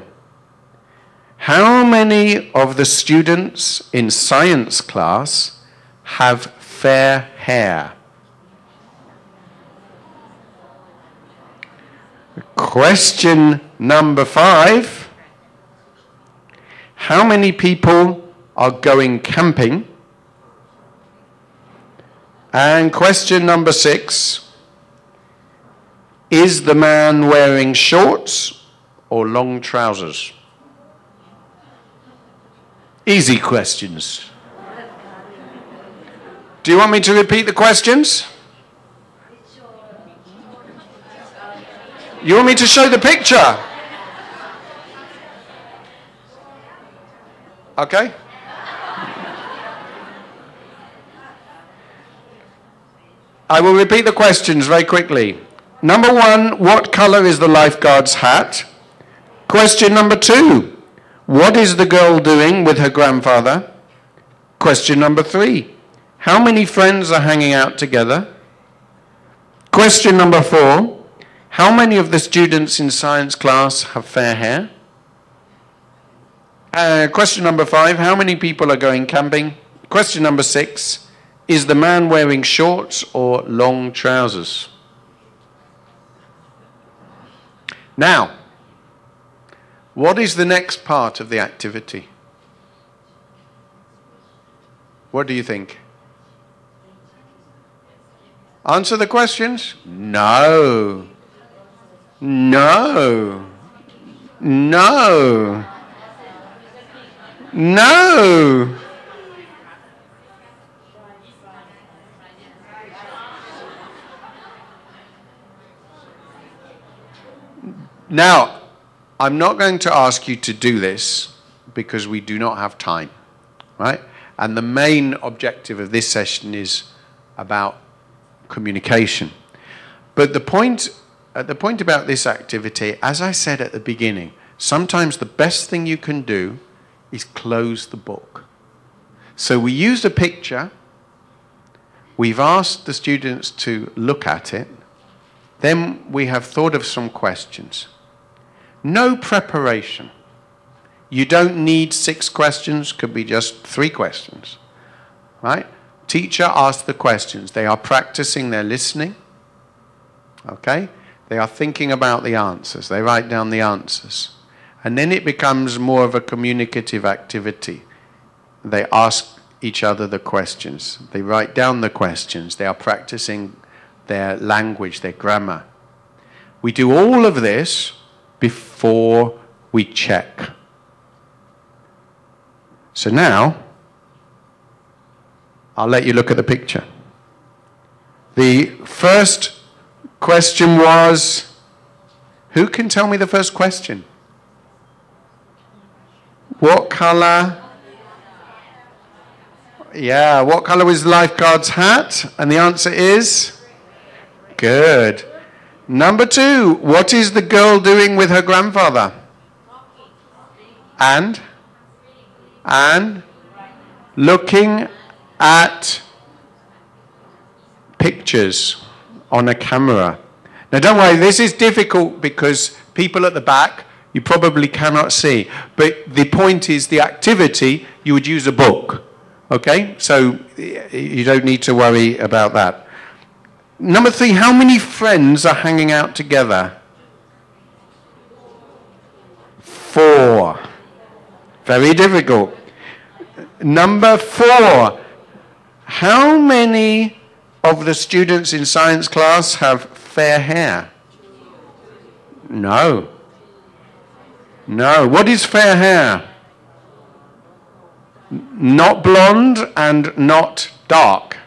How many of the students in science class have fair hair? Question number 5. How many people are going camping? And question number 6. Is the man wearing shorts or long trousers? Easy questions. Do you want me to repeat the questions? You want me to show the picture? Okay. I will repeat the questions very quickly. Number 1, what colour is the lifeguard's hat? Question number 2, what is the girl doing with her grandfather? Question number 3, how many friends are hanging out together? Question number 4, how many of the students in science class have fair hair? Question number 5, how many people are going camping? Question number 6, is the man wearing shorts or long trousers? Now, what is the next part of the activity? What do you think? Answer the questions? No. No. No. No. Now, I'm not going to ask you to do this because we do not have time, right? And the main objective of this session is about communication. But the point about this activity, as I said at the beginning, sometimes the best thing you can do is close the book. So we used a picture. We've asked the students to look at it. Then we have thought of some questions. No preparation. You don't need 6 questions, could be just 3 questions, right? Teacher asks the questions. They are practicing their listening, okay? They are thinking about the answers. They write down the answers. And then it becomes more of a communicative activity. They ask each other the questions. They write down the questions. They are practicing their language, their grammar. We do all of this before we check. So now, I'll let you look at the picture. The first question was, who can tell me the first question? What color? Yeah, what color was the lifeguard's hat? And the answer is? Good. Number 2, what is the girl doing with her grandfather? And looking at pictures on a camera. Now don't worry, this is difficult because people at the back, you probably cannot see. But the point is the activity, you would use a book. Okay? So you don't need to worry about that. Number 3, how many friends are hanging out together? 4. Very difficult. Number 4, how many of the students in science class have fair hair? No. No. What is fair hair? Not blonde and not dark.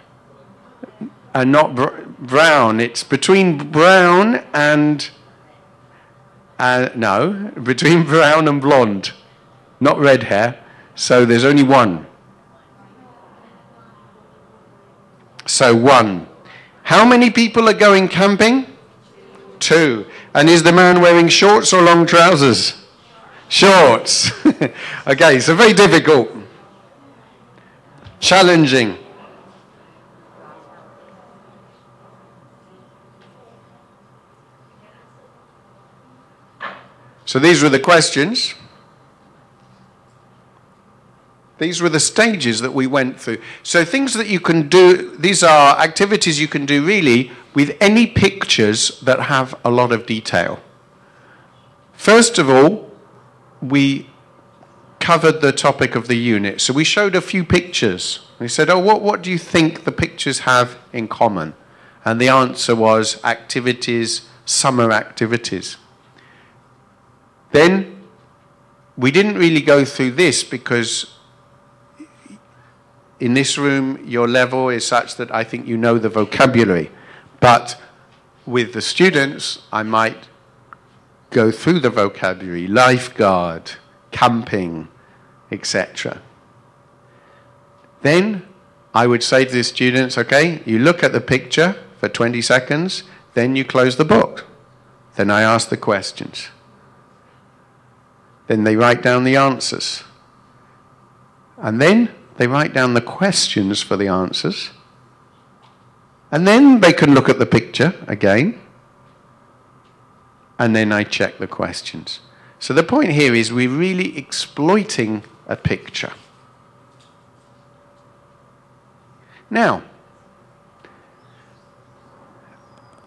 And not brown. It's between brown and... no, between brown and blonde. Not red hair. So there's only 1. So 1. How many people are going camping? 2. And is the man wearing shorts or long trousers? Shorts. Okay, so very difficult. Challenging. So these were the questions. These were the stages that we went through. So things that you can do, these are activities you can do really with any pictures that have a lot of detail. First of all, we covered the topic of the unit. So we showed a few pictures. We said, oh, what do you think the pictures have in common? And the answer was activities, summer activities. Then we didn't really go through this because in this room your level is such that I think you know the vocabulary. But with the students, I might go through the vocabulary, lifeguard, camping, etc. Then I would say to the students, okay, you look at the picture for 20 seconds, then you close the book. Then I ask the questions. Then they write down the answers. And then they write down the questions for the answers. And then they can look at the picture again. And then I check the questions. So the point here is we're really exploiting a picture. Now,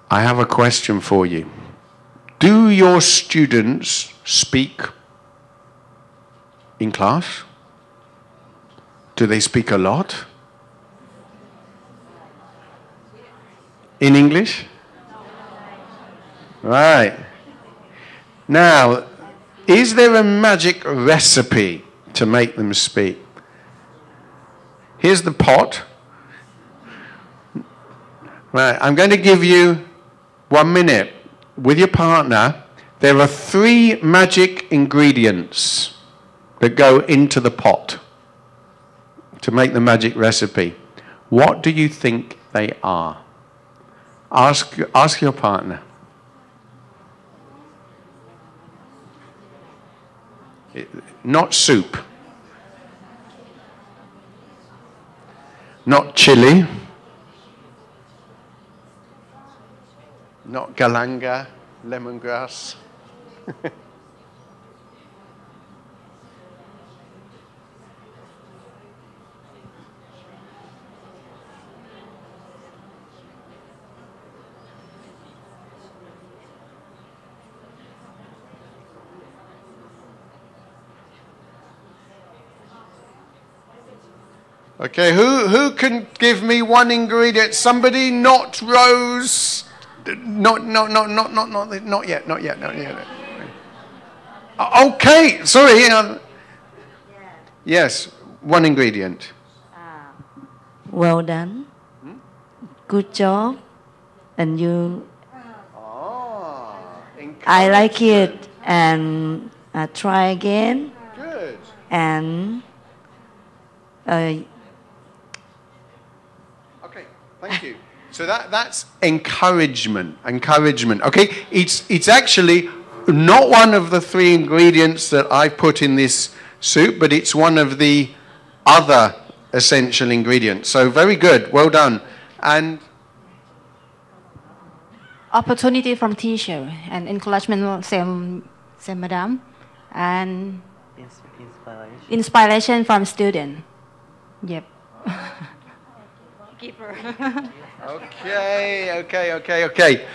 I have a question for you. Do your students speak in class? Do they speak a lot? In English? Right. Now, is there a magic recipe to make them speak? Here's the pot. Right, I'm going to give you 1 minute with your partner There are 3 magic ingredients that go into the pot to make the magic recipe. What do you think they are? Ask your partner. Not soup. Not chili. Not galanga, lemongrass. Okay, who can give me one ingredient? Somebody, not Rose. Not yet. Okay, sorry. Yes, one ingredient. Well done. Good job. And you. I like it. And try again. Good. And. Okay, thank you. So that's encouragement. Okay, it's actually not one of the 3 ingredients that I put in this soup, but it's one of the other essential ingredients. So very good, well done. And opportunity from teacher and encouragement same madam, and inspiration from student. Yep. Keeper. Okay.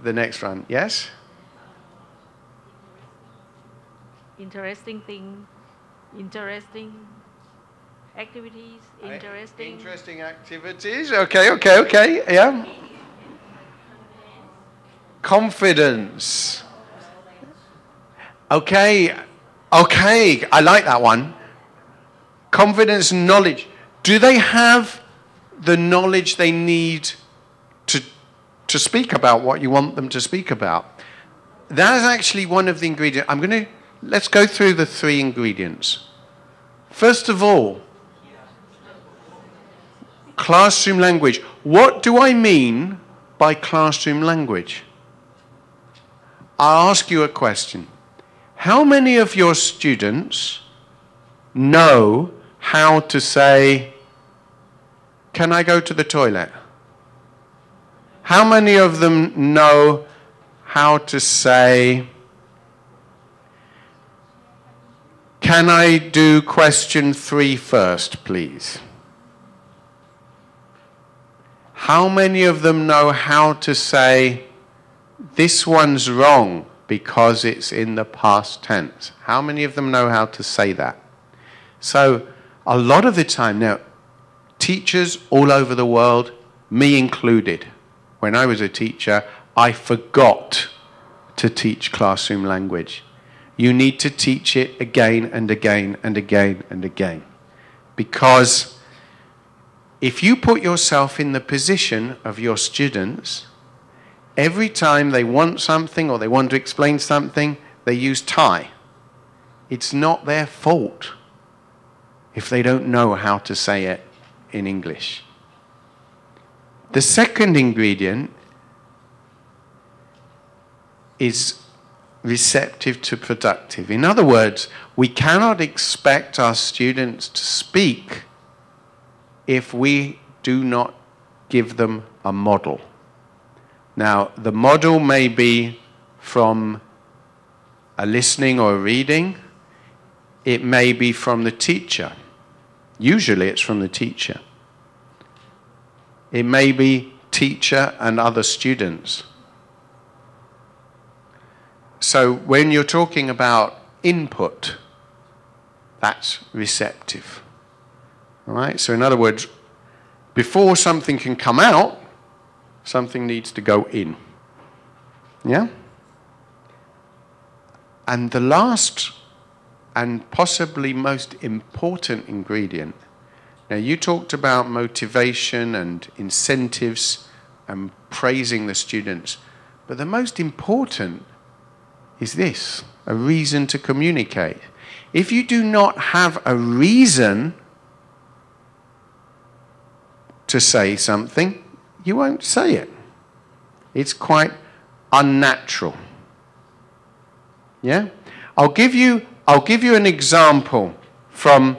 The next one, yes? Interesting thing, interesting activities, Interesting activities, okay, yeah. Confidence. Okay, I like that one. Confidence and knowledge. Do they have the knowledge they need to speak about what you want them to speak about? That is actually one of the ingredients. Let's go through the 3 ingredients. First of all, classroom language. What do I mean by classroom language? I'll ask you a question. How many of your students know how to say, "Can I go to the toilet?" How many of them know how to say, "Can I do question 3 first, please?" How many of them know how to say, "This one's wrong because it's in the past tense"? How many of them know how to say that? So a lot of the time now, teachers all over the world, me included, when I was a teacher, I forgot to teach classroom language. You need to teach it again and again and again and again. Because if you put yourself in the position of your students, every time they want something or they want to explain something, they use Thai. It's not their fault if they don't know how to say it in English. The second ingredient is receptive to productive. In other words, we cannot expect our students to speak if we do not give them a model. Now, the model may be from a listening or a reading. It may be from the teacher. Usually it's from the teacher. It may be teacher and other students. So when you're talking about input, that's receptive. All right? So in other words, before something can come out, something needs to go in. Yeah? And the last and possibly most important ingredient. Now, you talked about motivation and incentives and praising the students. But the most important is this, a reason to communicate. If you do not have a reason to say something, you won't say it. It's quite unnatural. Yeah? I'll give you an example from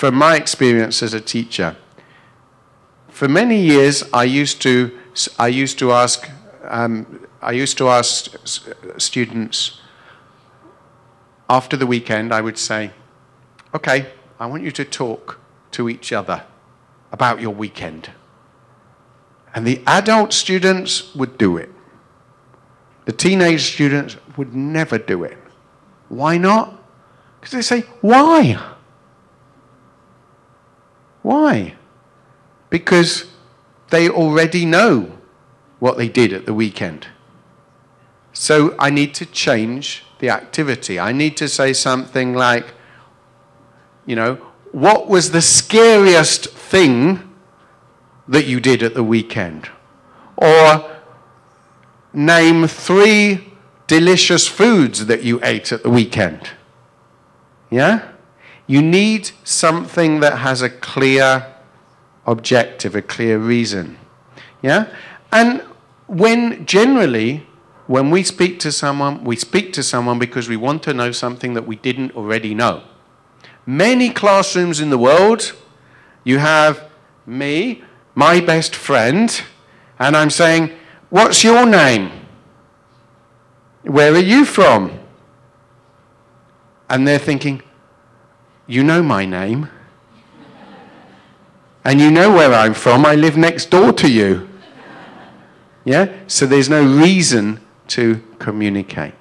my experience as a teacher. For many years, I used to ask students after the weekend. I would say, "Okay, I want you to talk to each other about your weekend." And the adult students would do it. The teenage students would never do it. Why not? Because they say, "Why? Why?" Because they already know what they did at the weekend. So I need to change the activity. I need to say something like, what was the scariest thing that you did at the weekend? Or name 3 delicious foods that you ate at the weekend. Yeah? You need something that has a clear objective, a clear reason. Yeah? And generally, when we speak to someone because we want to know something that we didn't already know. Many classrooms in the world, you have me, my best friend, and I'm saying, "What's your name? Where are you from?" And they're thinking, "You know my name. And you know where I'm from. I live next door to you." Yeah? So there's no reason to communicate.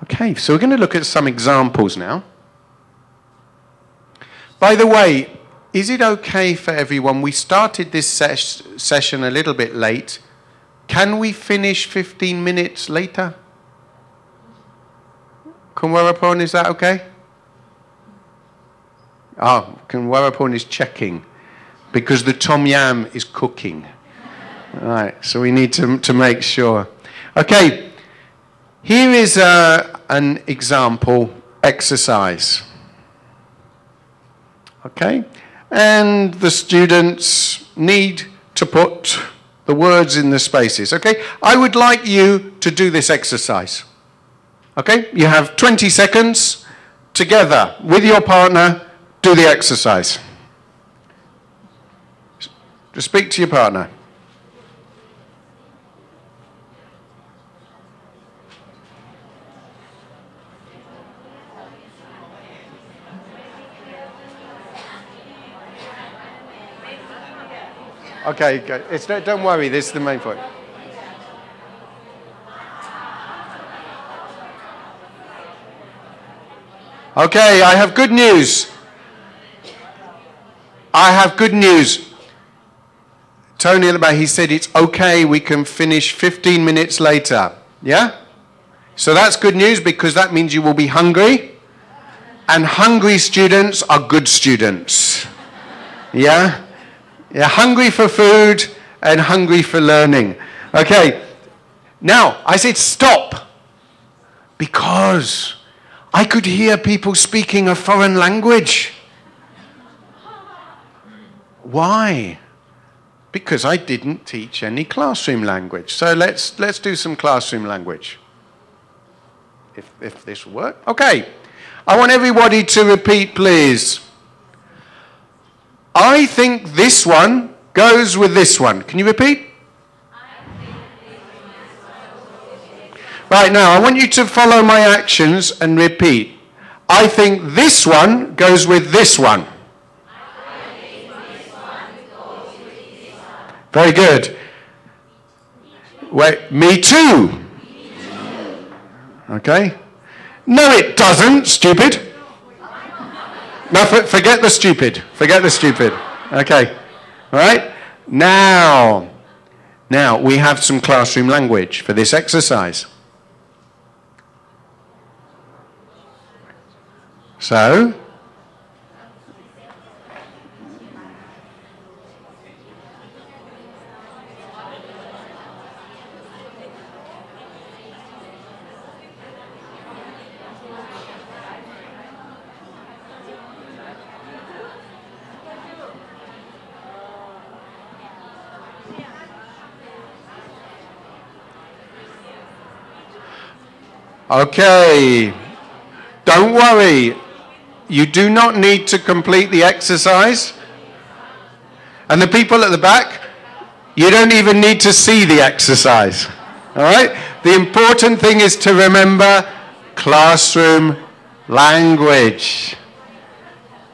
Okay, so we're going to look at some examples now. By the way, is it okay for everyone? We started this session a little bit late. Can we finish 15 minutes later? Kunwarapon, is that okay? Oh, Kunwarapon is checking because the tom yam is cooking. All right, so we need to make sure. Okay, here is an example exercise. Okay, and the students need to put the words in the spaces. Okay, I would like you to do this exercise. Okay, you have 20 seconds together with your partner. Do the exercise. Just speak to your partner. Okay, don't worry, this is the main point. Okay, I have good news. Tony at the back, he said it's okay, we can finish 15 minutes later. Yeah? So that's good news because that means you will be hungry. And hungry students are good students. Yeah? You're hungry for food and hungry for learning. Okay. Now, I said stop. Because I could hear people speaking a foreign language. Why? Because I didn't teach any classroom language. So let's do some classroom language. If this will work. Okay. I want everybody to repeat, please. I think this one goes with this one. Can you repeat? Right, now I want you to follow my actions and repeat. I think this one goes with this one. Very good. Wait, me too. Okay. No, it doesn't, stupid. No, forget the stupid. Forget the stupid. Okay. All right. Now we have some classroom language for this exercise. So, Okay. Don't worry. You do not need to complete the exercise. And the people at the back, you don't even need to see the exercise. All right? The important thing is to remember classroom language.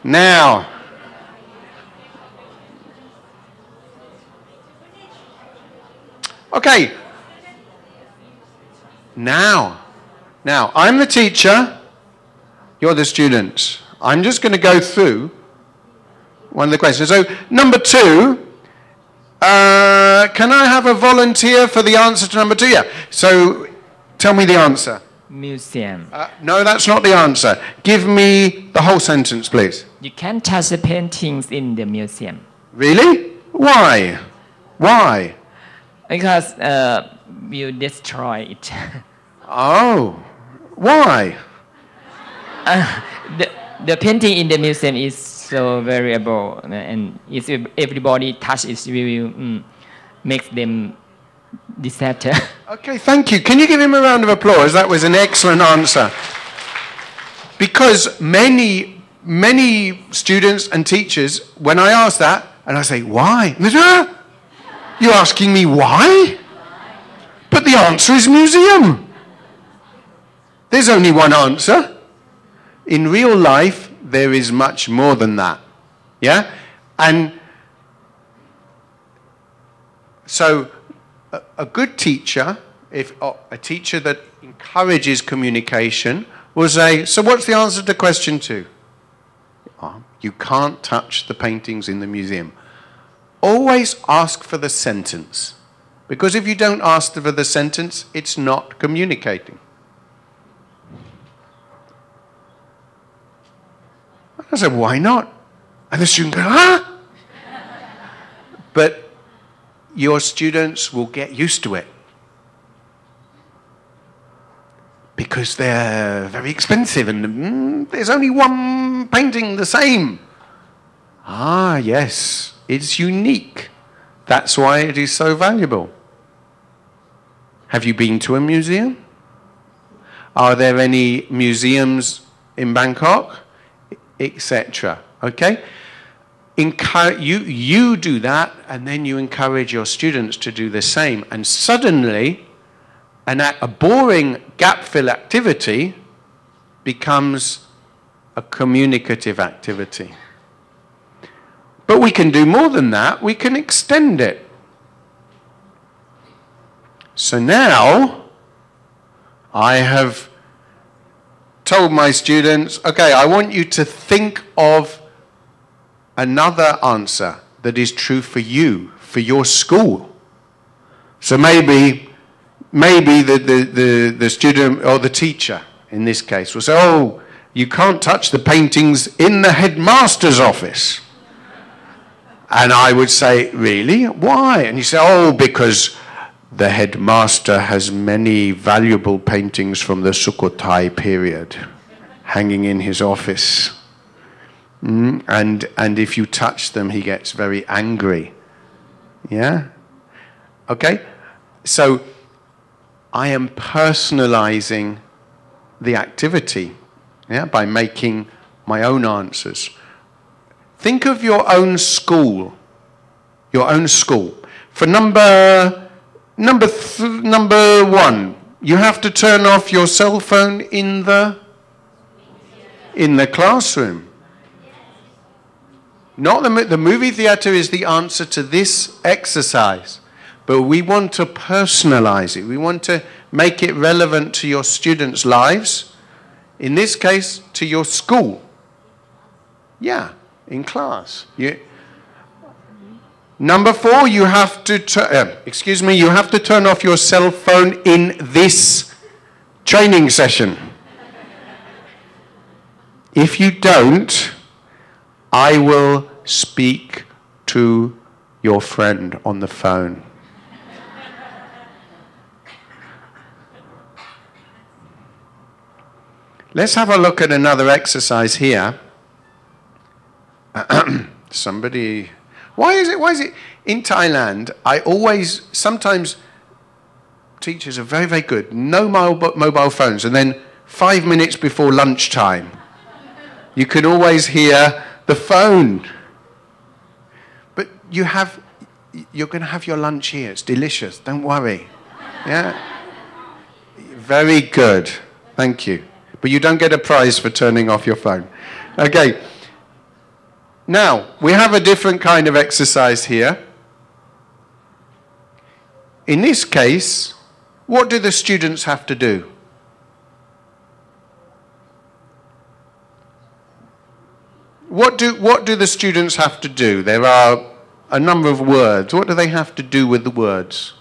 Now, okay. Now, I'm the teacher, you're the students. I'm just going to go through one of the questions. So, number 2, can I have a volunteer for the answer to number 2? Yeah. So, tell me the answer. Museum. No, that's not the answer. Give me the whole sentence, please. You can touch the paintings in the museum. Really? Why? Why? Because you destroy it. Oh, why? The painting in the museum is so variable, and if everybody touch it, will make them disaster. Okay, thank you. Can you give him a round of applause? That was an excellent answer. Because many students and teachers, when I ask that, and I say, why? They say, you're asking me why? But the answer is museum. There's only one answer. In real life, there is much more than that. Yeah? And so a good teacher, a teacher that encourages communication, will say, so what's the answer to question 2? You can't touch the paintings in the museum. Always ask for the sentence. Because if you don't ask for the sentence, it's not communicating. I said, why not? And the student goes, But your students will get used to it. Because they're very expensive and there's only one painting the same. Ah, yes, it's unique. That's why it is so valuable. Have you been to a museum? Are there any museums in Bangkok? Etc. Okay? You do that, and then you encourage your students to do the same. And suddenly, a boring gap-fill activity becomes a communicative activity. But we can do more than that. We can extend it. So now, I have told my students, okay, I want you to think of another answer that is true for you, for your school. So maybe the student or the teacher in this case will say, oh, you can't touch the paintings in the headmaster's office. And I would say, really? Why? And you say, oh, because the headmaster has many valuable paintings from the Sukhothai period hanging in his office. And if you touch them, he gets very angry. Yeah? Okay? So I am personalizing the activity, yeah, by making my own answers. Think of your own school. Your own school. For number 1, you have to turn off your cell phone in the classroom. Not the movie theater is the answer to this exercise, but we want to personalize it. We want to make it relevant to your students' lives. In this case, to your school. Yeah, in class. Number 4, you have to you have to turn off your cell phone in this training session. If you don't, I will speak to your friend on the phone. Let's have a look at another exercise here. Why is it in Thailand, sometimes teachers are very, very good. No mobile phones. And then 5 minutes before lunchtime, you can always hear the phone. But you're going to have your lunch here. It's delicious. Don't worry. Yeah? Very good. Thank you. But you don't get a prize for turning off your phone. Okay. Now, we have a different kind of exercise here. In this case, what do the students have to do? What do the students have to do? There are a number of words. What do they have to do with the words?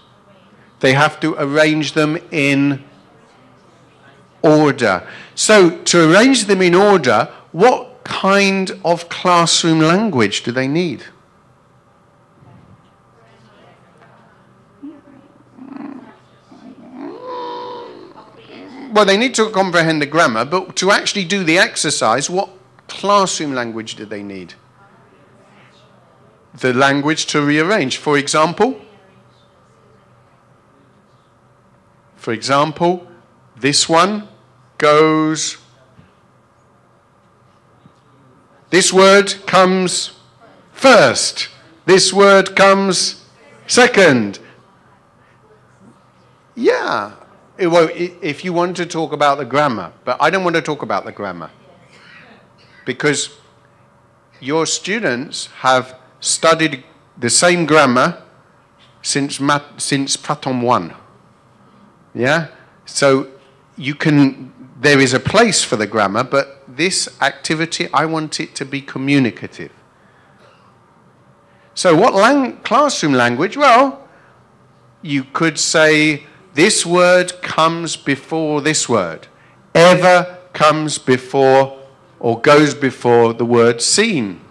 They have to arrange them in order. So, to arrange them in order, what kind of classroom language do they need? Well, they need to comprehend the grammar, but to actually do the exercise, what classroom language do they need? The language to rearrange. For example, this one goes, this word comes first, this word comes second. Yeah, well, if you want to talk about the grammar, but I don't want to talk about the grammar, because your students have studied the same grammar since Pratham 1. Yeah? So there is a place for the grammar, but this activity, I want it to be communicative. So what classroom language? Well, you could say this word comes before this word. Ever comes before or goes before the word seen.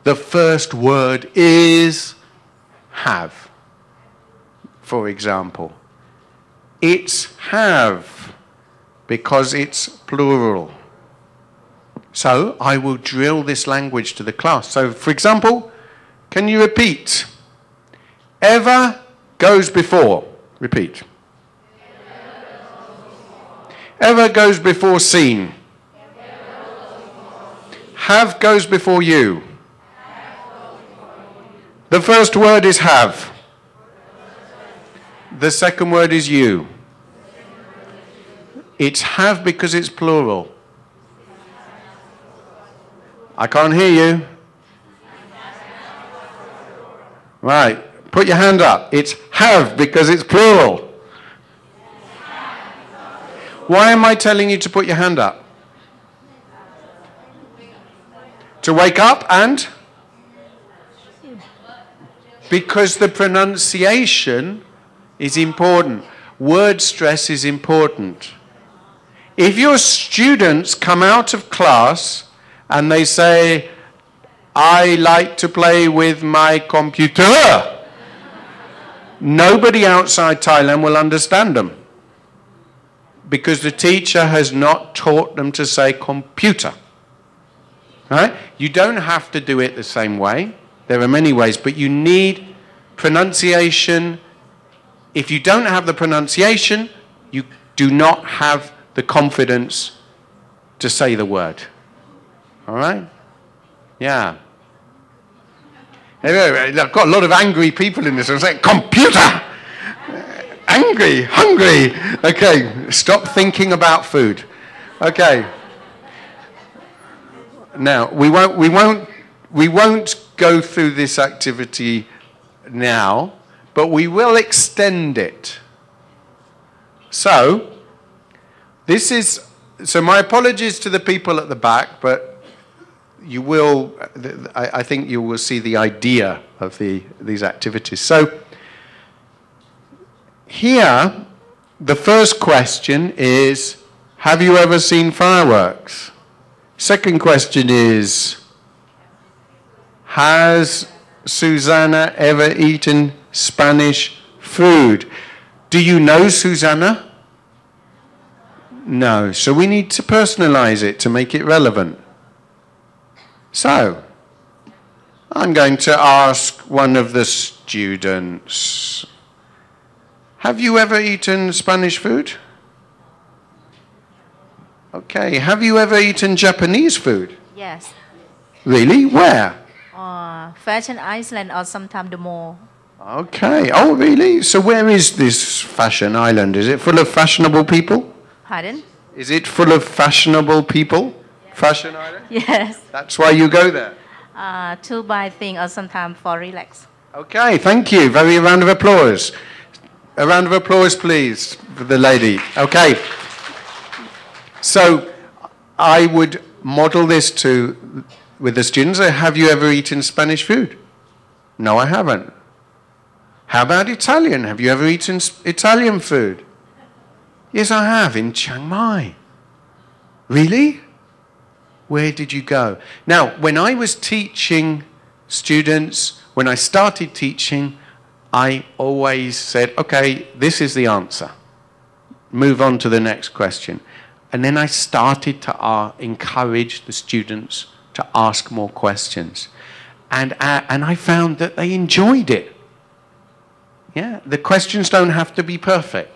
The first word is have, for example. It's have, because it's plural. So I will drill this language to the class. So, for example, can you repeat? Ever goes before. Repeat. Ever goes before seen. Have goes before you. The first word is have. The second word is you. It's have because it's plural. I can't hear you. Right. Put your hand up. It's have because it's plural. Why am I telling you to put your hand up? To wake up and? Because the pronunciation is important. Word stress is important. If your students come out of class and they say, I like to play with my computer, nobody outside Thailand will understand them. Because the teacher has not taught them to say computer. Right? You don't have to do it the same way. There are many ways, but you need pronunciation. If you don't have the pronunciation, you do not have the confidence to say the word. All right? Yeah. Anyway, I've got a lot of angry people in this. I'm saying, computer! Angry, hungry. Okay, stop thinking about food. Okay. Now, we won't go through this activity now, but we will extend it. So my apologies to the people at the back, but you will, I think you will see the idea of these activities. So here, the first question is, have you ever seen fireworks? Second question is, has Susanna ever eaten Spanish food? Do you know Susanna? No. So we need to personalize it to make it relevant. So, I'm going to ask one of the students. Have you ever eaten Spanish food? Okay. Have you ever eaten Japanese food? Yes. Really? Where? Fashion Island or sometimes the mall. Okay. Oh, really? So where is this fashion island? Is it full of fashionable people? Pardon? Is it full of fashionable people? Fashion island? Yes. That's why you go there. To buy things or sometimes for relax. Okay, thank you. Very round of applause. A round of applause, please, for the lady. Okay. So I would model this with the students. Have you ever eaten Spanish food? No, I haven't. How about Italian? Have you ever eaten Italian food? Yes, I have, in Chiang Mai. Really? Where did you go? Now, when I was teaching students, when I started teaching, I always said, okay, this is the answer. Move on to the next question. And then I started to encourage the students to ask more questions. And I found that they enjoyed it. Yeah, the questions don't have to be perfect.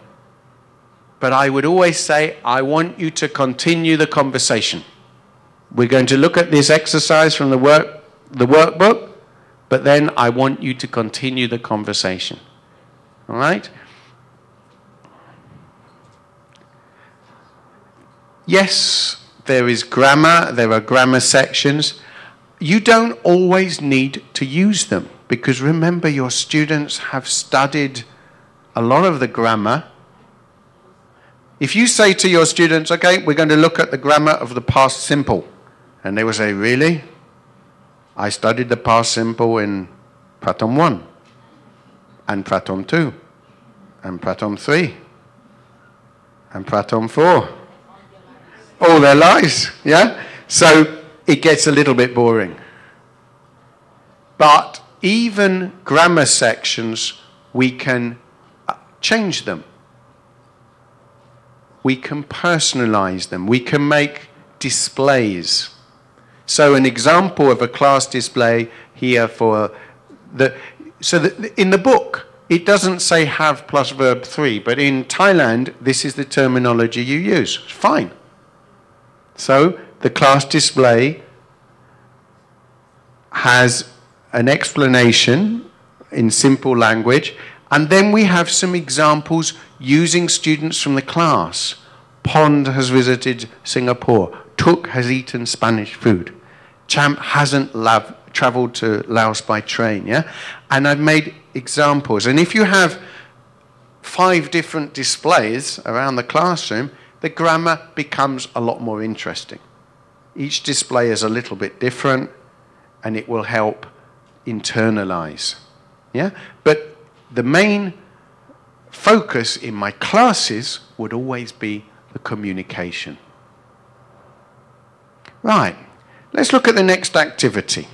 But I would always say, I want you to continue the conversation. We're going to look at this exercise from the workbook, but then I want you to continue the conversation. All right? Yes, there is grammar. There are grammar sections. You don't always need to use them, because remember, your students have studied a lot of the grammar. If you say to your students, okay, we're going to look at the grammar of the past simple, and they will say, really? I studied the past simple in Pratham 1, and Pratham 2, and Pratham 3, and Pratham 4. All their lives, yeah? So it gets a little bit boring. But even grammar sections, we can change them. We can personalize them. We can make displays. So an example of a class display here for in the book, it doesn't say have plus verb 3, but in Thailand, this is the terminology you use. Fine. So the class display has an explanation in simple language, and then we have some examples using students from the class. Pond has visited Singapore. Tuk has eaten Spanish food. Champ hasn't traveled to Laos by train, yeah? And I've made examples. And if you have 5 different displays around the classroom, the grammar becomes a lot more interesting. Each display is a little bit different, and it will help internalize, yeah? But the main focus in my classes would always be the communication. Right. Let's look at the next activity.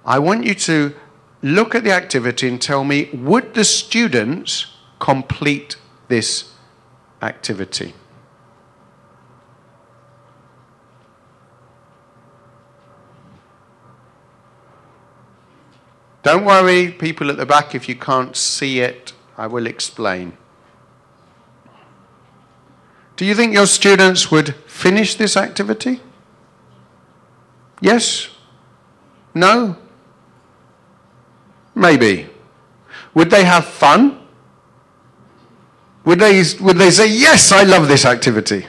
I want you to look at the activity and tell me, would the students complete this activity? Don't worry, people at the back, if you can't see it, I will explain. Do you think your students would finish this activity? Yes? No? Maybe. Would they have fun? Would they say, yes, I love this activity?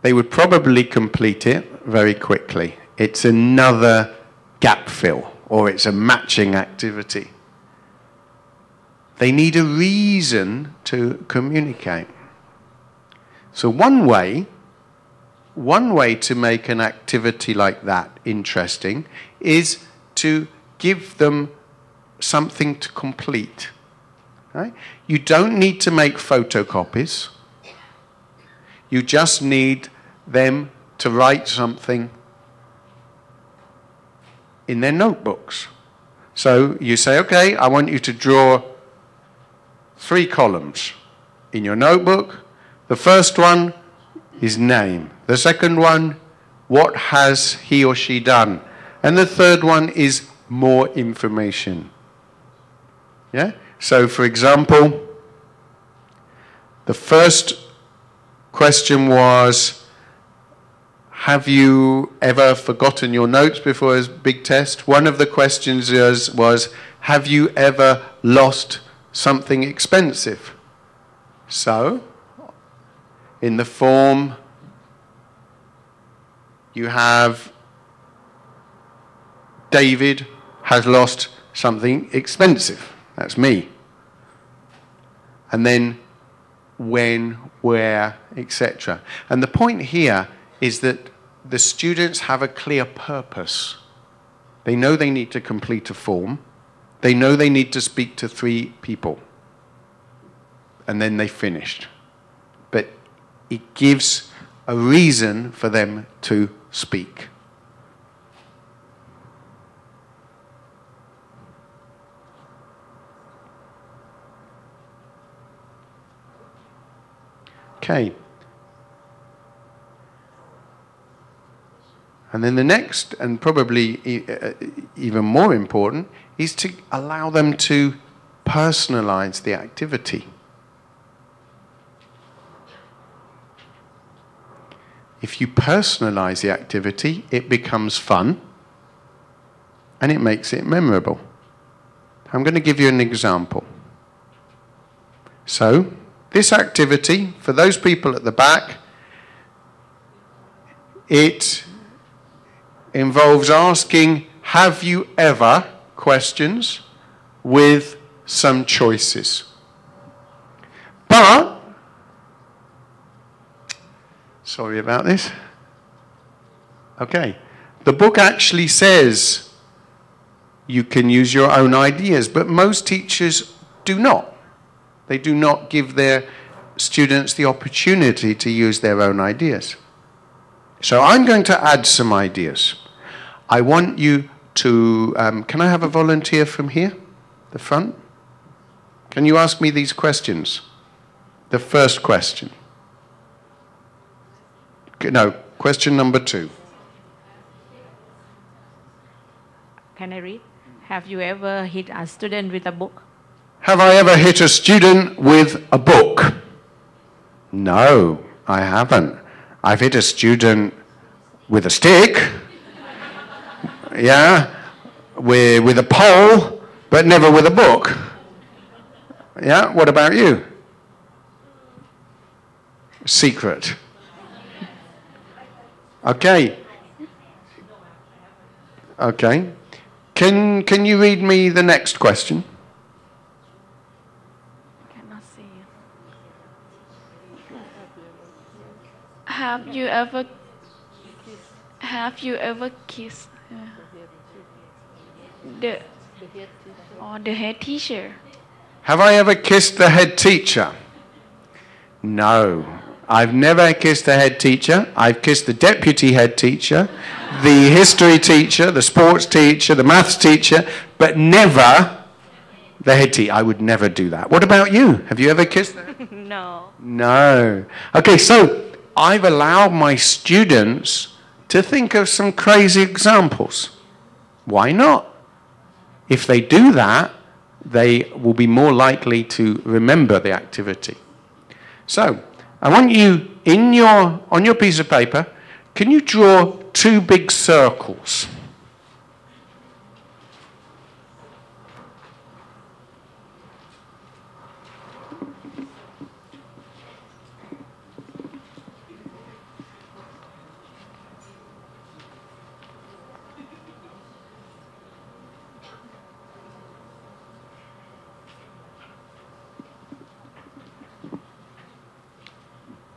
They would probably complete it very quickly. It's another gap fill, or it's a matching activity. They need a reason to communicate. So one way to make an activity like that interesting is to give them something to complete. Right? You don't need to make photocopies. You just need them to write something in their notebooks. So you say, okay, I want you to draw 3 columns in your notebook. The first one is name. The second one, what has he or she done? And the third one is more information. Yeah? So, for example, the first question was, have you ever forgotten your notes before a big test? One of the questions was, have you ever lost something expensive? So, in the form, you have David has lost something expensive. That's me. And then when, where, etc. And the point here is that the students have a clear purpose. They know they need to complete a form. They know they need to speak to 3 people. And then they finished. But it gives a reason for them to speak. Okay. And then the next, and probably even more important, is to allow them to personalize the activity. If you personalize the activity, it becomes fun and it makes it memorable. I'm going to give you an example. So, this activity, for those people at the back, it involves asking, have you ever, questions, with some choices. But, sorry about this. Okay, the book actually says you can use your own ideas, but most teachers do not. They do not give their students the opportunity to use their own ideas. So I'm going to add some ideas. I want you to, can I have a volunteer from here, the front? Can you ask me these questions? The first question. No, question number 2. Can I read? Have you ever hit a student with a book? Have I ever hit a student with a book? No, I haven't. I've hit a student with a stick. Yeah, with a pole, but never with a book. Yeah, what about you? Secret. Okay. Okay. Can you read me the next question? Cannot see it. Have you ever kissed the head teacher? Have I ever kissed the head teacher? No. I've never kissed the head teacher. I've kissed the deputy head teacher, the history teacher, the sports teacher, the maths teacher, but never the head teacher. I would never do that. What about you? Have you ever kissed them? No. No. Okay, so I've allowed my students to think of some crazy examples. Why not? If they do that, they will be more likely to remember the activity. So, I want you, on your piece of paper, can you draw 2 big circles?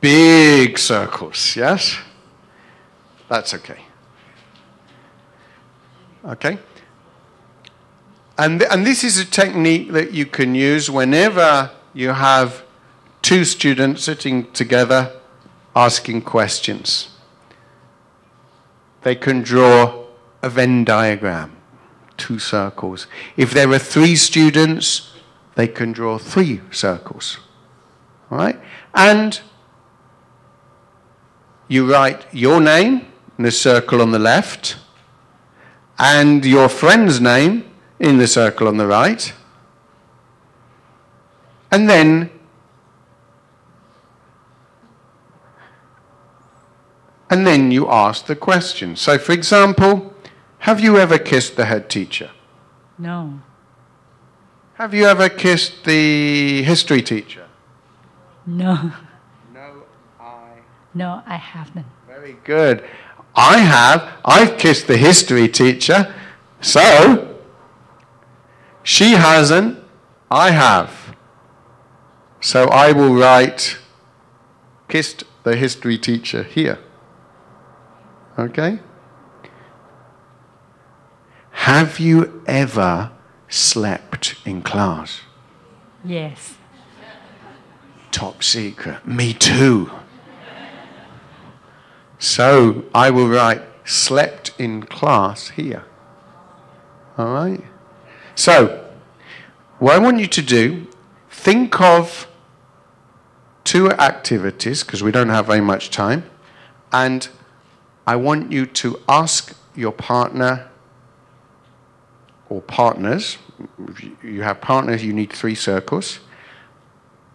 Big circles, yes? That's okay. Okay? And this is a technique that you can use whenever you have 2 students sitting together asking questions. They can draw a Venn diagram, 2 circles. If there are 3 students, they can draw 3 circles. All right? And you write your name in the circle on the left and your friend's name in the circle on the right. And then you ask the question. So, for example, have you ever kissed the head teacher? No. Have you ever kissed the history teacher? No. No, I haven't. very good. I have. I've kissed the history teacher. So, she hasn't. I have. So I will write kissed the history teacher here. Okay? Have you ever slept in class? Yes. Top secret. Me too. So I will write slept in class here. All right? So, what I want you to do, think of 2 activities, because we don't have very much time, and I want you to ask your partner or partners, if you have partners, you need 3 circles,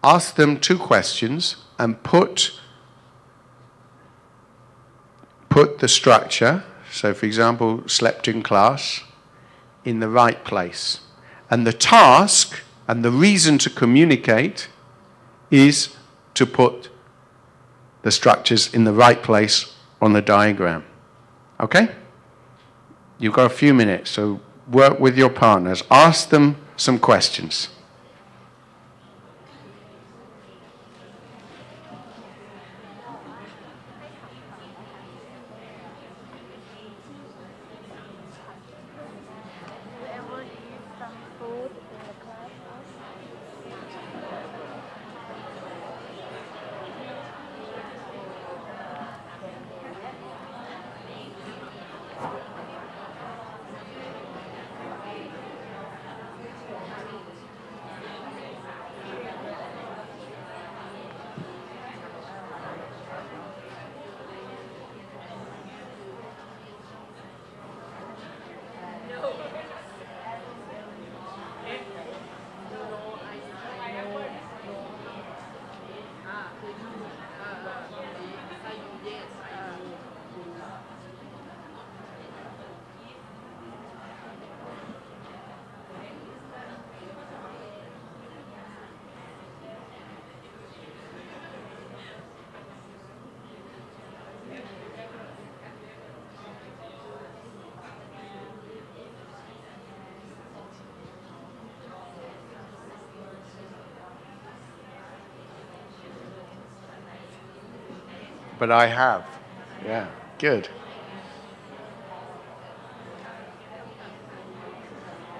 ask them 2 questions and put the structure, so for example, slept in class, in the right place. And the task and the reason to communicate is to put the structures in the right place on the diagram. Okay? You've got a few minutes, so work with your partners. Ask them some questions. But I have. Yeah, good.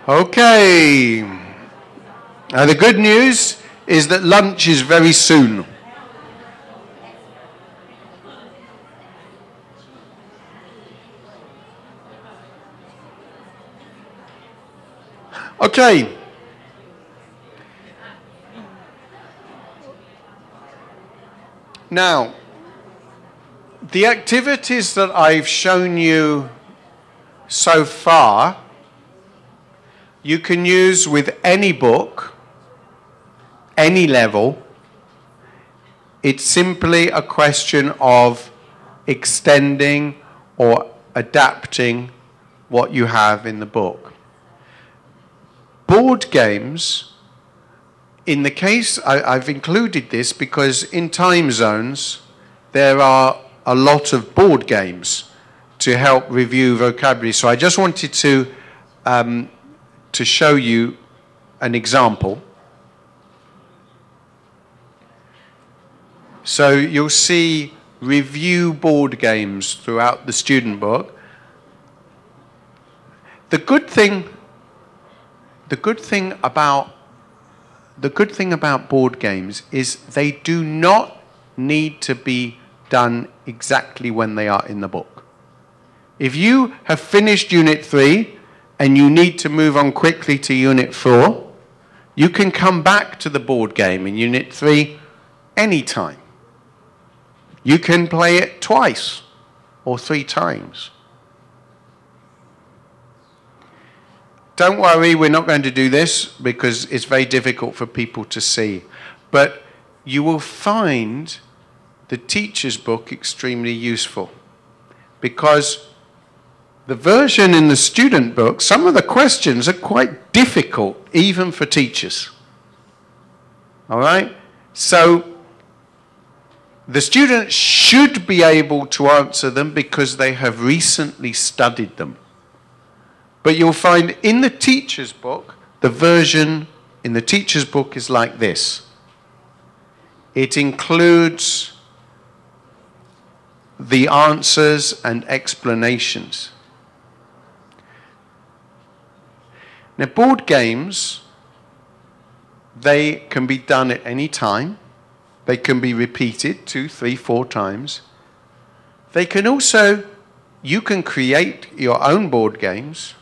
Okay. Now the good news is that lunch is very soon. Okay. Now, the activities that I've shown you so far, you can use with any book, any level. It's simply a question of extending or adapting what you have in the book. Board games, in the case, I've included this because in time zones, there are a lot of board games to help review vocabulary. So I just wanted to show you an example. So you'll see review board games throughout the student book. The good thing about board games is they do not need to be done exactly when they are in the book. If you have finished Unit 3 and you need to move on quickly to Unit 4, you can come back to the board game in Unit 3 anytime. You can play it twice or 3 times. don't worry, we're not going to do this because it's very difficult for people to see. But you will find the teacher's book extremely useful because the version in the student book, some of the questions are quite difficult even for teachers. All right? So the students should be able to answer them because they have recently studied them. But you'll find in the teacher's book, the version in the teacher's book is like this. It includes the answers and explanations. Now, board games, they can be done at any time. They can be repeated 2, 3, 4 times. They can also, you can create your own board games.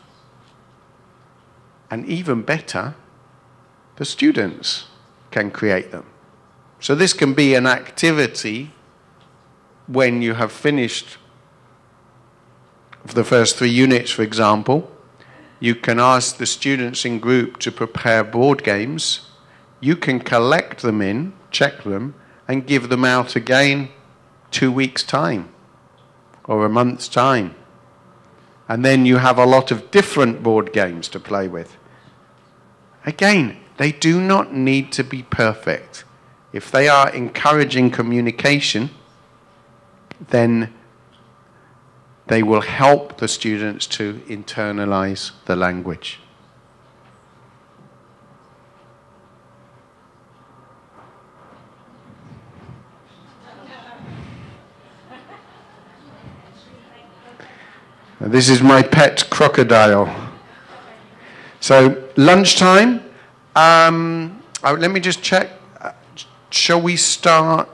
And even better, the students can create them. So this can be an activity when you have finished the first 3 units, for example. You can ask the students in group to prepare board games. You can collect them in, check them, and give them out again 2 weeks' time or a month's time. And then you have a lot of different board games to play with. Again, they do not need to be perfect. If they are encouraging communication, then they will help the students to internalize the language. This is my pet crocodile. So, lunchtime. Let me just check. Shall we start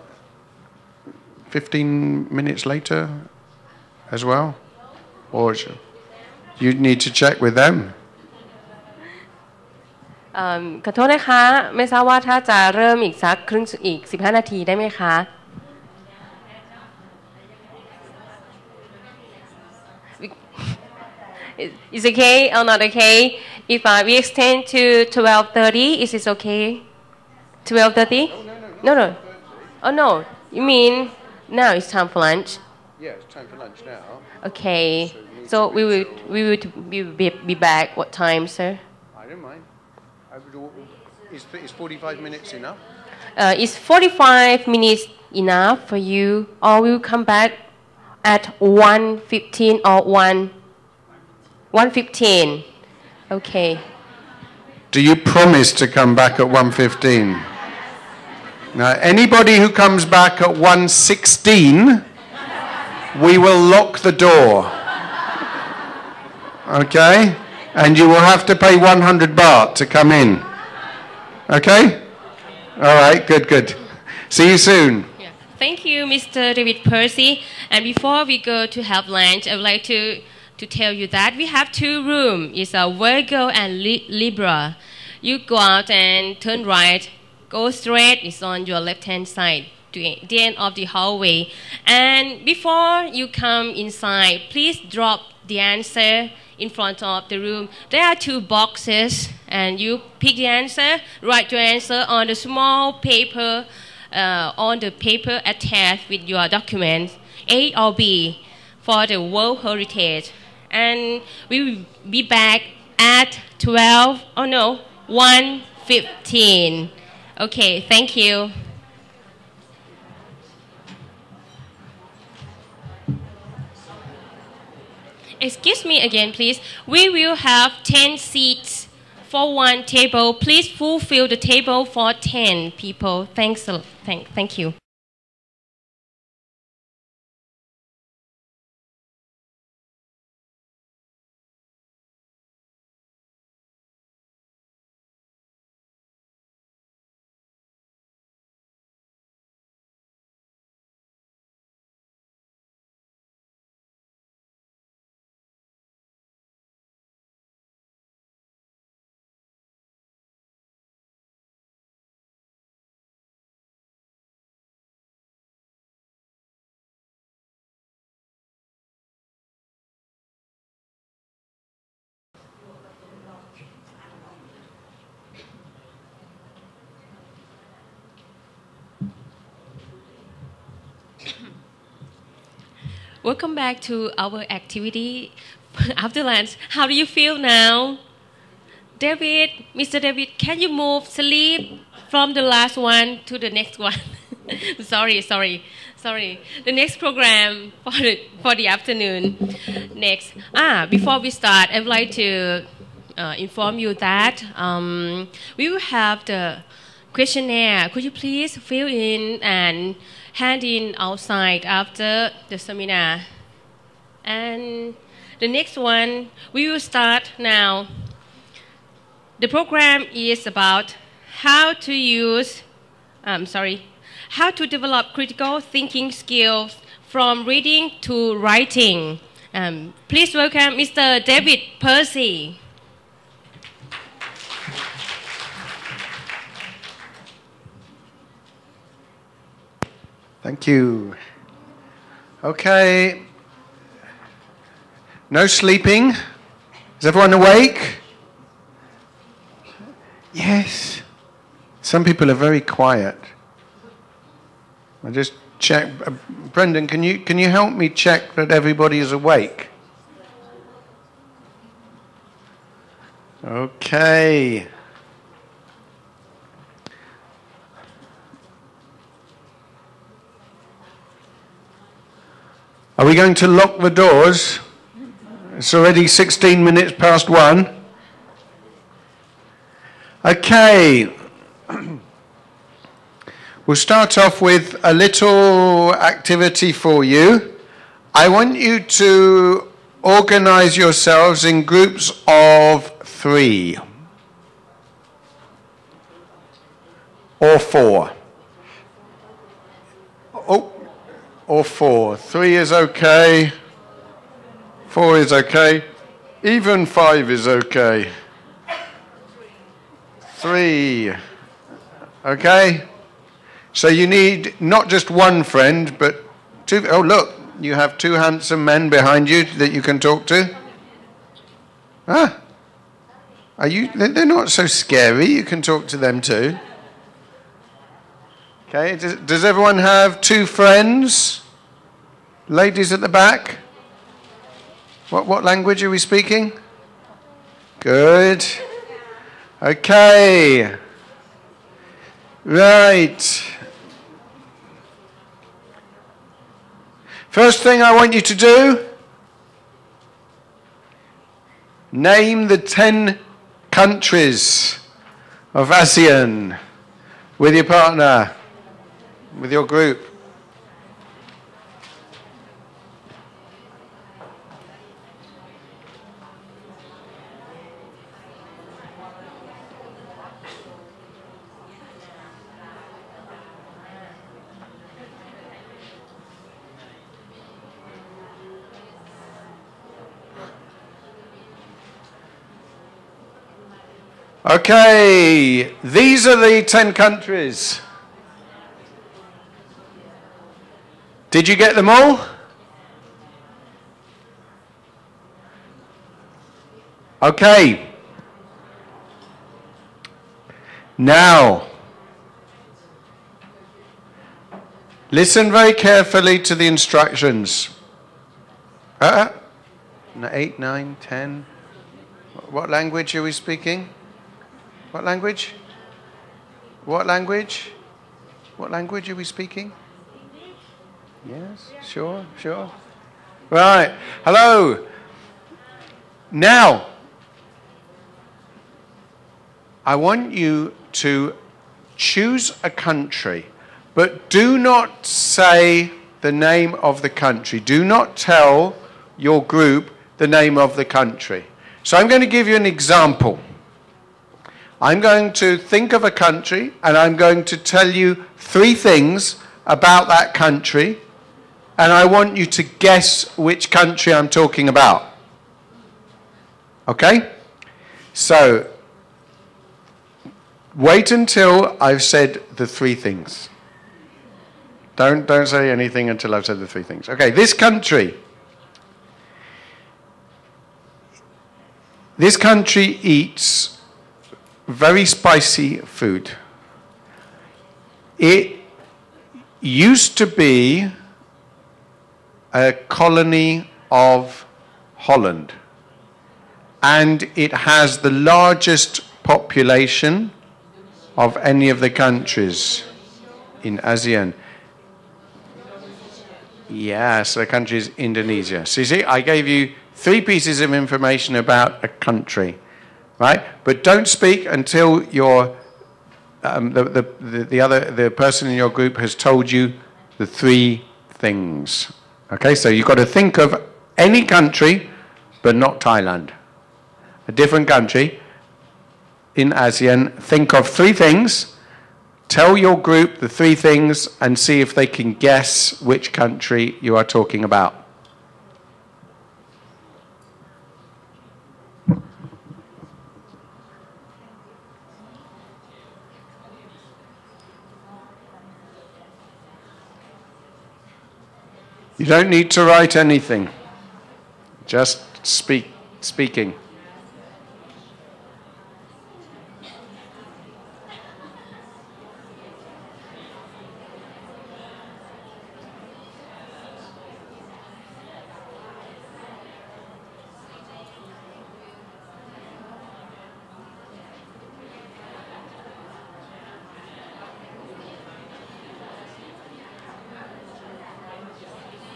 15 minutes later as well? Or you need to check with them? ขอโทษนะคะไม่ทราบว่าถ้าจะเริ่มอีกสักอีก15 นาทีได้ไหมคะ Is okay or not okay? If we extend to 12:30, is this okay? 12:30? No. Oh no, you mean now it's time for lunch? Yeah, it's time for lunch now. Okay, so we will be back. What time, sir? I don't mind. Is 45 minutes enough? Is 45 minutes enough for you, or we will come back at 1:15 or 1:15? Okay. Do you promise to come back at 1:15? Now, anybody who comes back at 1:16, we will lock the door. Okay? And you will have to pay 100 baht to come in. Okay? All right, good. See you soon. Yeah. Thank you, Mr. David Percy. And before we go to have lunch, I would like to tell you that we have 2 rooms. It's a Virgo and Libra. You go out and turn right, go straight, it's on your left-hand side to the end of the hallway. And before you come inside, please drop the answer in front of the room. There are 2 boxes, and you pick the answer, write your answer on the small paper, on the paper attached with your document, A or B, for the World Heritage. And we will be back at 1:15. Okay, thank you. Excuse me again, please. We will have 10 seats for 1 table. Please fulfill the table for 10 people. Thanks a lot. Thank you. Welcome back to our activity after lunch. How do you feel now? David, Mr. David, can you move sleep from the last one to the next one? sorry. The next program for the afternoon. Next. Before we start, I would like to inform you that we will have the questionnaire. Could you please fill in and hand in outside after the seminar? And the next one, we will start now. The program is about how to develop critical thinking skills from reading to writing. Please welcome Mr. David Percy. Thank you. Okay. No sleeping. Is everyone awake? Yes. Some people are very quiet. I just check. Brendan, can you help me check that everybody is awake? Okay. Are we going to lock the doors? It's already 16 minutes past 1. Okay. We'll start off with a little activity for you. I want you to organize yourselves in groups of 3 or 4. Or 4. 3 is okay. 4 is okay. Even 5 is okay. 3. Okay? So you need not just one friend, but 2. Oh, look, you have 2 handsome men behind you that you can talk to. They're not so scary. You can talk to them too. Okay, does everyone have 2 friends? Ladies at the back? What language are we speaking? Good. Okay. Right. First thing I want you to do, name the 10 countries of ASEAN with your partner, with your group. Okay, these are the 10 countries. Did you get them all? Okay. Now, listen very carefully to the instructions. 8, 9, 10. What language are we speaking? What language? What language? What language are we speaking? Yes, sure. Right. Hello. Now, I want you to choose a country, but do not say the name of the country. Do not tell your group the name of the country. So I'm going to give you an example. I'm going to think of a country and I'm going to tell you 3 things about that country, and I want you to guess which country I'm talking about. Okay? So, wait until I've said the 3 things. Don't say anything until I've said the 3 things. Okay, this country eats very spicy food. It used to be a colony of Holland. And it has the largest population of any of the countries in ASEAN. Yes, the country is Indonesia. So you see, I gave you 3 pieces of information about a country, right? But don't speak until your the person in your group has told you the 3 things. Okay, so you've got to think of any country, but not Thailand. A different country in ASEAN. Think of 3 things. Tell your group the 3 things and see if they can guess which country you are talking about. You don't need to write anything. Just speaking.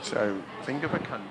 So think of a country.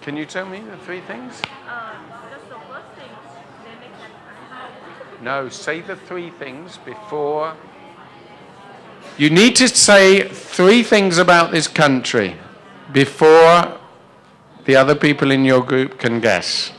Can you tell me the 3 things? Just the first thing. Then they can. No, say the 3 things before. You need to say 3 things about this country before the other people in your group can guess.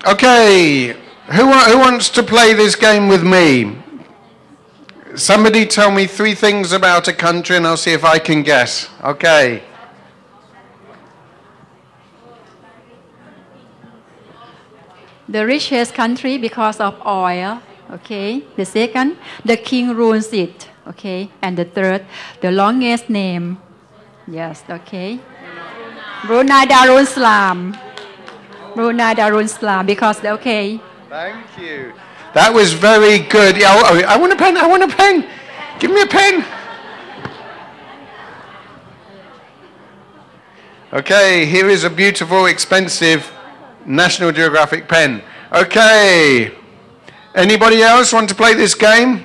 Okay, who wants to play this game with me? Somebody tell me 3 things about a country and I'll see if I can guess. Okay. The richest country because of oil, okay. The second, the king rules it, okay. And the third, the longest name. Yes, okay. Brunei Darussalam. Brunei Darussalam because, okay. Thank you. That was very good. Yeah, I want a pen. I want a pen. Give me a pen. Okay, here is a beautiful, expensive National Geographic pen. Okay. Anybody else want to play this game?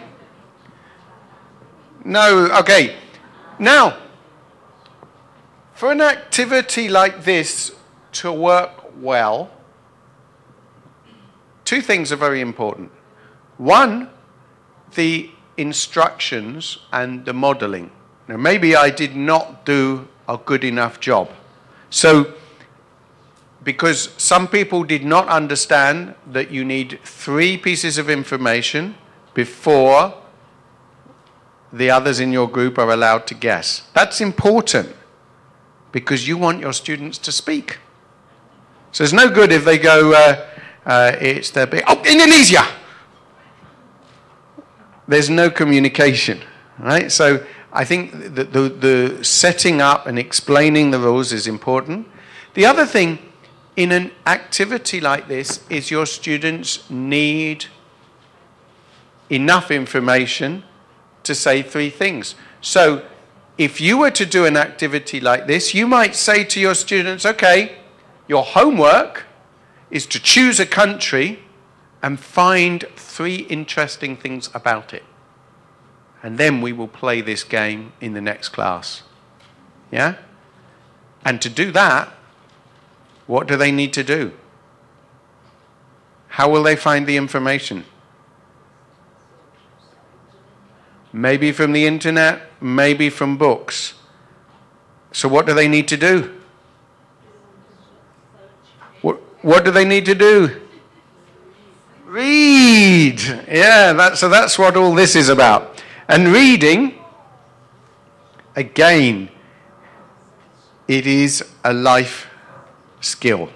No? Okay. Now, for an activity like this to work well, two things are very important. One, the instructions and the modeling. Now, maybe I did not do a good enough job. So, because some people did not understand that you need 3 pieces of information before the others in your group are allowed to guess. That's important because you want your students to speak. So it's no good if they go, it's their big, oh, Indonesia! There's no communication, right? So I think that the setting up and explaining the rules is important. The other thing in an activity like this is your students need enough information to say 3 things. So if you were to do an activity like this, you might say to your students, okay, your homework is to choose a country and find 3 interesting things about it. And then we will play this game in the next class. Yeah? And to do that, what do they need to do? How will they find the information? Maybe from the internet, maybe from books. So what do they need to do? What do they need to do? Read. Yeah, so that's what all this is about. And reading, again, it is a life skill.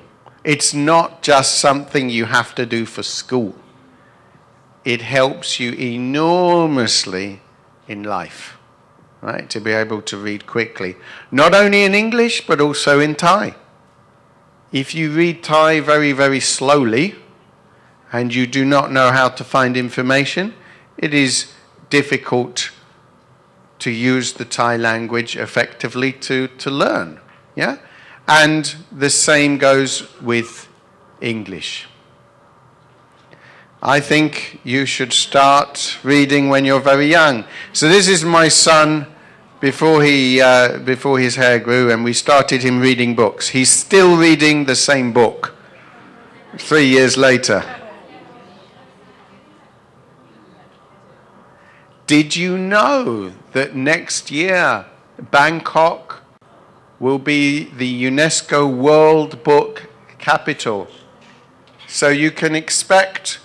It's not just something you have to do for school. It helps you enormously in life, right? To be able to read quickly. Not only in English, but also in Thai. If you read Thai very, very slowly, and you do not know how to find information, it is difficult to use the Thai language effectively to learn, yeah? And the same goes with English. I think you should start reading when you're very young. So this is my son before his hair grew, and we started him reading books. He's still reading the same book 3 years later. Did you know that next year Bangkok will be the UNESCO World Book Capital? So you can expect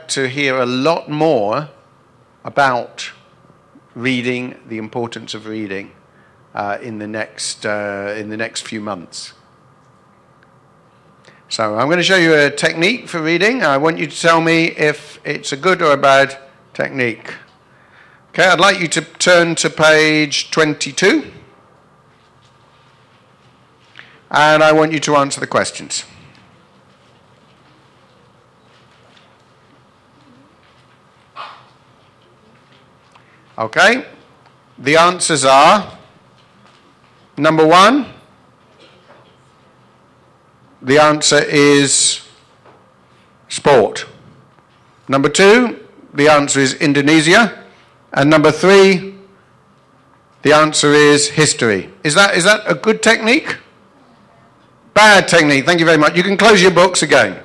to hear a lot more about reading, the importance of reading, in the next few months. So I'm going to show you a technique for reading. I want you to tell me if it's a good or a bad technique. Okay, I'd like you to turn to page 22. And I want you to answer the questions. Okay, the answers are, number 1, the answer is sport. Number 2, the answer is Indonesia. And number 3, the answer is history. Is that a good technique? Bad technique, thank you very much. You can close your books again.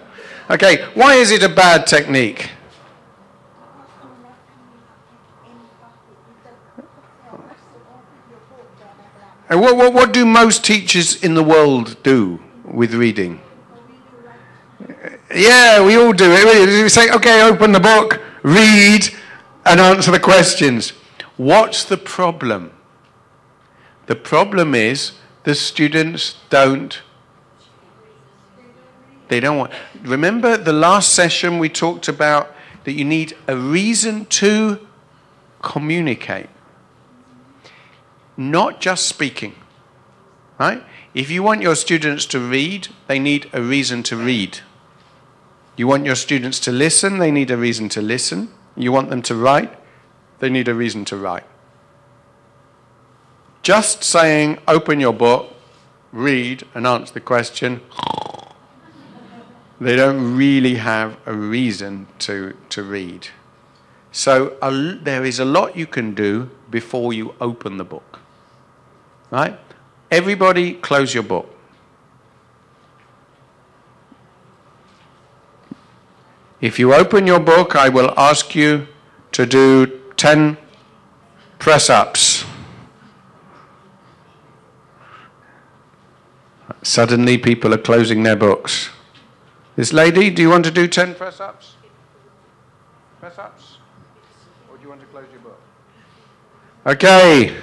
Okay, why is it a bad technique? And what do most teachers in the world do with reading? Yeah, we all do it. We say, okay, open the book, read, and answer the questions. What's the problem? The problem is the students don't want. Remember the last session we talked about that you need a reason to communicate. Not just speaking, right? If you want your students to read, they need a reason to read. You want your students to listen, they need a reason to listen. You want them to write, they need a reason to write. Just saying, open your book, read, and answer the question, They don't really have a reason to read. So there is a lot you can do before you open the book. Right? Everybody close your book. If you open your book, I will ask you to do 10 press-ups. Suddenly people are closing their books. This lady, do you want to do 10 press-ups? Press-ups? Or do you want to close your book? Okay.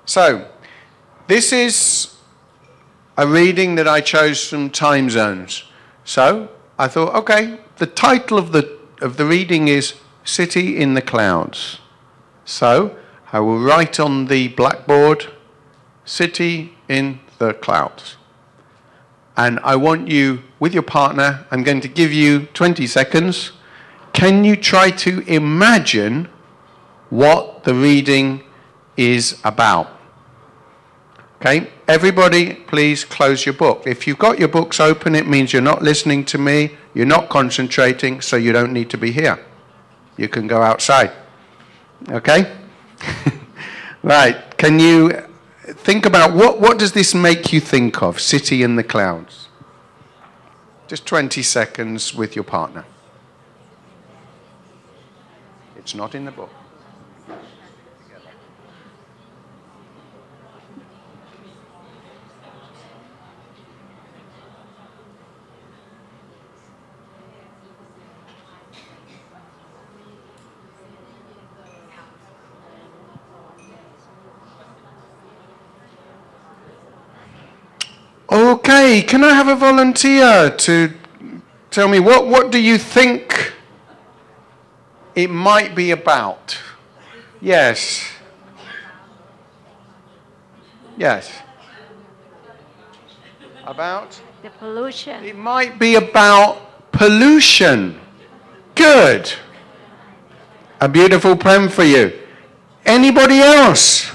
So, this is a reading that I chose from time zones. So, I thought, okay, the title of the reading is City in the Clouds. So, I will write on the blackboard, City in the Clouds. And I want you, with your partner, I'm going to give you 20 seconds. Can you try to imagine what the reading is about? Okay, everybody please close your book. If you've got your books open, it means you're not listening to me, you're not concentrating, so you don't need to be here. You can go outside. Okay? Right, can you think about what does this make you think of, City in the Clouds? Just 20 seconds with your partner. It's not in the book. Okay, can I have a volunteer to tell me what do you think it might be about? Yes. Yes. About? The pollution. It might be about pollution. Good. A beautiful poem for you. Anybody else?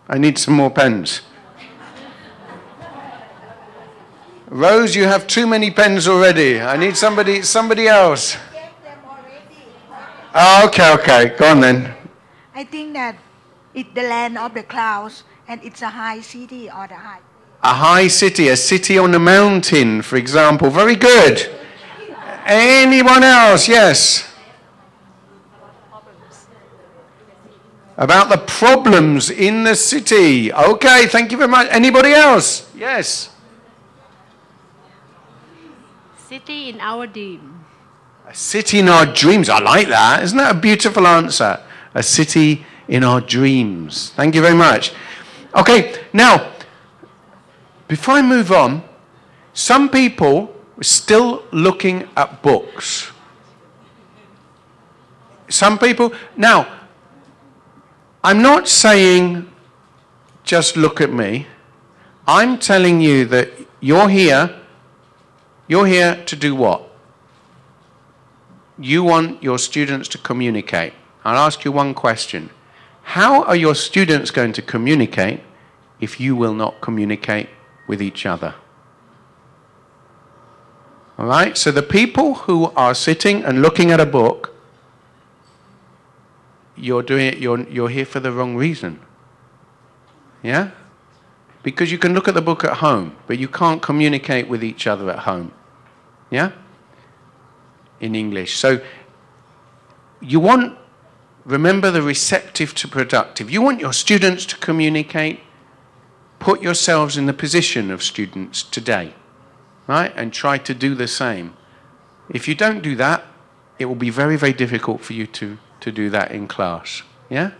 I need some more pens. Rose, you have too many pens already. I need somebody else. Oh, okay. Go on then. I think that it's the land of the clouds and it's a high city or the high. A high city, a city on a mountain, for example. Very good. Anyone else? Yes. About the problems in the city. Okay, thank you very much. Anybody else? Yes. City in our dream. A city in our dreams. I like that. Isn't that a beautiful answer? A city in our dreams. Thank you very much. Okay, now, before I move on, some people are still looking at books. Some people... Now, I'm not saying just look at me. I'm telling you that you're here to do what? You want your students to communicate. I'll ask you one question. How are your students going to communicate if you will not communicate with each other? All right? So the people who are sitting and looking at a book, you're here for the wrong reason. Yeah? Because you can look at the book at home, but you can't communicate with each other at home. Yeah? In English. So remember the receptive to productive. You want your students to communicate. Put yourselves in the position of students today. Right? And try to do the same. If you don't do that, it will be very, very difficult for you to do that in class. Yeah?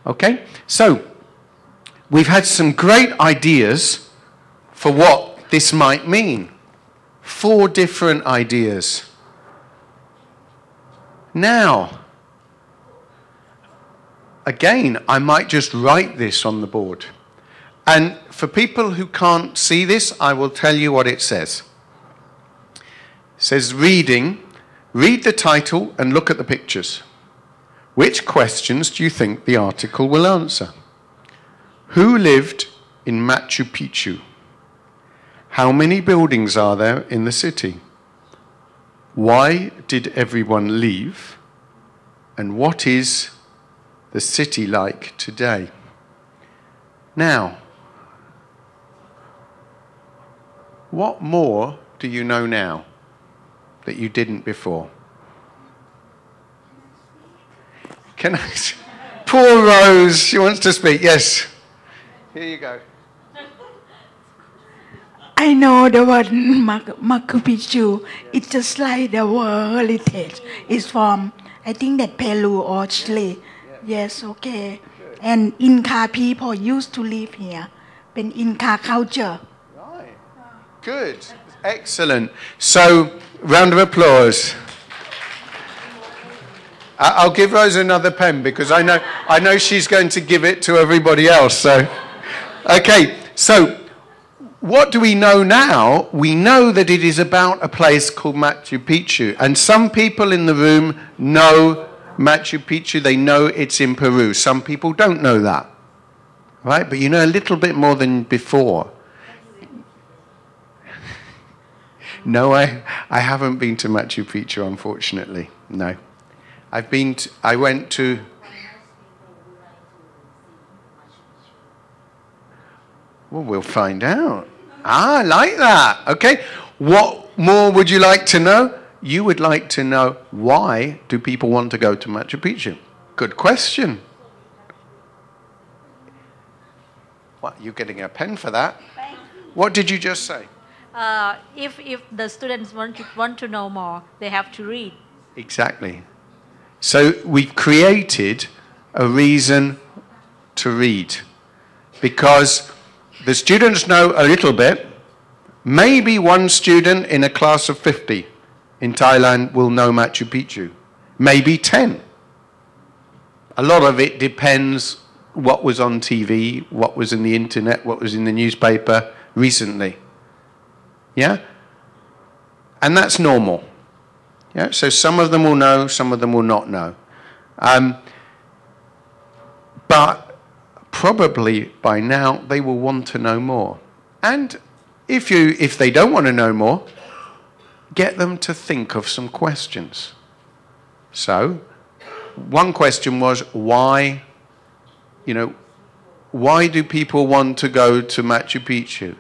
Okay? So, we've had some great ideas for what this might mean. 4 different ideas. Now, again, I might just write this on the board. And for people who can't see this, I will tell you what it says. It says reading. Read the title and look at the pictures. Which questions do you think the article will answer? Who lived in Machu Picchu? How many buildings are there in the city? Why did everyone leave? And what is the city like today? Now, what more do you know now that you didn't before? Can I? Poor Rose, she wants to speak. Yes. Here you go. I know the word Machu Picchu. It's just like the World Heritage. It's from, I think that Peru or Chile. Yes, okay. And Inca people used to live here.เป็น Inca culture. Right. Good. Excellent. So, round of applause. I'll give Rose another pen because I know she's going to give it to everybody else. So, okay. So, what do we know now? We know that it is about a place called Machu Picchu. And some people in the room know Machu Picchu. They know it's in Peru. Some people don't know that. Right? But you know a little bit more than before. No, I haven't been to Machu Picchu, unfortunately. No. I went to... Well, we'll find out. I like that. Okay. What more would you like to know? You would like to know, why do people want to go to Machu Picchu? Good question. What, you're getting a pen for that? What did you just say? If the students want to know more, they have to read. Exactly. So we've created a reason to read, because the students know a little bit. Maybe one student in a class of 50 in Thailand will know Machu Picchu. Maybe 10. A lot of it depends what was on TV, what was in the internet, what was in the newspaper recently. Yeah? And that's normal. Yeah? So some of them will know, some of them will not know. But probably by now they will want to know more. And if they don't want to know more, get them to think of some questions. So, one question was, why do people want to go to Machu Picchu?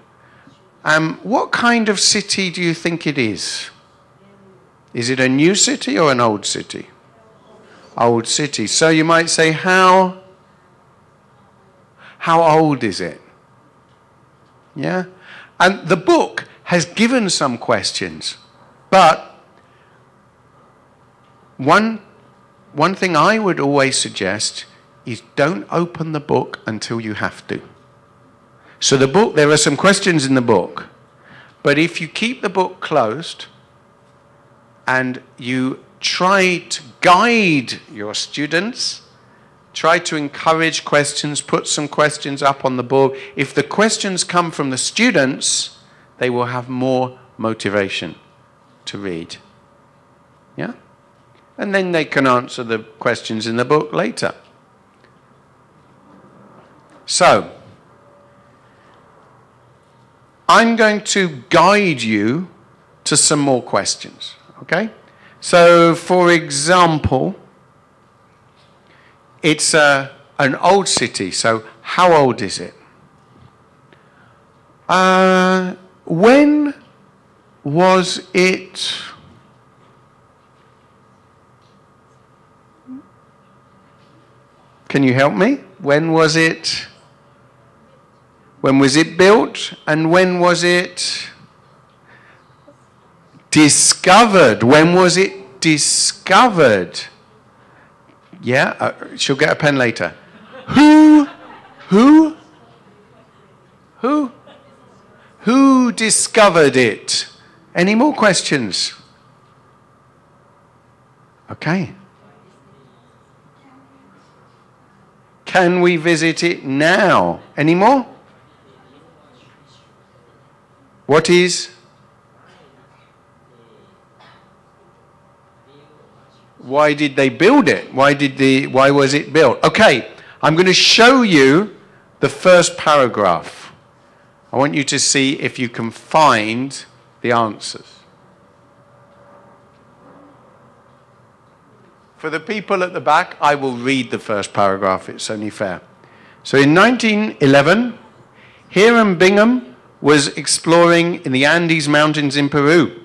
What kind of city do you think it is? Is it a new city or an old city? Old city. So you might say, how old is it? Yeah? And the book has given some questions, but one thing I would always suggest is don't open the book until you have to. So the book, there are some questions in the book, but if you keep the book closed and you try to guide your students, try to encourage questions, put some questions up on the board. If the questions come from the students, they will have more motivation to read. Yeah? And then they can answer the questions in the book later. So, I'm going to guide you to some more questions. Okay? So, for example, it's an old city, so how old is it? When was it? Can you help me? When was it? When was it built? And when was it discovered? When was it discovered? Yeah, she'll get a pen later. Who discovered it? Any more questions? Okay. Can we visit it now? Any more? What is? Why did they build it? Why was it built? Okay, I'm going to show you the first paragraph. I want you to see if you can find the answers. For the people at the back, I will read the first paragraph. It's only fair. So in 1911, Hiram Bingham was exploring in the Andes Mountains in Peru.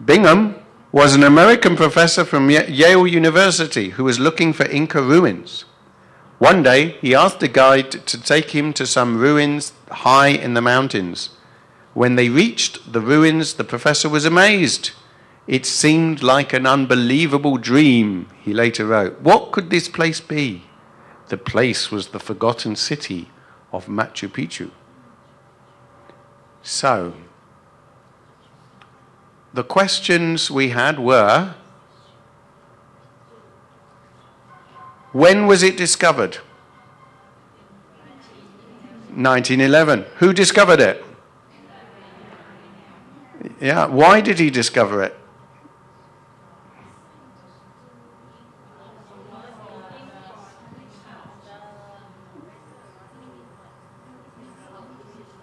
Bingham was an American professor from Yale University who was looking for Inca ruins. One day, he asked a guide to take him to some ruins high in the mountains. When they reached the ruins, the professor was amazed. It seemed like an unbelievable dream, he later wrote. What could this place be? The place was the forgotten city of Machu Picchu. So, the questions we had were, when was it discovered? 1911. Who discovered it? Yeah, why did he discover it?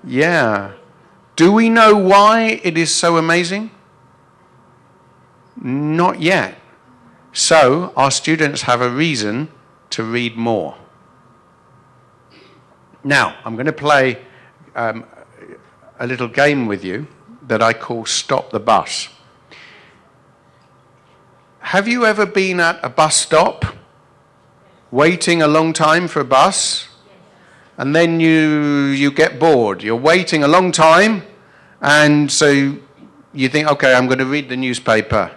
Yeah. Do we know why it is so amazing? Not yet. So, our students have a reason to read more. Now, I'm going to play a little game with you that I call Stop the Bus. Have you ever been at a bus stop, waiting a long time for a bus, and then you get bored? You're waiting a long time, and so you think, okay, I'm going to read the newspaper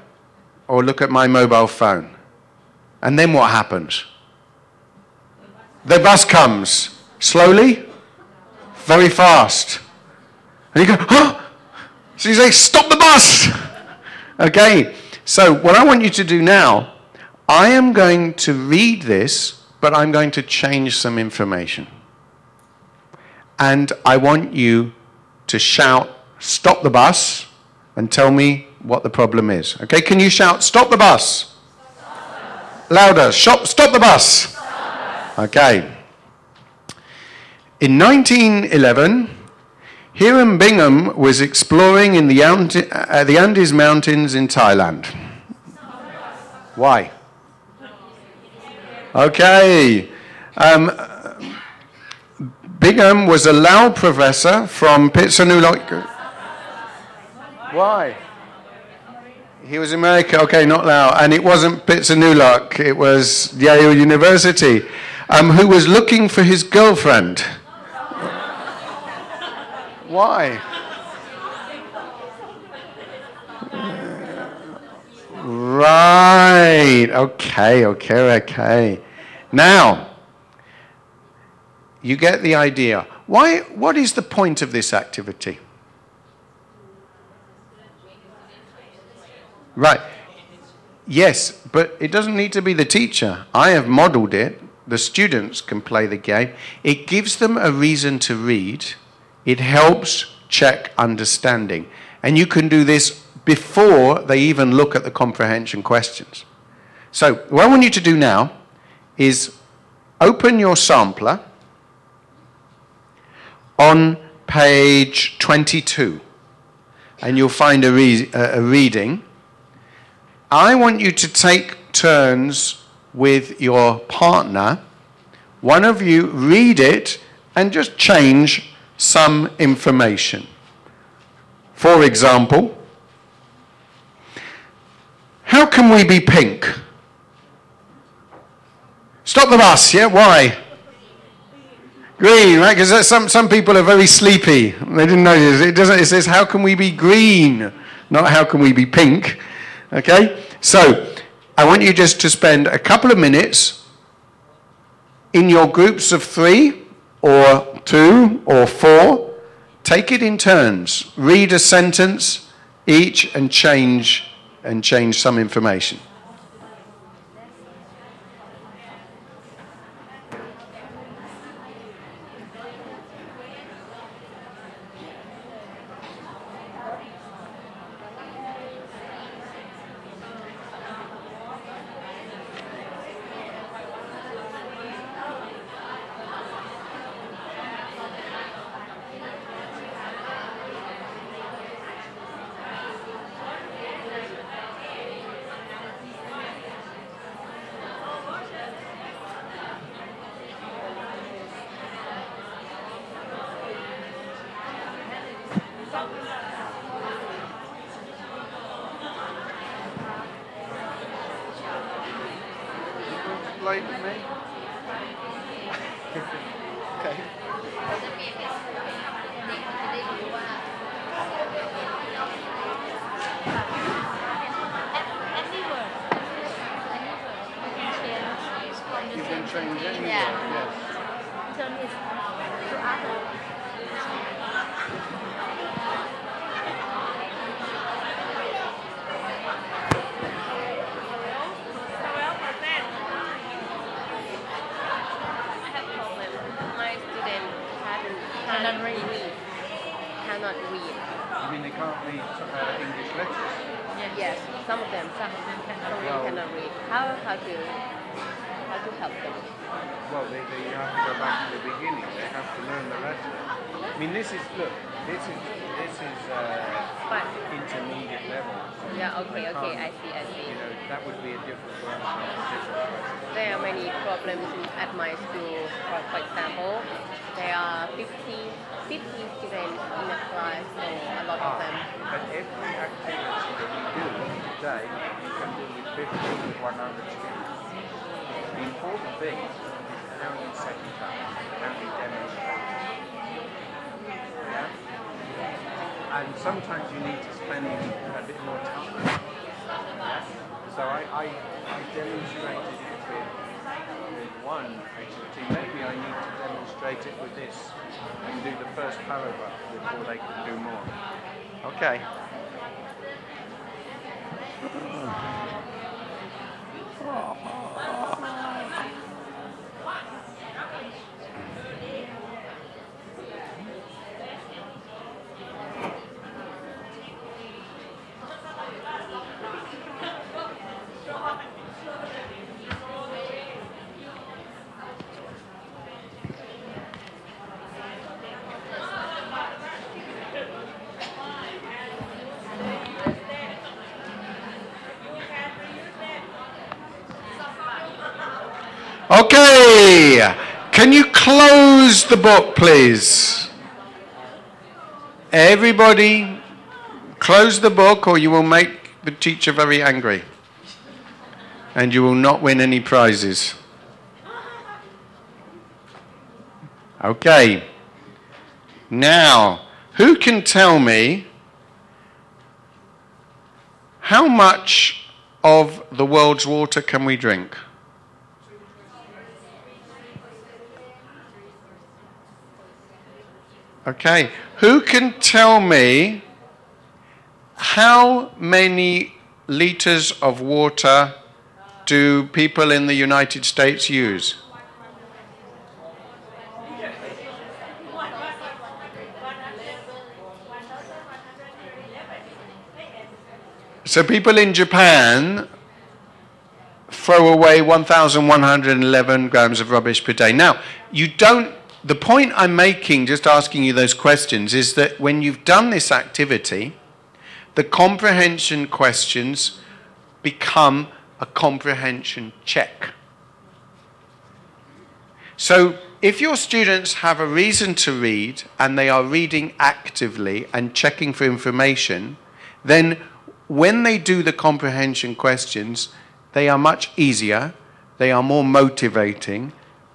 or look at my mobile phone. And then what happens? The bus comes. Slowly, very fast. And you go, huh? So you say, stop the bus! Okay, so what I want you to do now, I am going to read this, but I'm going to change some information. And I want you to shout, stop the bus, and tell me what the problem is. Okay, can you shout, stop the bus? Louder, stop the bus. Okay. In 1911, Hiram Bingham was exploring in the Andes Mountains in Thailand. Why? Okay. Bingham was a Lao professor from Pitsanulok. Why? He was American, okay, not Lao. And it wasn't Pitsanulok, it was Yale University, who was looking for his girlfriend. Why? Right. Okay. Now, you get the idea. What is the point of this activity? Right. Yes, but it doesn't need to be the teacher. I have modeled it. The students can play the game. It gives them a reason to read. It helps check understanding. And you can do this before they even look at the comprehension questions. So what I want you to do now is open your sampler on page 22. And you'll find a reading. I want you to take turns with your partner. One of you read it and just change some information. For example, how can we be pink? Stop the bus, yeah? Why? Green, right? Because some people are very sleepy. They didn't notice. It says, how can we be green? Not how can we be pink. Okay? So, I want you just to spend a couple of minutes in your groups of 3 or 2 or 4. Take it in turns. Read a sentence each and change some information. Explain to me. Okay. You can change any word, yes. Turn it to other. My student cannot read. Cannot read. I mean, they can't read English letters. Yes, some of them cannot read. How to help them? Well, they have to go back to the beginning. They have to learn the letter. I mean, this is intermediate level. Yeah. Okay. I see. You know, that would be a different one. There are many problems at my school. For example, there are 50 students in a class, so a lot of them. But every activity that we do today, you can do with 50 with 100 students. The important thing is how you set it up, how you demonstrate it. Yeah? And sometimes you need to spend a bit more time. Yeah? So I demonstrated it with one activity. Maybe I need to demonstrate it with this and do the first paragraph before they can do more. Okay. Okay, can you close the book, please? Everybody, close the book or you will make the teacher very angry. And you will not win any prizes. Okay. Now, who can tell me how much of the world's water can we drink? Okay, who can tell me how many liters of water do people in the United States use? So people in Japan throw away 1,111 grams of rubbish per day. Now, the point I'm making, just asking you those questions, is that when you've done this activity, the comprehension questions become a comprehension check. So if your students have a reason to read and they are reading actively and checking for information, then when they do the comprehension questions, they are much easier, they are more motivating,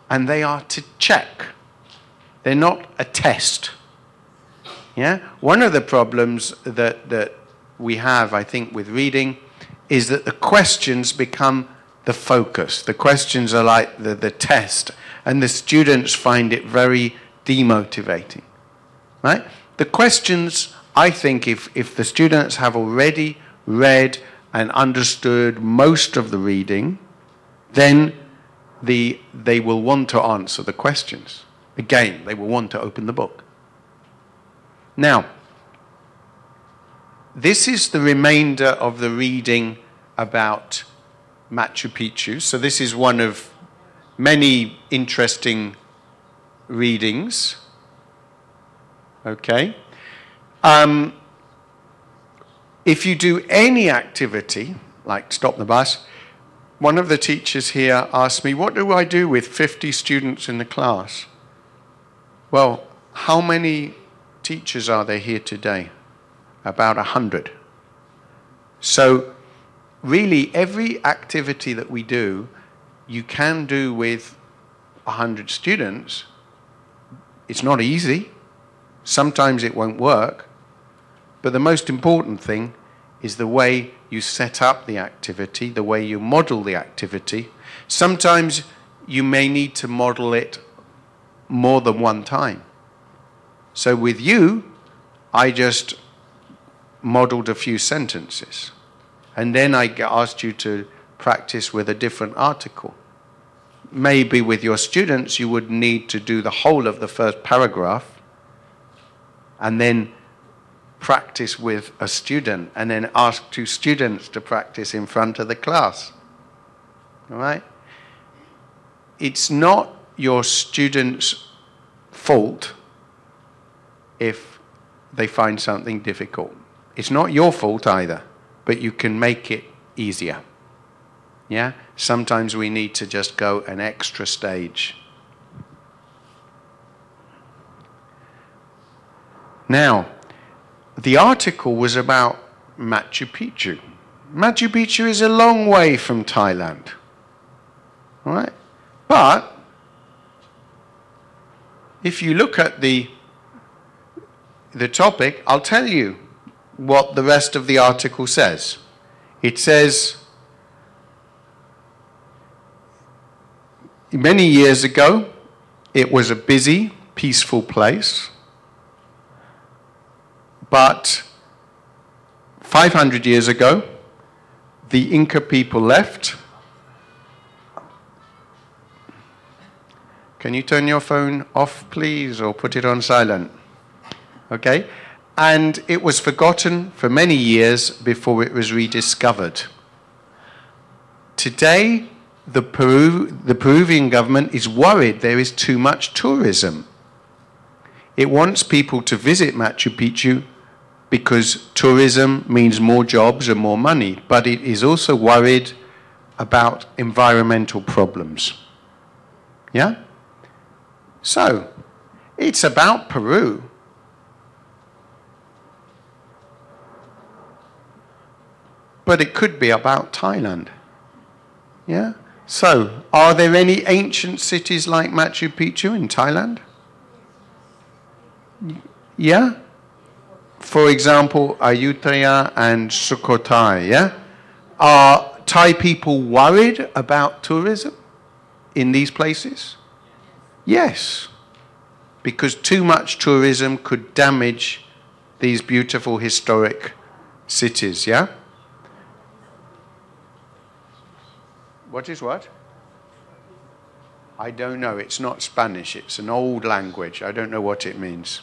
and they are to check. They're not a test. Yeah? One of the problems that we have, I think, with reading is that the questions become the focus. The questions are like the test, and the students find it very demotivating. Right? The questions, I think, if the students have already read and understood most of the reading, then they will want to answer the questions. Again, they will want to open the book. Now, this is the remainder of the reading about Machu Picchu. So this is one of many interesting readings. Okay? If you do any activity, like stop the bus, one of the teachers here asked me, what do I do with 50 students in the class? Well, how many teachers are there here today? About 100. So really, every activity that we do, you can do with 100 students. It's not easy. Sometimes it won't work. But the most important thing is the way you set up the activity, the way you model the activity. Sometimes you may need to model it more than one time. So with you, I just modeled a few sentences. And then I asked you to practice with a different article. Maybe with your students, you would need to do the whole of the first paragraph and then practice with a student and then ask 2 students to practice in front of the class. All right? It's not your students' fault if they find something difficult. It's not your fault either, but you can make it easier. Yeah? Sometimes we need to just go an extra stage. Now, the article was about Machu Picchu. Machu Picchu is a long way from Thailand. All right? But if you look at the topic, I'll tell you what the rest of the article says. It says, many years ago, it was a busy, peaceful place. But 500 years ago, the Inca people left. Can you turn your phone off, please, or put it on silent? Okay? And it was forgotten for many years before it was rediscovered. Today, the Peruvian government is worried there is too much tourism. It wants people to visit Machu Picchu because tourism means more jobs and more money, but it is also worried about environmental problems. Yeah? So, it's about Peru. But it could be about Thailand. Yeah? So, are there any ancient cities like Machu Picchu in Thailand? Yeah? For example, Ayutthaya and Sukhothai, yeah? Are Thai people worried about tourism in these places? Yes. Because too much tourism could damage these beautiful historic cities, yeah? What is what? I don't know. It's not Spanish. It's an old language. I don't know what it means.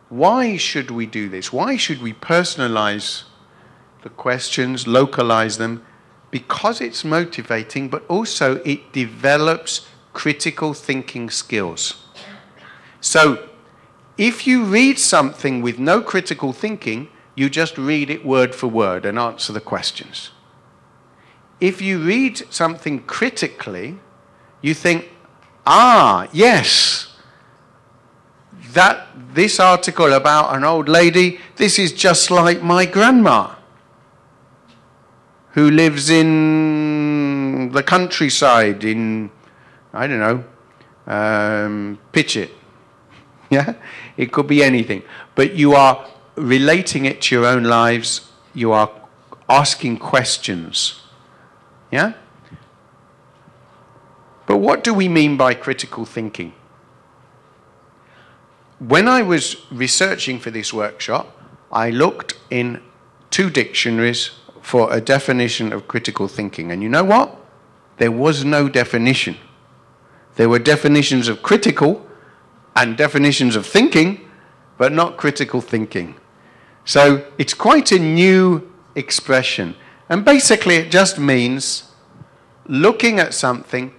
Why should we do this? Why should we personalize the questions, localize them? Because it's motivating, but also it develops critical thinking skills. So, if you read something with no critical thinking, you just read it word for word and answer the questions. If you read something critically, you think, yes, this article about an old lady, this is just like my grandma, who lives in the countryside in, I don't know, Pitchit. Yeah? It could be anything. But you are relating it to your own lives. You are asking questions. Yeah? But what do we mean by critical thinking? When I was researching for this workshop, I looked in 2 dictionaries for a definition of critical thinking. And you know what? There was no definition. There were definitions of critical and definitions of thinking, but not critical thinking. So it's quite a new expression. And basically it just means looking at something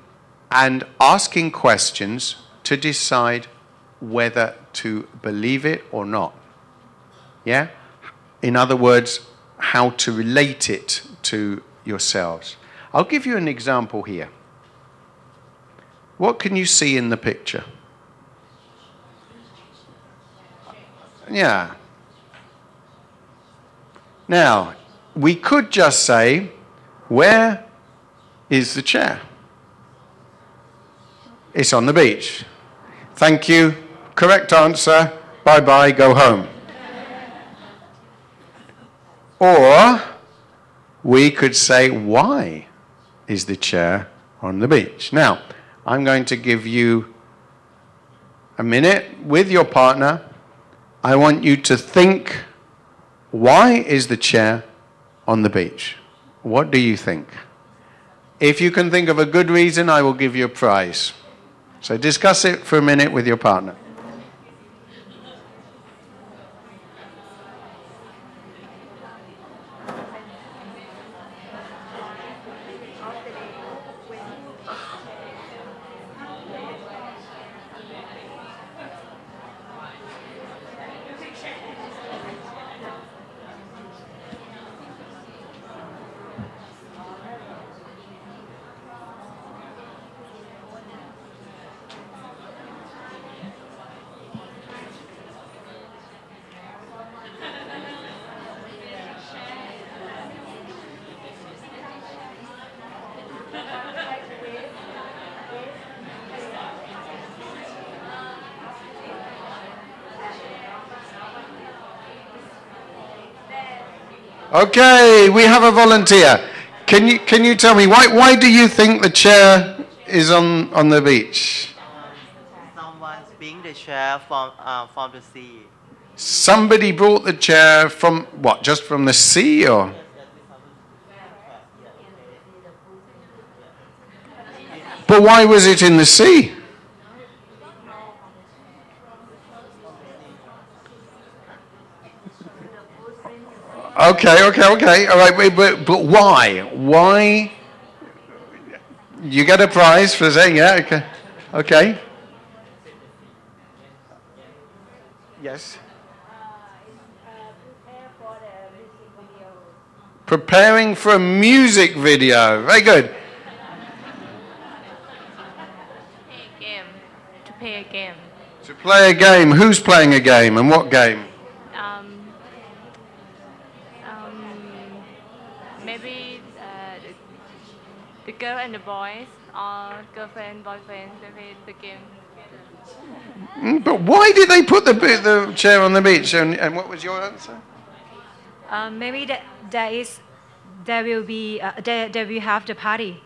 and asking questions to decide whether to believe it or not. Yeah? In other words, how to relate it to yourselves. I'll give you an example here. What can you see in the picture? Yeah. Now, we could just say, where is the chair? It's on the beach. Thank you. Correct answer. Bye-bye, go home. Or we could say, why is the chair on the beach? Now, I'm going to give you a minute with your partner. I want you to think, why is the chair on the beach? What do you think? If you can think of a good reason, I will give you a prize. So discuss it for a minute with your partner. Okay, we have a volunteer. Can you tell me why do you think the chair is on the beach? Someone's bring the chair from the sea. Somebody brought the chair from what? Just from the sea, or? But why was it in the sea? Okay. All right, but why? Why? You get a prize for saying, yeah, okay. Yes. Preparing for a music video. Very good. To play a game. To play a game. Who's playing a game and what game? Maybe the girl and the boys, or girlfriend, boyfriend, they play the game. But why did they put the chair on the beach? And what was your answer? Maybe there will have the party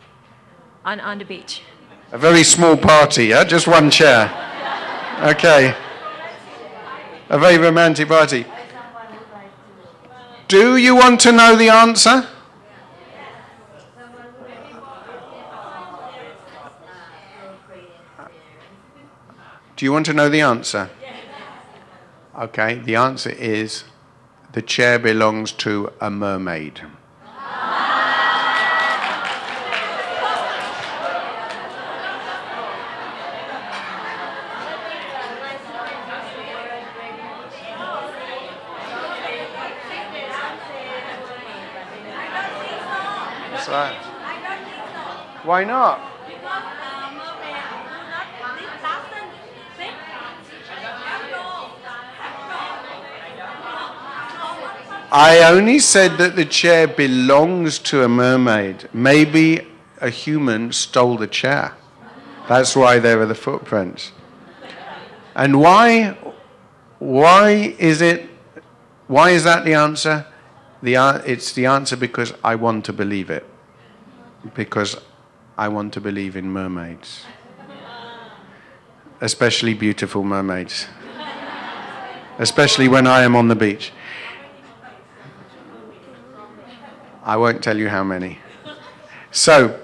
on the beach. A very small party, yeah? Just one chair. Okay. A very romantic party. Do you want to know the answer? Do you want to know the answer? Okay, the answer is the chair belongs to a mermaid. What's that? Why not? I only said that the chair belongs to a mermaid. Maybe a human stole the chair. That's why there are the footprints. And why is that the answer? It's the answer because I want to believe it. Because I want to believe in mermaids. Especially beautiful mermaids. Especially when I am on the beach. I won't tell you how many. So,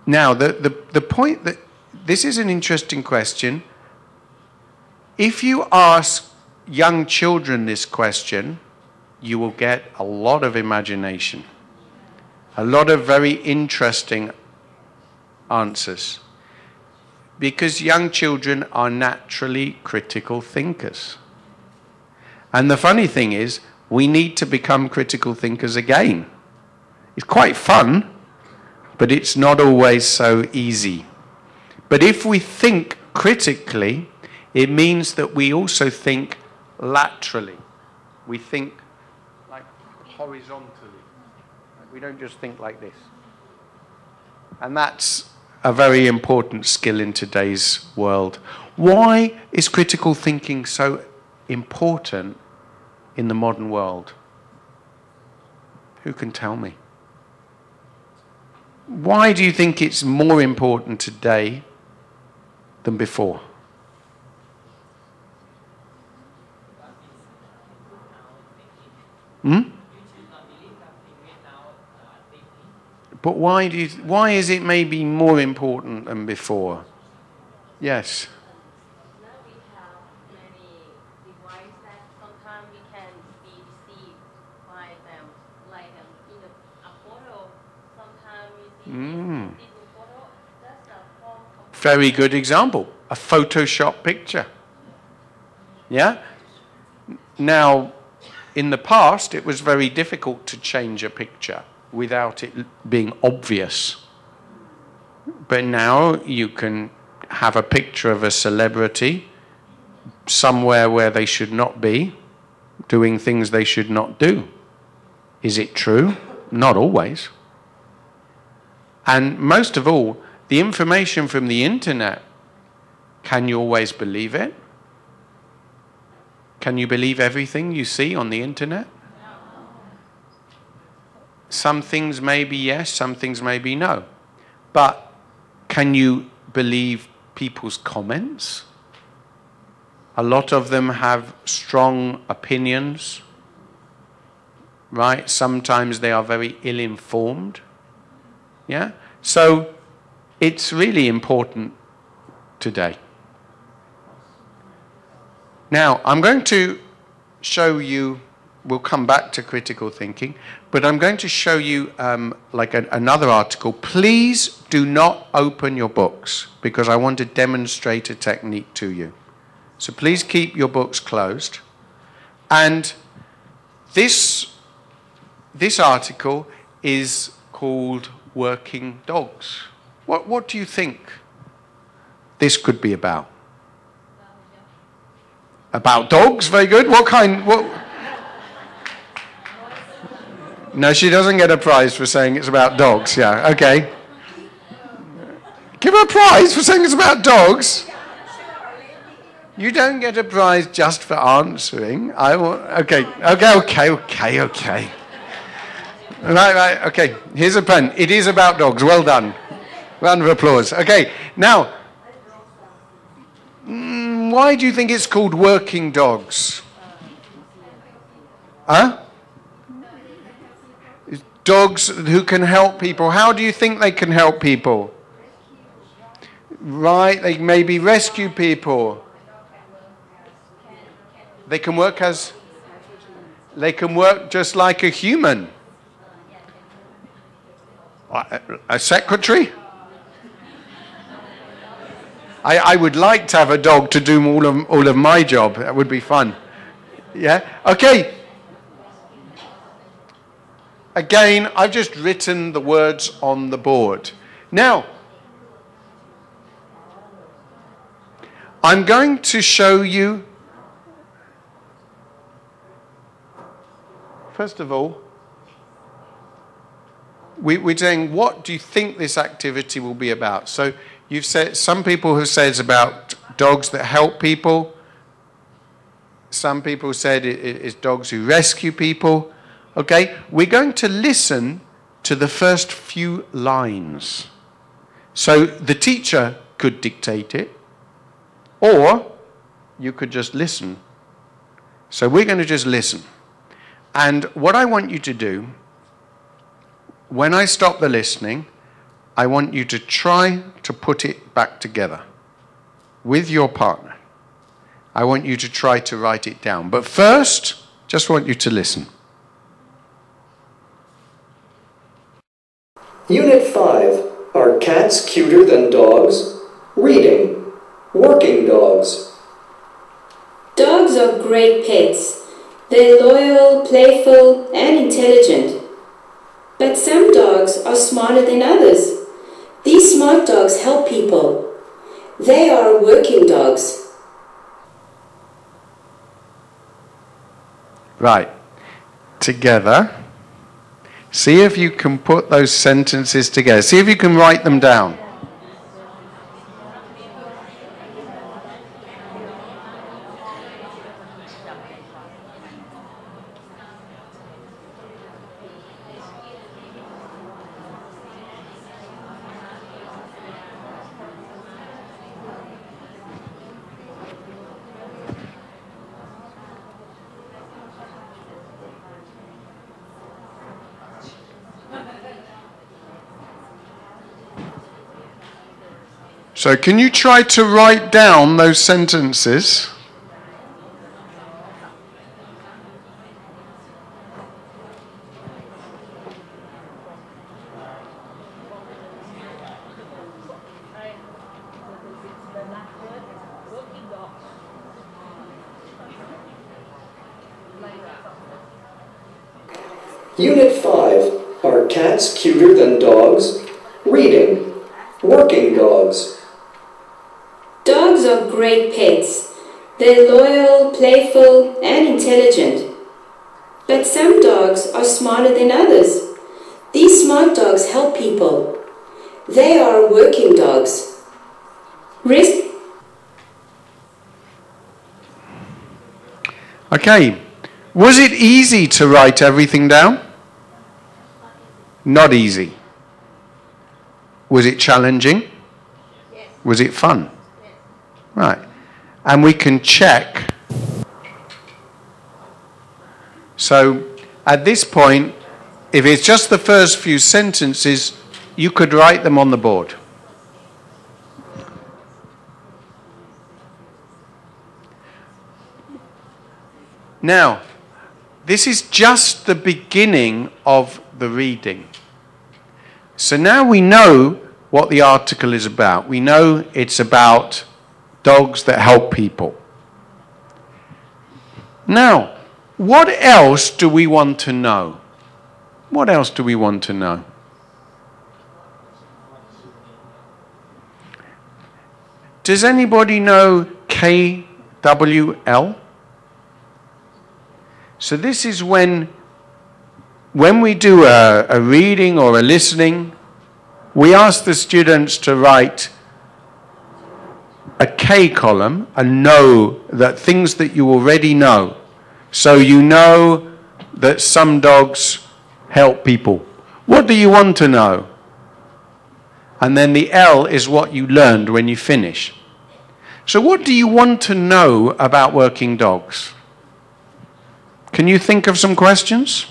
now the point that this is an interesting question. If you ask young children this question, you will get a lot of imagination, a lot of very interesting answers, because young children are naturally critical thinkers. And the funny thing is, we need to become critical thinkers again. It's quite fun, but it's not always so easy. But if we think critically, it means that we also think laterally. We think like horizontally. We don't just think like this. And that's a very important skill in today's world. Why is critical thinking so important in the modern world? Who can tell me? Why do you think it's more important today than before? But why is it maybe more important than before? Yes. Now we have many devices that sometimes we can be deceived by them. Like in a photo, sometimes we see this photo, that's a form of... Very good example. A Photoshop picture. Yeah? Now, in the past, it was very difficult to change a picture without it being obvious. But now you can have a picture of a celebrity somewhere where they should not be, doing things they should not do. Is it true? Not always. And most of all, the information from the internet, can you always believe it? Can you believe everything you see on the internet? Some things may be yes, some things may be no. But can you believe people's comments? A lot of them have strong opinions, right? Sometimes they are very ill-informed. Yeah? So it's really important today. Now, I'm going to show you, we'll come back to critical thinking, but I'm going to show you another article. Please do not open your books, because I want to demonstrate a technique to you. So please keep your books closed. And this article is called Working Dogs. What do you think this could be about? About dogs? Very good. What kind? No, she doesn't get a prize for saying it's about dogs. Yeah, okay. Give her a prize for saying it's about dogs. You don't get a prize just for answering. Okay. Right, okay. Here's a pen. It is about dogs. Well done. Round of applause. Okay, now, why do you think it's called Working Dogs? Huh? Dogs who can help people. How do you think they can help people? Right, they maybe rescue people. They can work just like a human. A secretary? I would like to have a dog to do all of my job. That would be fun. Yeah? Okay. Again, I've just written the words on the board. Now, I'm going to show you, first of all, we're saying, what do you think this activity will be about? So you've said, some people have said it's about dogs that help people. Some people said it's dogs who rescue people. Okay, we're going to listen to the first few lines. So the teacher could dictate it, or you could just listen. So we're going to just listen. And what I want you to do, when I stop the listening, I want you to try to put it back together with your partner. I want you to try to write it down. But first, just want you to listen. Unit 5. Are cats cuter than dogs? Reading. Working dogs. Dogs are great pets. They're loyal, playful, and intelligent. But some dogs are smarter than others. These smart dogs help people. They are working dogs. Right. Together. See if you can put those sentences together. See if you can write them down. So can you try to write down those sentences? Unit 5. Are cats cuter than dogs? Reading. Working dogs. Dogs are great pets. They're loyal, playful, and intelligent. But some dogs are smarter than others. These smart dogs help people. They are working dogs. Okay. Was it easy to write everything down? Not easy. Was it challenging? Yes. Was it fun? Yes. Right. And we can check. So at this point, if it's just the first few sentences, you could write them on the board. Now, this is just the beginning of the reading. So now we know what the article is about. We know it's about dogs that help people. Now, what else do we want to know? What else do we want to know? Does anybody know KWL? So this is when we do a reading or a listening, we ask the students to write a K column and know that things that you already know. So you know that some dogs help people. What do you want to know? And then the L is what you learned when you finish. So what do you want to know about working dogs? Can you think of some questions?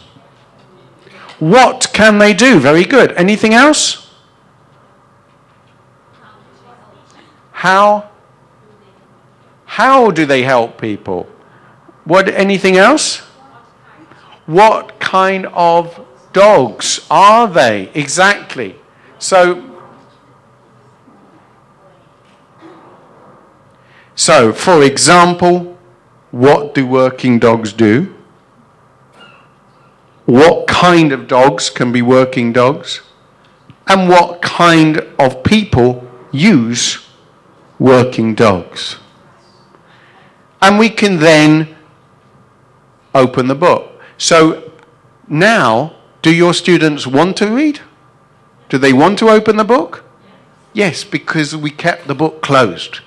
What can they do? Very good. Anything else? How do they help people? Anything else? What kind of dogs are they? Exactly. So, for example, what do working dogs do? What kind of dogs can be working dogs? And what kind of people use working dogs? And we can then open the book. So now, do your students want to read? Do they want to open the book? Yes, because we kept the book closed.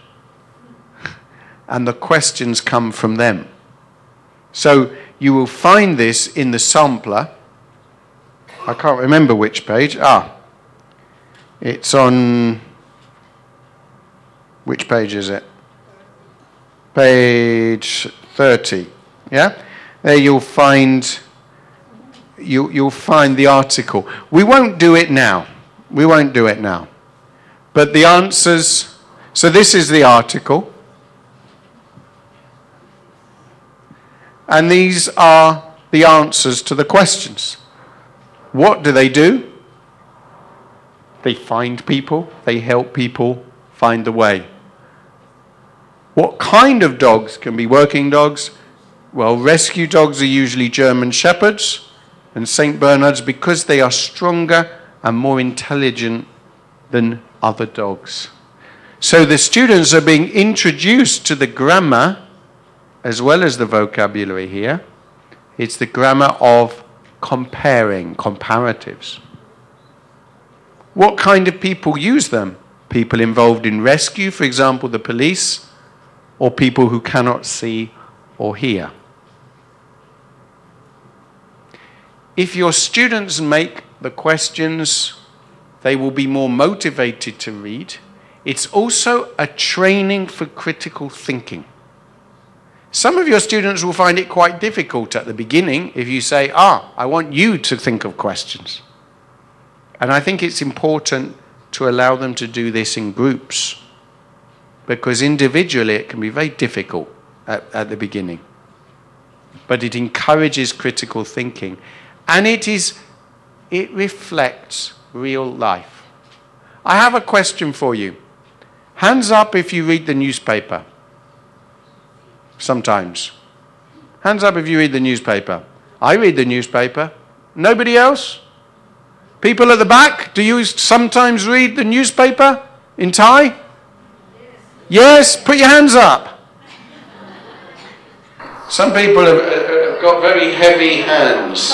And the questions come from them. So you will find this in the sampler. I can't remember which page. It's on... Which page is it? Page 30. Yeah? There you'll find the article. We won't do it now. We won't do it now. But the answers... So this is the article. And these are the answers to the questions. What do? They find people. They help people find the way. What kind of dogs can be working dogs? Well, rescue dogs are usually German Shepherds and St. Bernards because they are stronger and more intelligent than other dogs. So the students are being introduced to the grammar as well as the vocabulary here. It's the grammar of comparing, comparatives. What kind of people use them? People involved in rescue, for example, the police, or people who cannot see or hear. If your students make the questions, they will be more motivated to read. It's also a training for critical thinking. Some of your students will find it quite difficult at the beginning if you say, I want you to think of questions. And I think it's important to allow them to do this in groups, because individually it can be very difficult at the beginning. But it encourages critical thinking, and it reflects real life. I have a question for you. Hands up if you read the newspaper. Sometimes. Hands up if you read the newspaper. I read the newspaper. Nobody else? People at the back, do you sometimes read the newspaper in Thai? Yes, put your hands up. Some people have got very heavy hands.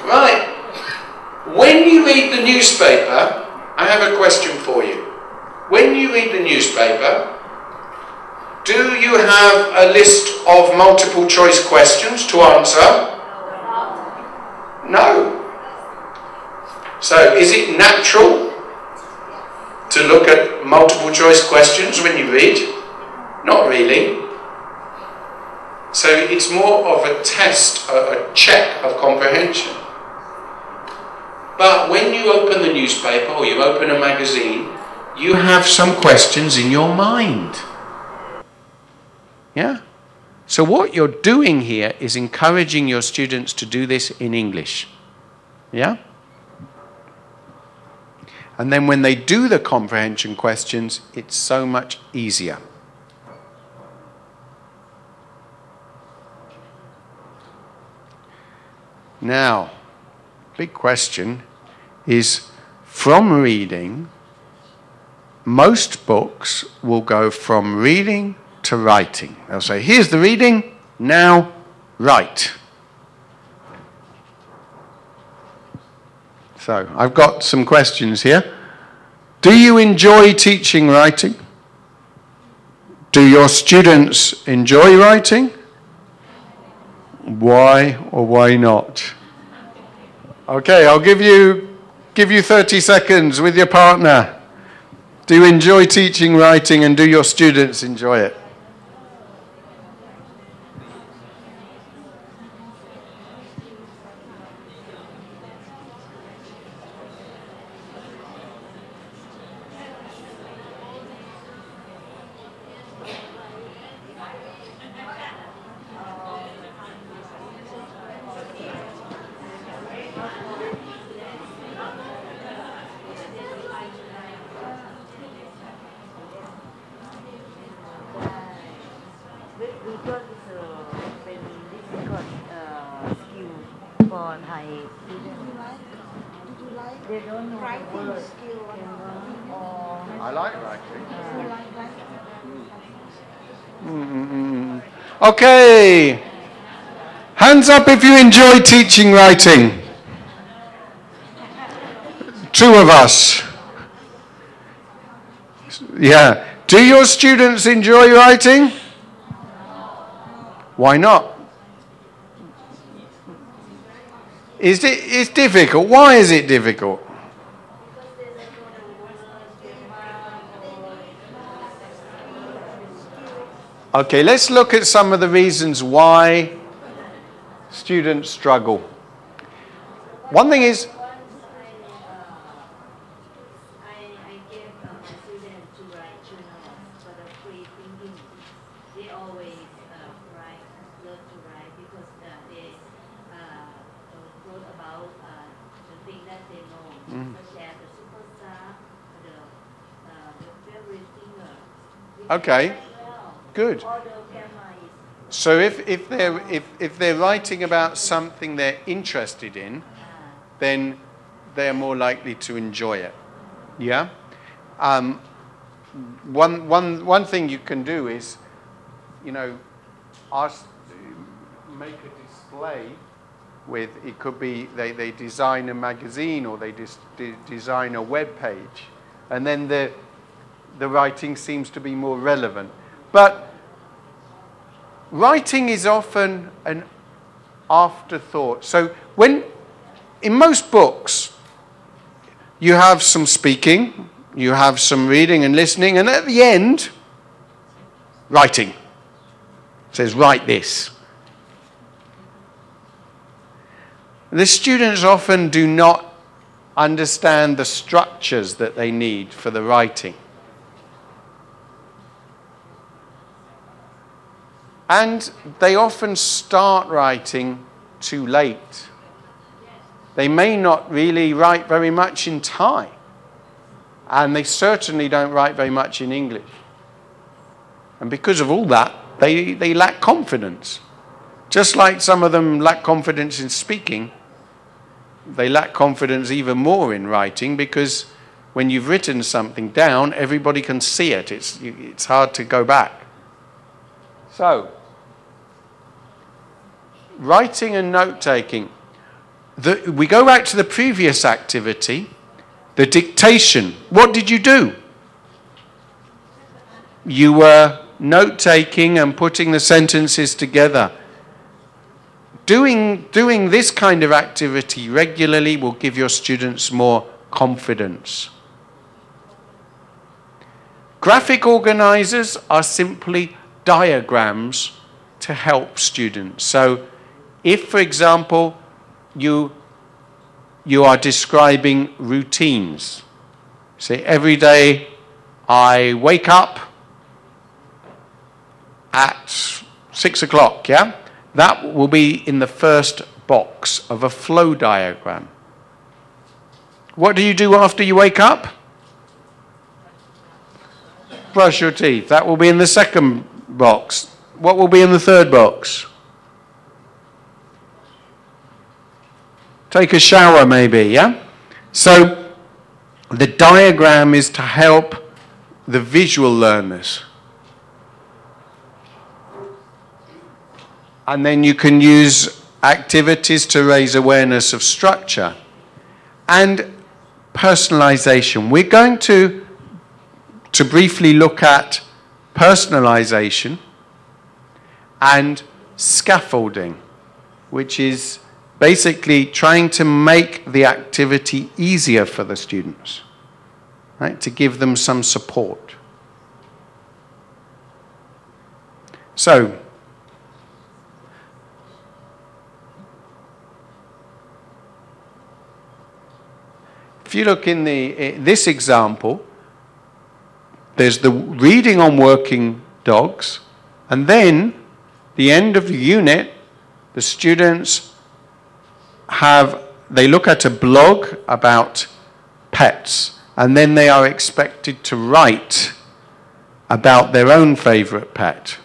Right. When you read the newspaper, I have a question for you. When you read the newspaper, do you have a list of multiple choice questions to answer? No. So, is it natural to look at multiple choice questions when you read? Not really. So, it's more of a test, a check of comprehension. But when you open the newspaper or you open a magazine, you have some questions in your mind. Yeah? So what you're doing here is encouraging your students to do this in English. Yeah? And then when they do the comprehension questions, it's so much easier. Now, big question is, from reading, most books will go from reading to writing. They'll say, here's the reading, now write. So, I've got some questions here. Do you enjoy teaching writing? Do your students enjoy writing? Why or why not? Okay, I'll give you 30 seconds with your partner. Do you enjoy teaching writing, and do your students enjoy it? I like writing. Okay. Hands up if you enjoy teaching writing. 2 of us. Yeah. Do your students enjoy writing? Why not? It's difficult. Why is it difficult? Okay, let's look at some of the reasons why students struggle. One thing is, okay, good. So if they're writing about something they're interested in, then they're more likely to enjoy it. Yeah. One thing you can do is, make a decision. display with, it could be they design a magazine or they design a web page, and then the writing seems to be more relevant. But writing is often an afterthought. So in most books, you have some speaking, you have some reading and listening, and at the end, writing. It says, write this. The students often do not understand the structures that they need for the writing. And they often start writing too late. They may not really write very much in Thai. And they certainly don't write very much in English. And because of all that, they lack confidence. Just like some of them lack confidence in speaking, they lack confidence even more in writing, because when you've written something down, everybody can see it. It's hard to go back. So, writing and note-taking. We go back to the previous activity, the dictation. What did you do? You were note-taking and putting the sentences together. Doing this kind of activity regularly will give your students more confidence. Graphic organizers are simply diagrams to help students. So if, for example, you are describing routines, say every day I wake up at 6 o'clock, yeah? That will be in the first box of a flow diagram. What do you do after you wake up? Brush your teeth. That will be in the second box. What will be in the third box? Take a shower maybe, yeah? So the diagram is to help the visual learners. And then you can use activities to raise awareness of structure and personalization. We're going to briefly look at personalization and scaffolding, which is basically trying to make the activity easier for the students, right? To give them some support. So, if you look in this example, there's the reading on working dogs, and then the end of the unit, the students they look at a blog about pets, and then they are expected to write about their own favorite pet.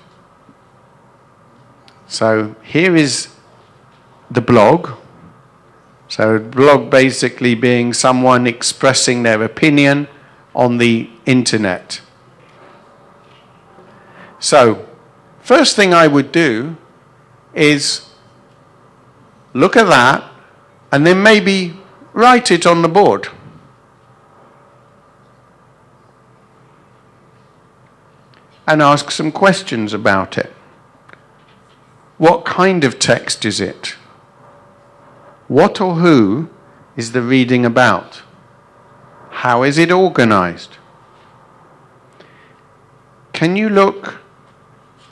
So here is the blog. So blog basically being someone expressing their opinion on the internet. So first thing I would do is look at that and then maybe write it on the board. And ask some questions about it. What kind of text is it? What or who is the reading about? How is it organized? Can you look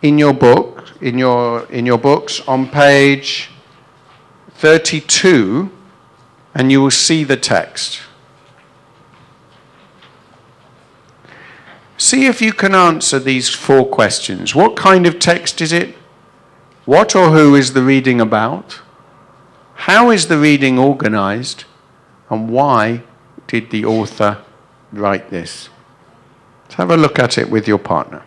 in your book, in your books on page 32, and you will see the text. See if you can answer these 4 questions. What kind of text is it? What or who is the reading about? How is the reading organized? And why did the author write this? Let's have a look at it with your partner.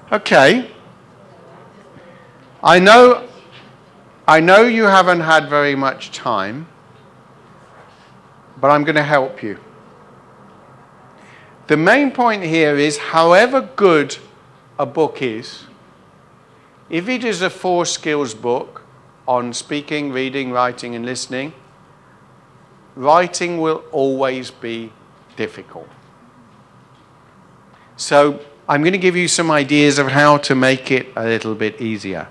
Okay. I know you haven't had very much time, but I'm going to help you. The main point here is, however good a book is, if it is a 4 skills book on speaking, reading, writing and listening, writing will always be difficult. So I'm going to give you some ideas of how to make it a little bit easier.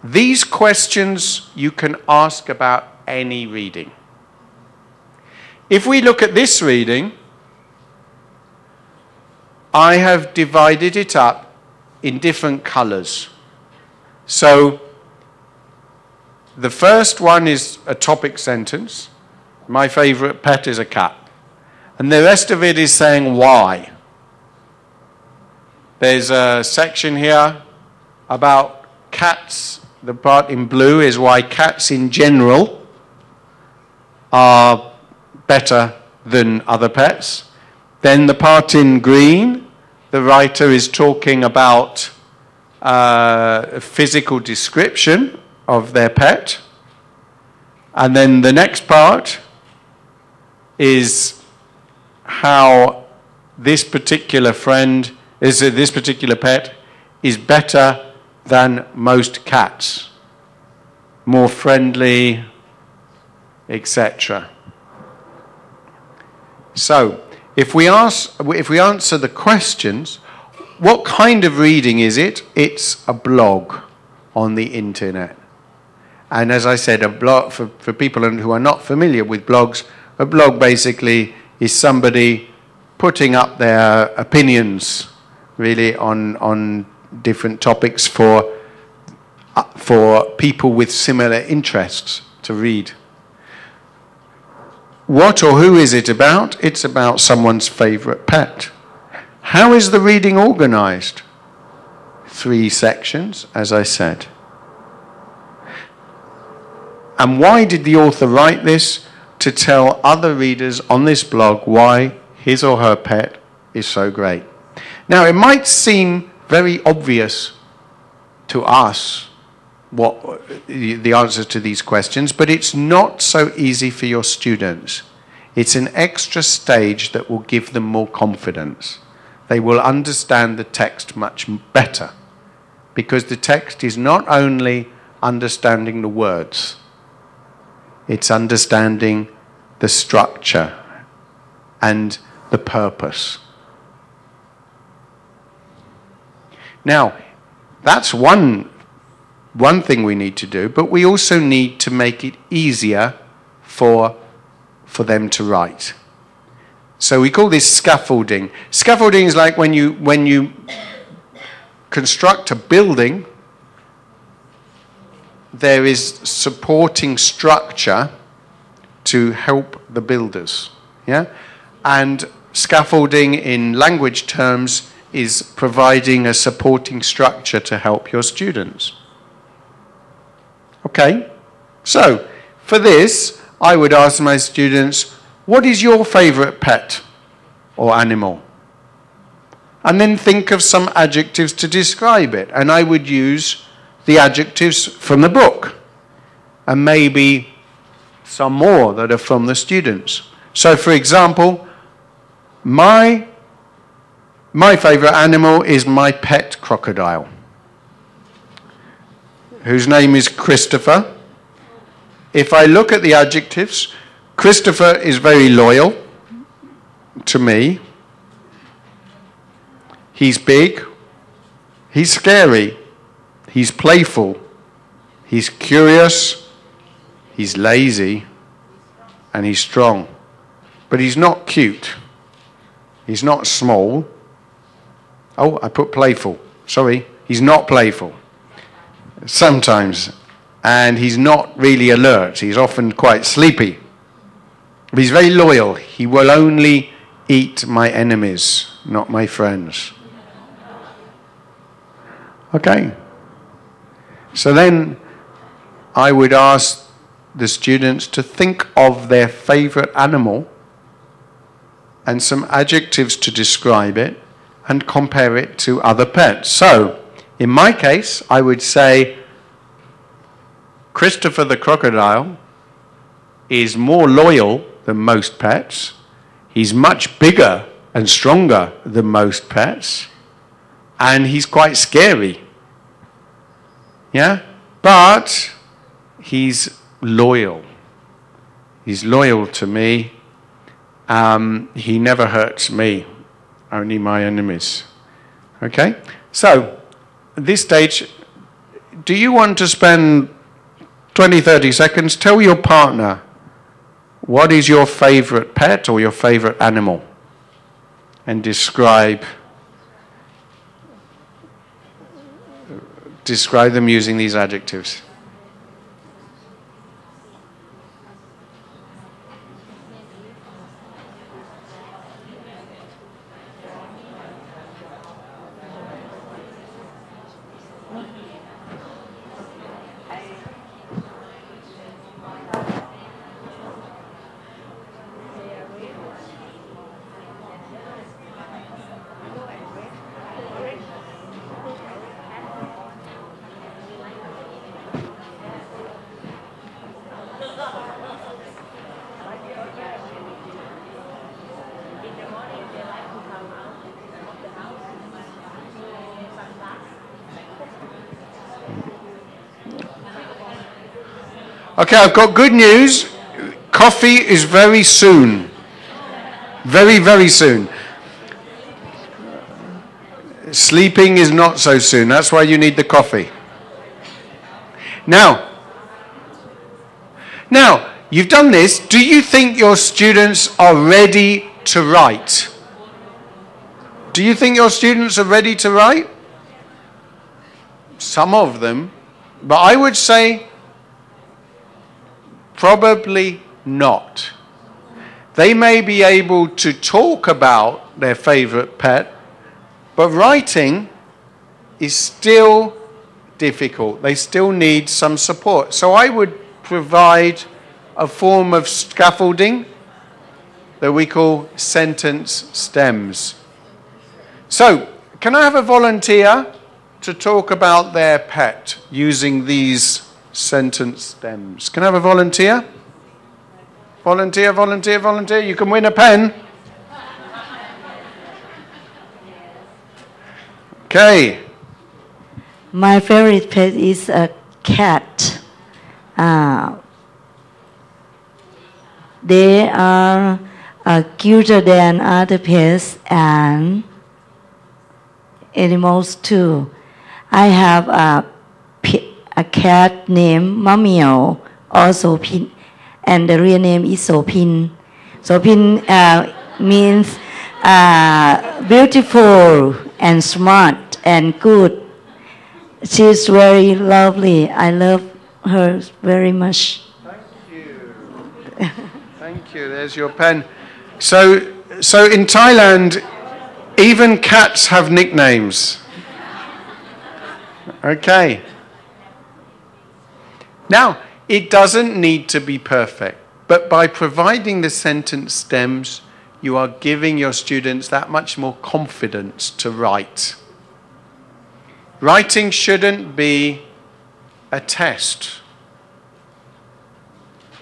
These questions you can ask about any reading. If we look at this reading, I have divided it up in different colors. So the first one is a topic sentence. My favorite pet is a cat. And the rest of it is saying why. There's a section here about cats. The part in blue is why cats in general are better than other pets. Then the part in green, the writer is talking about a physical description of their pet. And then the next part is how this particular this particular pet is better than most cats, more friendly, etc. So, if we answer the questions, what kind of reading is it? It's a blog on the internet. And as I said, a blog, for people who are not familiar with blogs, a blog basically is somebody putting up their opinions really on different topics for people with similar interests to read. What or who is it about? It's about someone's favorite pet. How is the reading organized? 3 sections, as I said. And why did the author write this? To tell other readers on this blog why his or her pet is so great. Now, it might seem very obvious to us what the answers to these questions, but it's not so easy for your students. It's an extra stage that will give them more confidence. They will understand the text much better, because the text is not only understanding the words, it's understanding the structure and the purpose. Now, that's one thing we need to do, but we also need to make it easier for them to write. So we call this scaffolding. Scaffolding is like when you construct a building, there is supporting structure to help the builders. Yeah? And scaffolding in language terms is providing a supporting structure to help your students. Okay? So, for this, I would ask my students, what is your favorite pet or animal? And then think of some adjectives to describe it. And I would use the adjectives from the book, and maybe some more that are from the students. So, for example, my favorite animal is my pet crocodile, whose name is Christopher. If I look at the adjectives, Christopher is very loyal to me. He's big. He's scary. He's playful. He's curious. He's lazy. And he's strong. But he's not cute. He's not small. Oh, I put playful. Sorry. He's not playful. Sometimes. And he's not really alert. He's often quite sleepy. But he's very loyal. He will only eat my enemies, not my friends. Okay. So then I would ask the students to think of their favorite animal and some adjectives to describe it, and compare it to other pets. So, in my case, I would say Christopher the crocodile is more loyal than most pets. He's much bigger and stronger than most pets. And he's quite scary. Yeah? But he's loyal. He's loyal to me. He never hurts me, only my enemies. Okay? So, at this stage, do you want to spend 20, 30 seconds? Tell your partner, what is your favorite pet or your favorite animal? And describe them using these adjectives. Okay, I've got good news. Coffee is very soon. Very, very soon. Sleeping is not so soon. That's why you need the coffee. Now, you've done this. Do you think your students are ready to write? Do you think your students are ready to write? Some of them. But I would say probably not. They may be able to talk about their favorite pet, but writing is still difficult. They still need some support. So I would provide a form of scaffolding that we call sentence stems. So, can I have a volunteer to talk about their pet using these sentence stems? Can I have a volunteer? Volunteer, volunteer, volunteer. You can win a pen. Okay. My favorite pet is a cat. They are cuter than other pets and animals too. I have a cat named Mamio, also Pin, and the real name is Sopin. Sopin means beautiful and smart and good. She's very lovely. I love her very much. Thank you. Thank you. There's your pen. So in Thailand, even cats have nicknames. Okay. Now, it doesn't need to be perfect, but by providing the sentence stems, you are giving your students that much more confidence to write. Writing shouldn't be a test.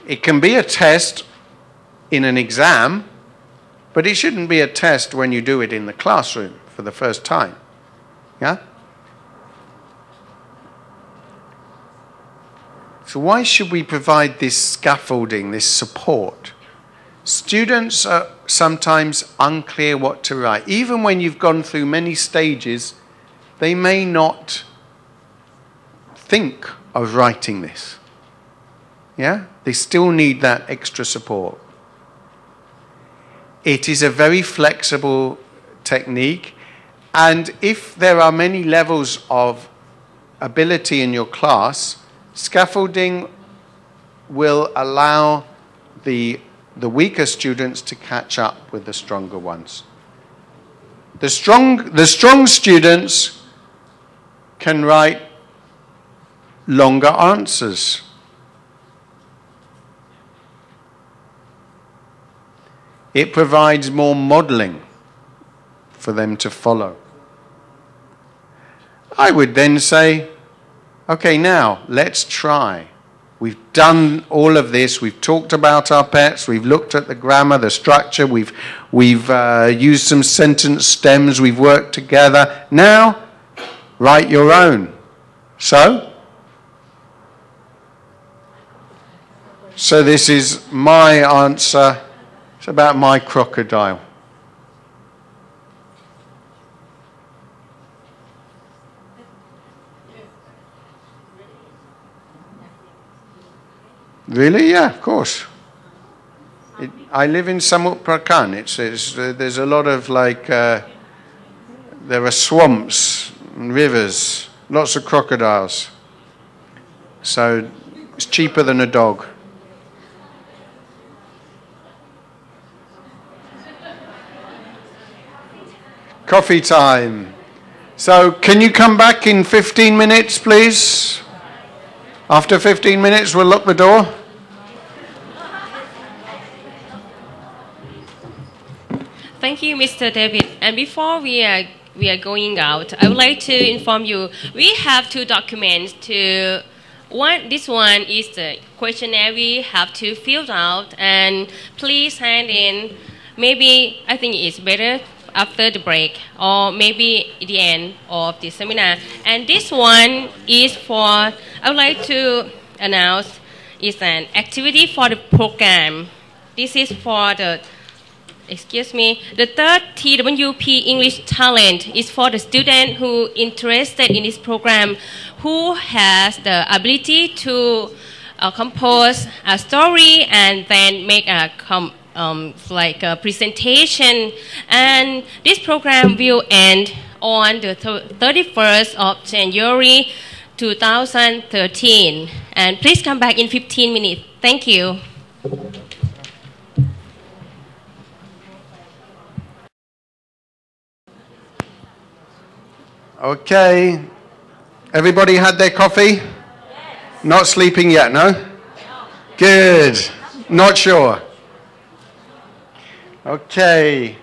It can be a test in an exam, but it shouldn't be a test when you do it in the classroom for the first time. Yeah? So why should we provide this scaffolding, this support? Students are sometimes unclear what to write. Even when you've gone through many stages, they may not think of writing this. Yeah? They still need that extra support. It is a very flexible technique, and if there are many levels of ability in your class, scaffolding will allow the weaker students to catch up with the stronger ones. The strong students can write longer answers. It provides more modeling for them to follow. I would then say, okay, now let's try. We've done all of this. We've talked about our pets. We've looked at the grammar, the structure. We've used some sentence stems. We've worked together. Now, write your own. So this is my answer. It's about my crocodile. Really? Yeah, of course. I live in Samut Prakan. There's a lot of there are swamps and rivers, lots of crocodiles. So it's cheaper than a dog. Coffee time. So can you come back in 15 minutes, please? After 15 minutes, we'll lock the door. Thank you, Mr. David. And before we are going out, I would like to inform you, we have two documents this one is the questionnaire we have to fill out, and please hand in. Maybe I think it's better after the break, or maybe at the end of the seminar. And this one is I would like to announce, is an activity for the program. This is for the third TWP English Talent is for the student who interested in this program, who has the ability to compose a story and then make a presentation. And this program will end on the 31st of January 2013. And please come back in 15 minutes. Thank you. Okay. Everybody had their coffee? Yes. Not sleeping yet, no? Good. Not sure. Okay.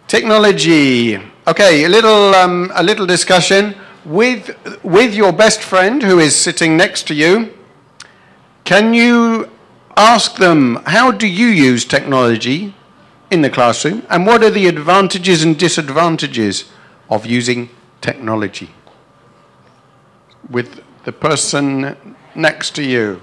Technology. Okay, a little discussion with your best friend who is sitting next to you. Can you ask them, how do you use technology in the classroom, and what are the advantages and disadvantages of using technology? With the person next to you.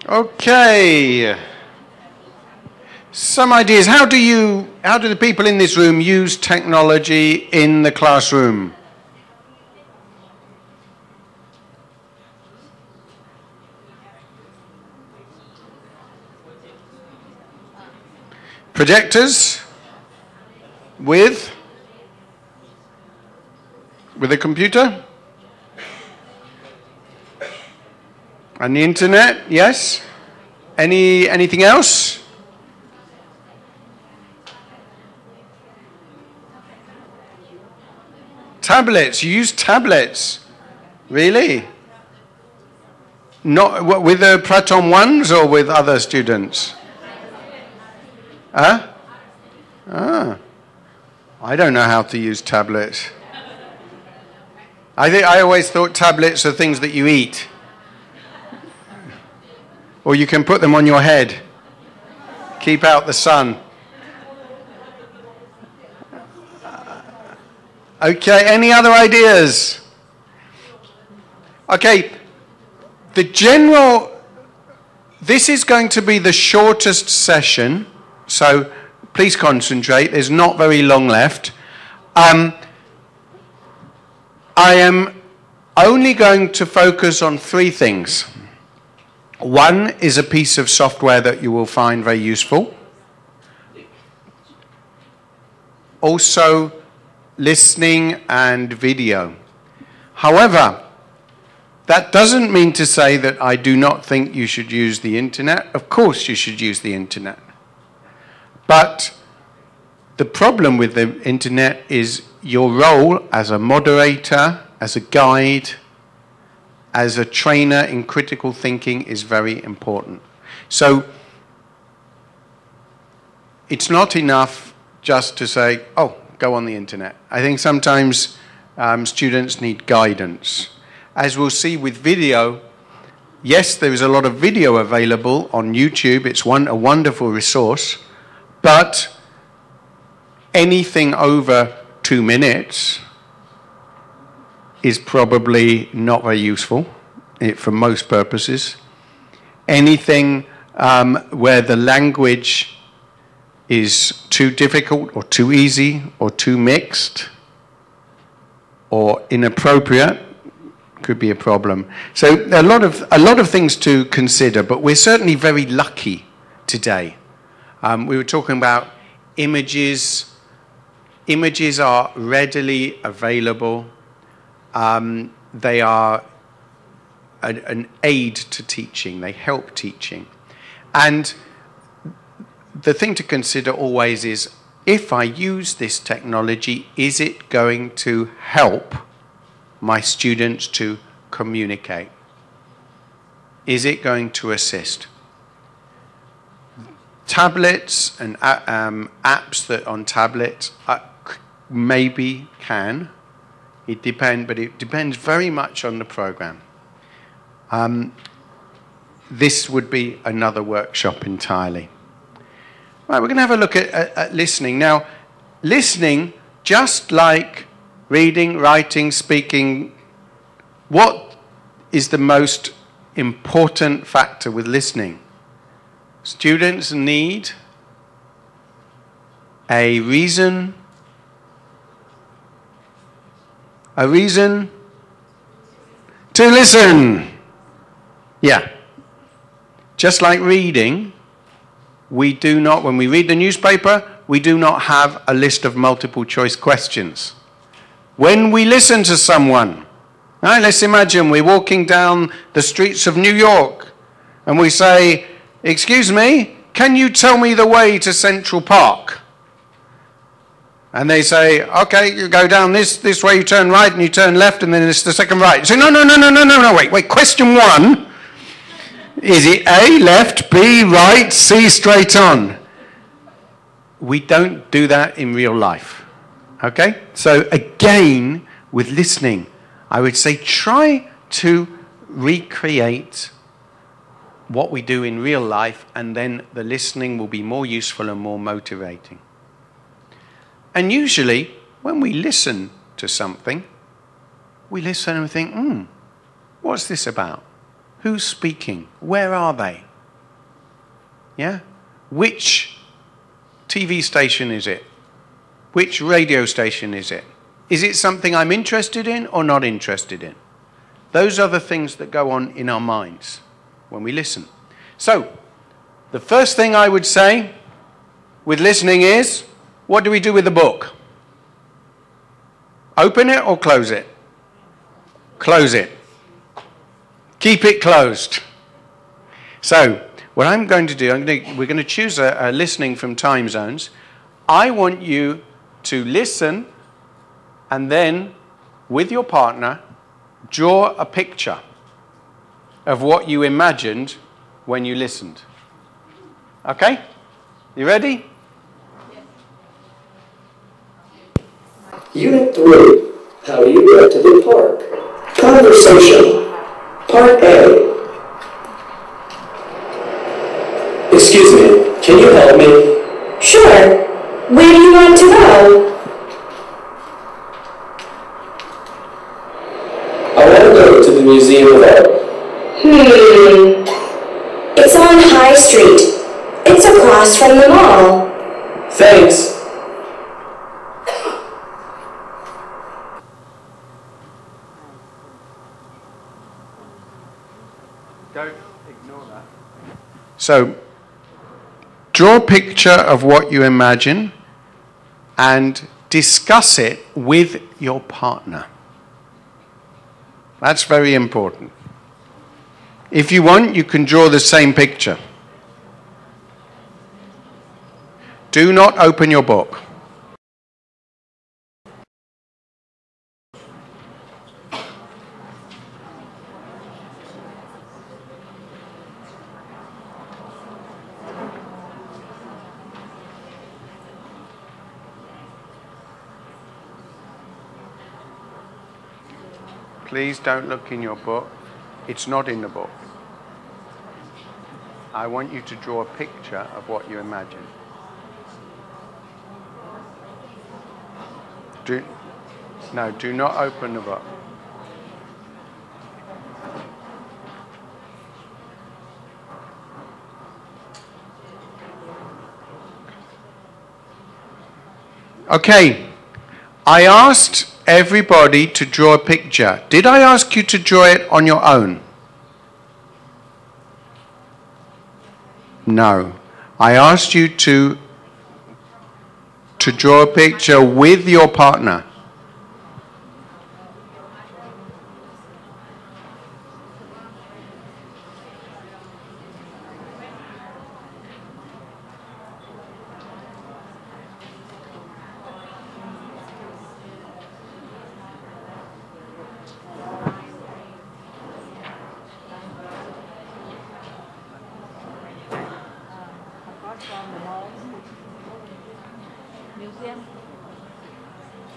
Okay. Some ideas. How do the people in this room use technology in the classroom? Projectors with a computer? And the internet, yes? Anything else? Tablets. You use tablets. Really? Not with the Pratom ones or with other students? Huh? Ah. I don't know how to use tablets. I always thought tablets are things that you eat. Or you can put them on your head. Keep out the sun. Okay, any other ideas? Okay, this is going to be the shortest session, so please concentrate. There's not very long left. I am only going to focus on 3 things. One is a piece of software that you will find very useful. Also, listening and video. However, that doesn't mean to say that I do not think you should use the internet. Of course you should use the internet. But the problem with the internet is your role as a moderator, as a guide, as a trainer in critical thinking is very important. So it's not enough just to say, oh, go on the internet. I think sometimes students need guidance. As we'll see with video, yes, there is a lot of video available on YouTube. It's a wonderful resource. But anything over 2 minutes is probably not very useful for most purposes. Anything where the language is too difficult or too easy or too mixed or inappropriate could be a problem. So a lot of things to consider, but we're certainly very lucky today. We were talking about images. Images are readily available. They are an aid to teaching. They help teaching. And the thing to consider always is, if I use this technology, is it going to help my students to communicate? Is it going to assist? Tablets and apps that on tablets maybe can. It depends, but it depends very much on the program. This would be another workshop entirely. Right, we're going to have a look at listening. Now, listening, just like reading, writing, speaking, what is the most important factor with listening? Students need a reason to listen. Yeah. Just like reading, we do not, when we read the newspaper, we do not have a list of multiple choice questions. When we listen to someone, right, let's imagine we're walking down the streets of New York and we say, excuse me, can you tell me the way to Central Park? And they say, okay, you go down this way, you turn right and you turn left, and then it's the second right. You say, no, wait, question 1. Is it A, left, B, right, C, straight on? We don't do that in real life. Okay? So again, with listening, I would say try to recreate what we do in real life, and then the listening will be more useful and more motivating. And usually, when we listen to something, we listen and we think, what's this about? Who's speaking? Where are they? Yeah? Which TV station is it? Which radio station is it? Is it something I'm interested in or not interested in? Those are the things that go on in our minds when we listen. So, the first thing I would say with listening is, what do we do with the book? Open it or close it? Close it. Keep it closed. So, what I'm going to do, we're going to choose a listening from time zones. I want you to listen and then, with your partner, draw a picture of what you imagined when you listened. Okay? You ready? Unit 3, How do you get to the park? Conversation. Part A. Excuse me, can you help me? Sure. Where do you want to go? I want to go to the Museum of Art. It's on High Street. It's across from the mall. Thanks. Don't ignore that. So, draw a picture of what you imagine and discuss it with your partner. That's very important. If you want, you can draw the same picture. Do not open your book. Please don't look in your book. It's not in the book. I want you to draw a picture of what you imagine. Do not open the book. Okay, I asked everybody to draw a picture. Did I ask you to draw it on your own? No. I asked you to draw a picture with your partner.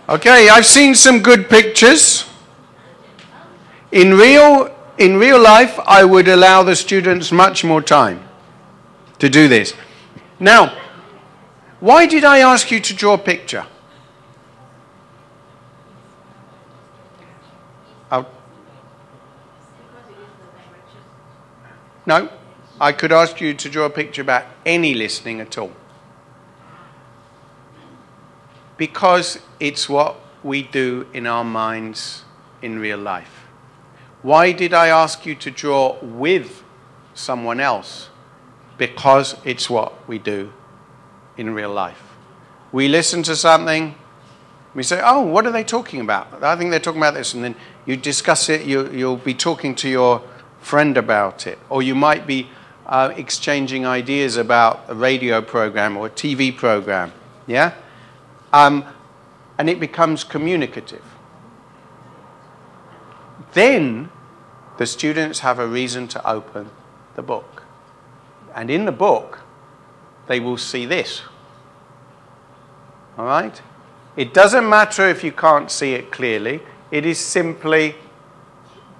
Okay, I've seen some good pictures. In real life, I would allow the students much more time to do this. Now, why did I ask you to draw a picture? No, I could ask you to draw a picture about any listening at all. Because it's what we do in our minds in real life. Why did I ask you to draw with someone else? Because it's what we do in real life. We listen to something, we say, oh, what are they talking about? I think they're talking about this, and then you discuss it, you'll be talking to your friend about it, or you might be exchanging ideas about a radio program or a TV program, yeah? And it becomes communicative. Then the students have a reason to open the book. And in the book, they will see this. All right? It doesn't matter if you can't see it clearly. It is simply,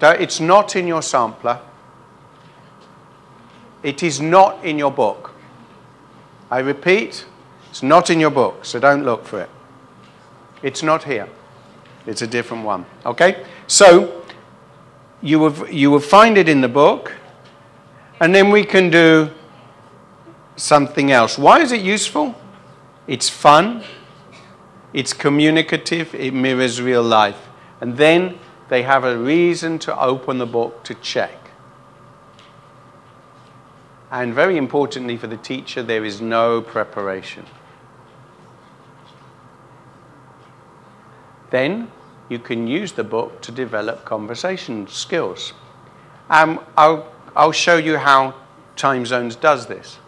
it's not in your sampler. It is not in your book. I repeat, it's not in your book, so don't look for it. It's not here. It's a different one. Okay? So, you will find it in the book, and then we can do something else. Why is it useful? It's fun. It's communicative. It mirrors real life. And then they have a reason to open the book to check. And very importantly for the teacher, there is no preparation. Then you can use the book to develop conversation skills. I'll show you how Time Zones does this.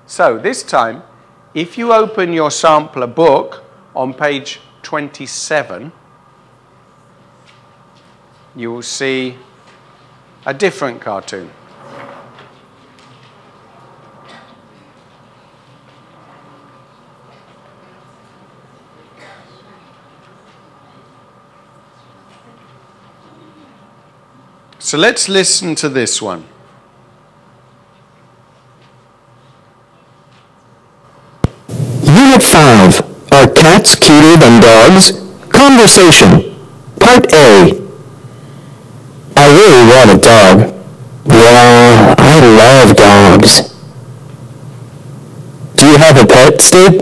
So this time, if you open your sampler book on page 27, you will see a different cartoon. So let's listen to this one. Unit 5. Are cats cuter than dogs? Conversation. Part A. I really want a dog. Yeah, I love dogs. Do you have a pet, Steve?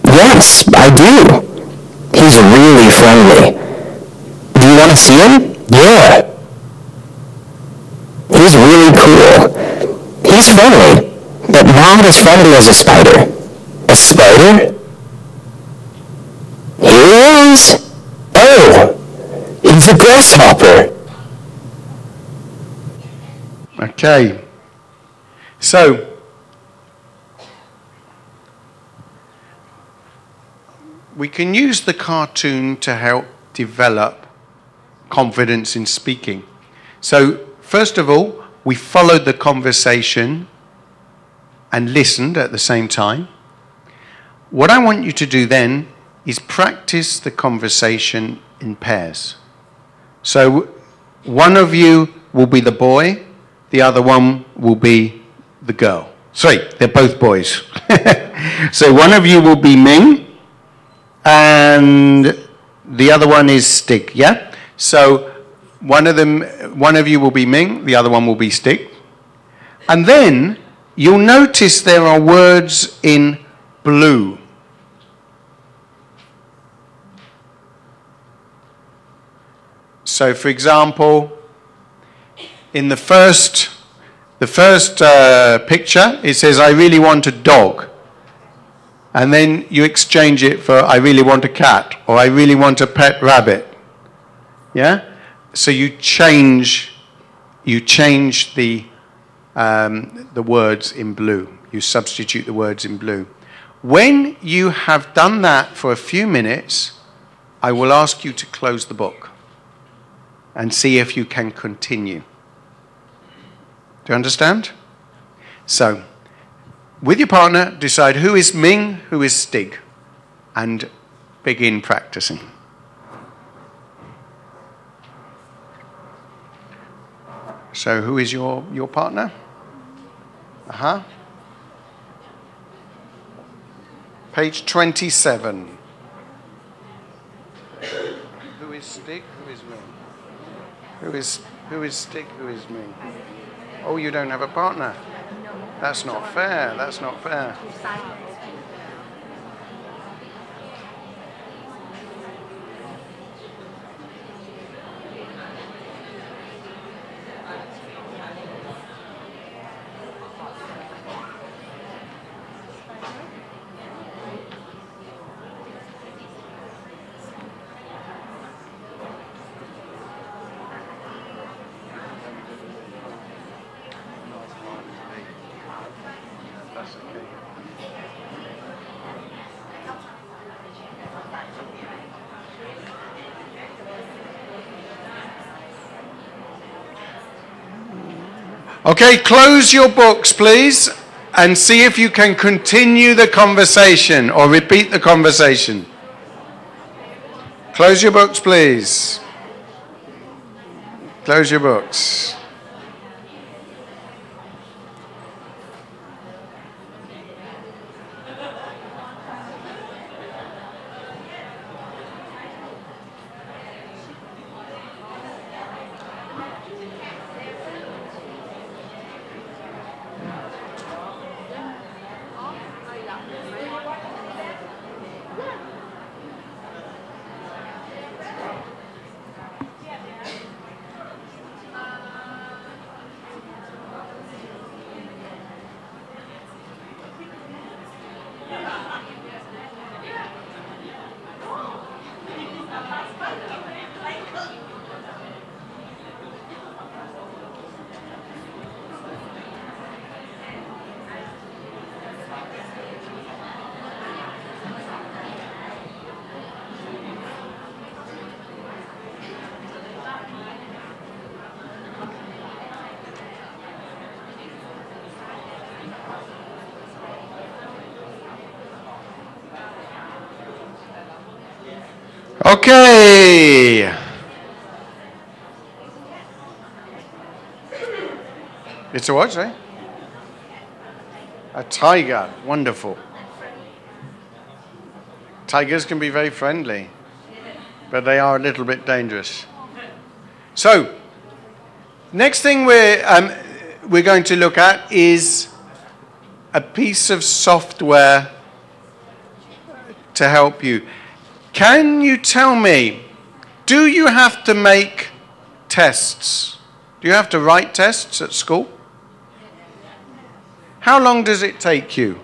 Yes, I do. He's really friendly. Do you want to see him? Yeah. He's really cool. He's friendly, but not as friendly as a spider. A spider? Here he is. Oh, he's a grasshopper. Okay. So, we can use the cartoon to help develop confidence in speaking. So, first of all, we followed the conversation and listened at the same time. What I want you to do then is practice the conversation in pairs. So, one of you will be the boy, the other one will be the girl. Sorry, they're both boys. So one of you will be Ming, and the other one is Stig, yeah? So one of you will be Ming, the other one will be Stig. And then you'll notice there are words in blue. So for example, in the first picture, it says, I really want a dog. And then you exchange it for, I really want a cat, or I really want a pet rabbit. Yeah? So you change the words in blue. You substitute the words in blue. When you have done that for a few minutes, I will ask you to close the book and see if you can continue. Do you understand? So, with your partner, decide who is Ming, who is Stig, and begin practicing. So, who is your partner? Page 27. Who is Stig? Who is Ming? Who is Stig? Who is Ming? Oh, you don't have a partner. That's not fair. That's not fair. Okay, close your books, please, and see if you can continue the conversation or repeat the conversation. Close your books, please. Close your books. Okay. It's a what, sorry? A tiger. Wonderful. Tigers can be very friendly, but they are a little bit dangerous. So, next thing we're going to look at is a piece of software to help you. Can you tell me, do you have to make tests? Do you have to write tests at school? How long does it take you?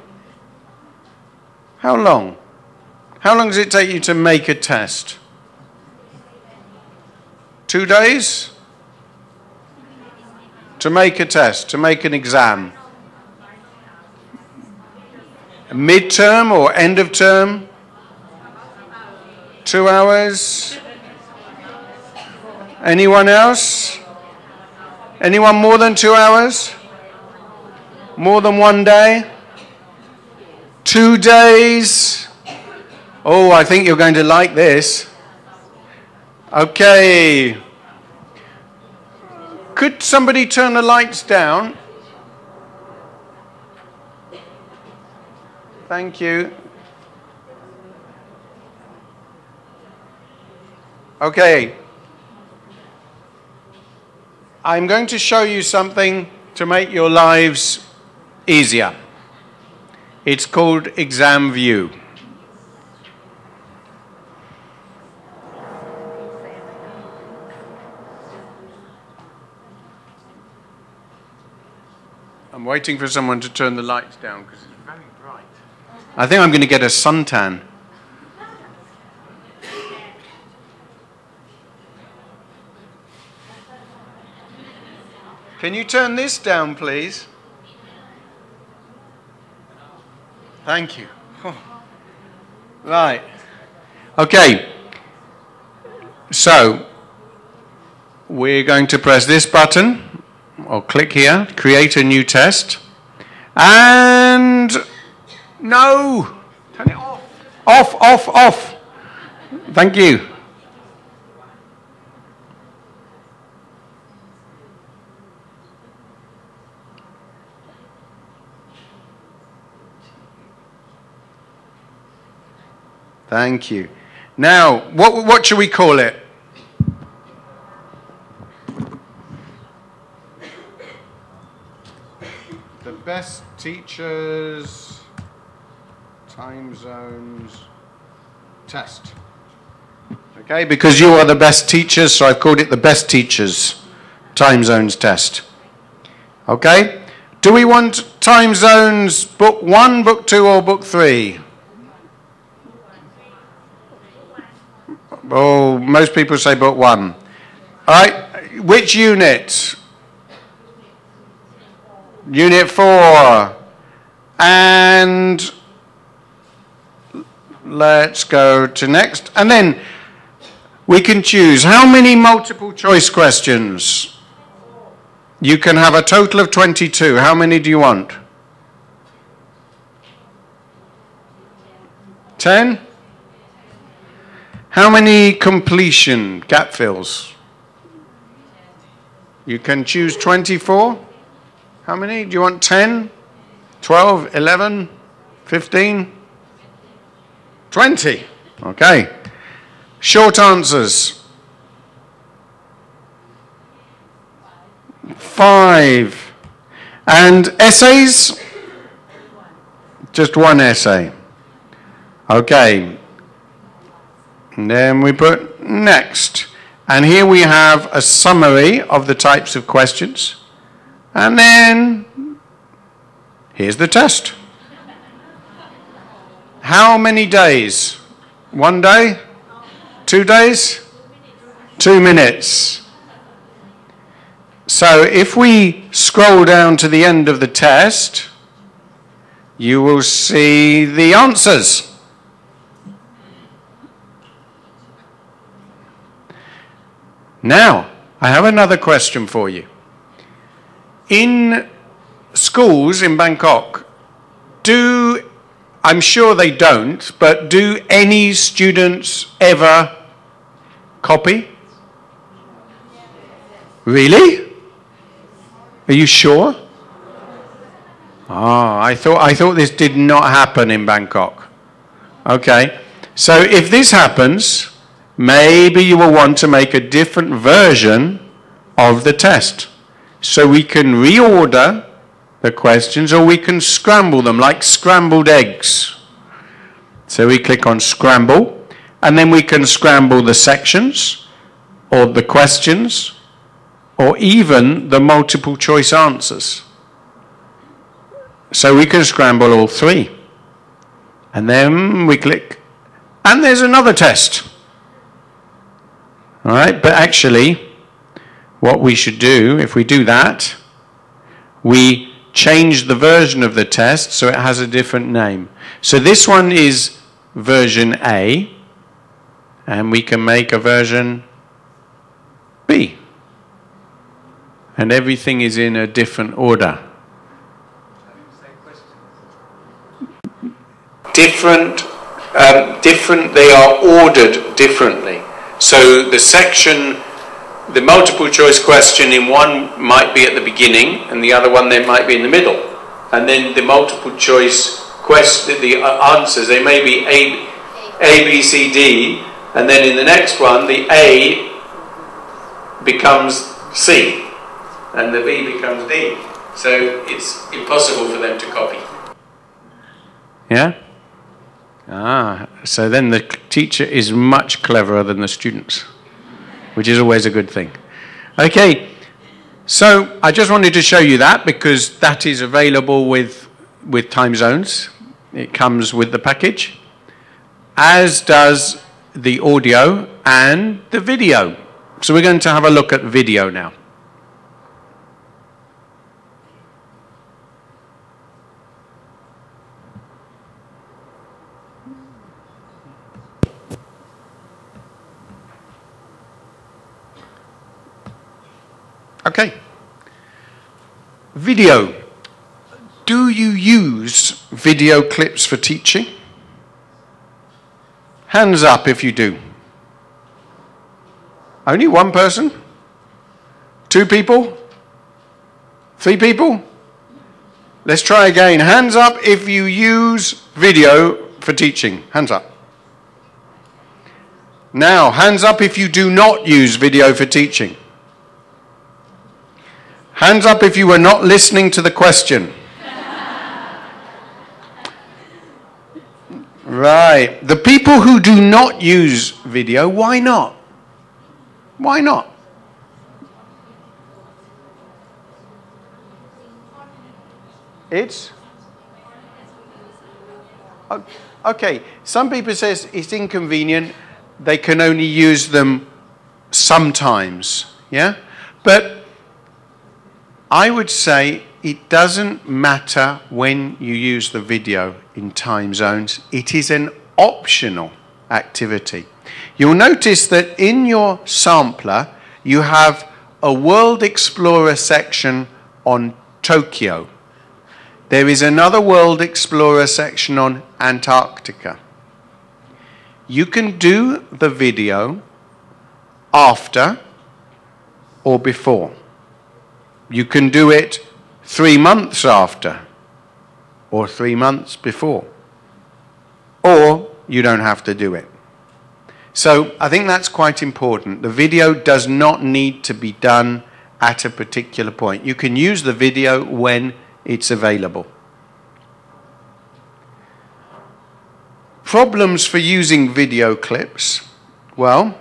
How long? How long does it take you to make a test? 2 days? To make a test, to make an exam? Midterm or end of term? 2 hours? Anyone else? Anyone more than 2 hours? More than 1 day? 2 days? Oh, I think you're going to like this. Okay. Could somebody turn the lights down? Thank you. Okay. I'm going to show you something to make your lives easier. It's called Exam View. I'm waiting for someone to turn the lights down because it's very bright. I think I'm going to get a suntan. Can you turn this down, please? Thank you. Oh. Right. Okay. So, we're going to press this button, or click here, create a new test. And no! Turn it off. Off, off, off. Thank you. Thank you. Now, what should we call it? The best teachers time zones test. Okay, because you are the best teachers, so I've called it the best teachers time zones test. Okay? Do we want time zones book 1, book 2, or book 3? Oh, most people say book 1. All right, which unit? Unit 4. And let's go to next. And then we can choose how many multiple choice questions. You can have a total of 22. How many do you want? 10? How many completion gap fills? You can choose 24. How many? Do you want 10, 12, 11, 15, 20? Okay. Short answers. 5. And essays? Just 1 essay. Okay. And then we put next. And here we have a summary of the types of questions. And then here's the test. How many days? 1 day? 2 days? 2 minutes. So if we scroll down to the end of the test, you will see the answers. Now, I have another question for you. In schools in Bangkok, I'm sure they don't, but do any students ever copy? Really? Are you sure? Oh, I thought this did not happen in Bangkok. Okay. So if this happens, maybe you will want to make a different version of the test. So we can reorder the questions, or we can scramble them like scrambled eggs. So we click on scramble, and then we can scramble the sections, or the questions, or even the multiple choice answers. So we can scramble all three. And then we click, and there's another test. All right, but actually, what we should do, if we do that, we change the version of the test so it has a different name. So this one is version A, and we can make a version B. And everything is in a different order. Different, they are ordered differently. So the section, the multiple choice question in one might be at the beginning, and the other one then might be in the middle. And then the multiple choice question, the answers, they may be A, B, C, D, and then in the next one, the A becomes C, and the B becomes D. So it's impossible for them to copy. Yeah? So then the teacher is much cleverer than the students, which is always a good thing. Okay, so I just wanted to show you that because that is available with time zones. It comes with the package, as does the audio and the video. So we're going to have a look at video now. Okay. Video. Do you use video clips for teaching? Hands up if you do. Only one person? 2 people? 3 people? Let's try again. Hands up if you use video for teaching. Hands up. Now, hands up if you do not use video for teaching. Hands up if you were not listening to the question. Right. The people who do not use video, why not? Why not? It's? Okay. Some people say it's inconvenient. They can only use them sometimes. Yeah? But I would say it doesn't matter when you use the video in time zones. It is an optional activity. You'll notice that in your sampler, you have a World Explorer section on Tokyo. There is another World Explorer section on Antarctica. You can do the video after or before. You can do it 3 months after or 3 months before. Or you don't have to do it. So I think that's quite important. The video does not need to be done at a particular point. You can use the video when it's available. Problems for using video clips. Well,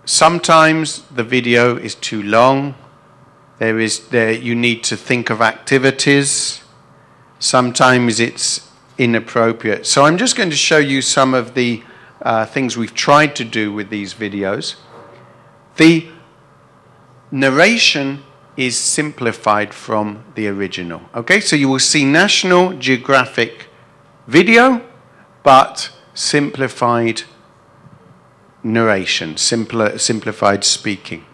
sometimes the video is too long. You need to think of activities. Sometimes it's inappropriate. So I'm just going to show you some of the things we've tried to do with these videos. The narration is simplified from the original. Okay, so you will see National Geographic video, but simplified narration, simplified speaking.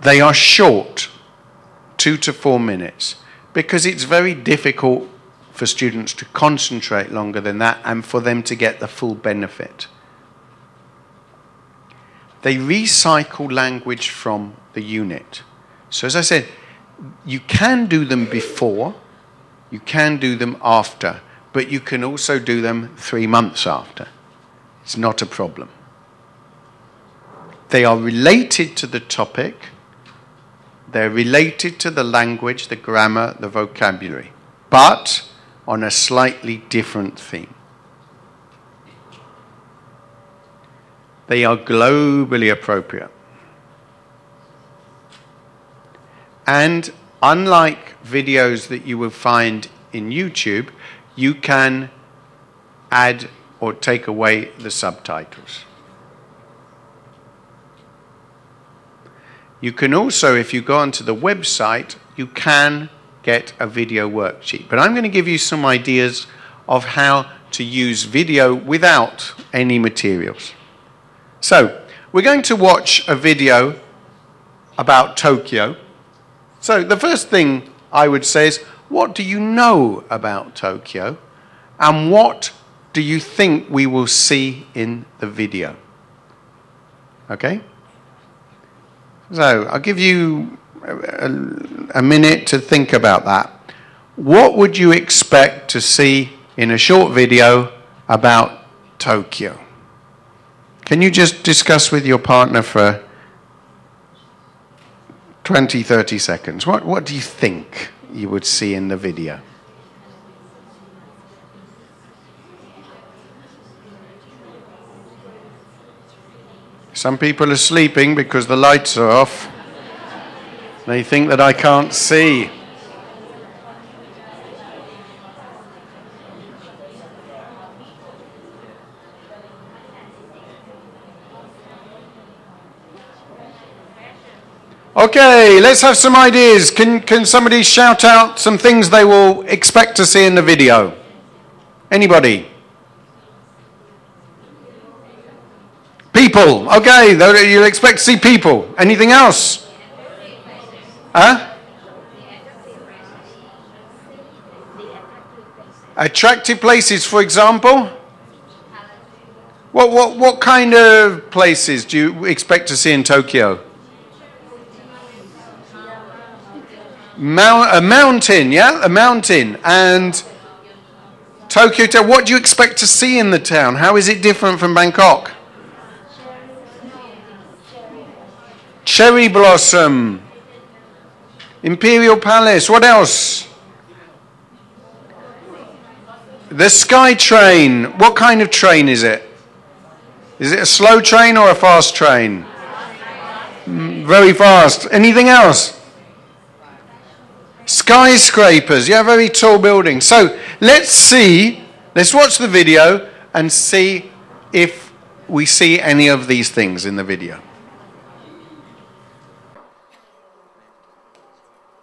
They are short, 2 to 4 minutes, because it's very difficult for students to concentrate longer than that and for them to get the full benefit. They recycle language from the unit. So as I said, You can do them before, you can do them after, but you can also do them 3 months after. It's not a problem. They are related to the topic, they're related to the language, the grammar, the vocabulary, but on a slightly different theme. They are globally appropriate. And unlike videos that you will find in YouTube, you can add or take away the subtitles. You can also, if you go onto the website, you can get a video worksheet. But I'm going to give you some ideas of how to use video without any materials. So, we're going to watch a video about Tokyo. So, the first thing I would say is, what do you know about Tokyo? And what do you think we will see in the video? Okay? So, I'll give you a minute to think about that. What would you expect to see in a short video about Tokyo? Can you just discuss with your partner for 20, 30 seconds? What do you think you would see in the video? Some people are sleeping because the lights are off. They think that I can't see. Okay, let's have some ideas. Can somebody shout out some things they will expect to see in the video? Anybody? People. Okay, you'll expect to see people. Anything else? Huh? Attractive places, for example? What kind of places do you expect to see in Tokyo? A mountain, yeah? A mountain. And Tokyo, what do you expect to see in the town? How is it different from Bangkok? Cherry blossom. Imperial Palace. What else? The Sky Train. What kind of train is it? Is it a slow train or a fast train? Very fast. Anything else? Skyscrapers. Yeah, very tall buildings. So let's watch the video and see if we see any of these things in the video.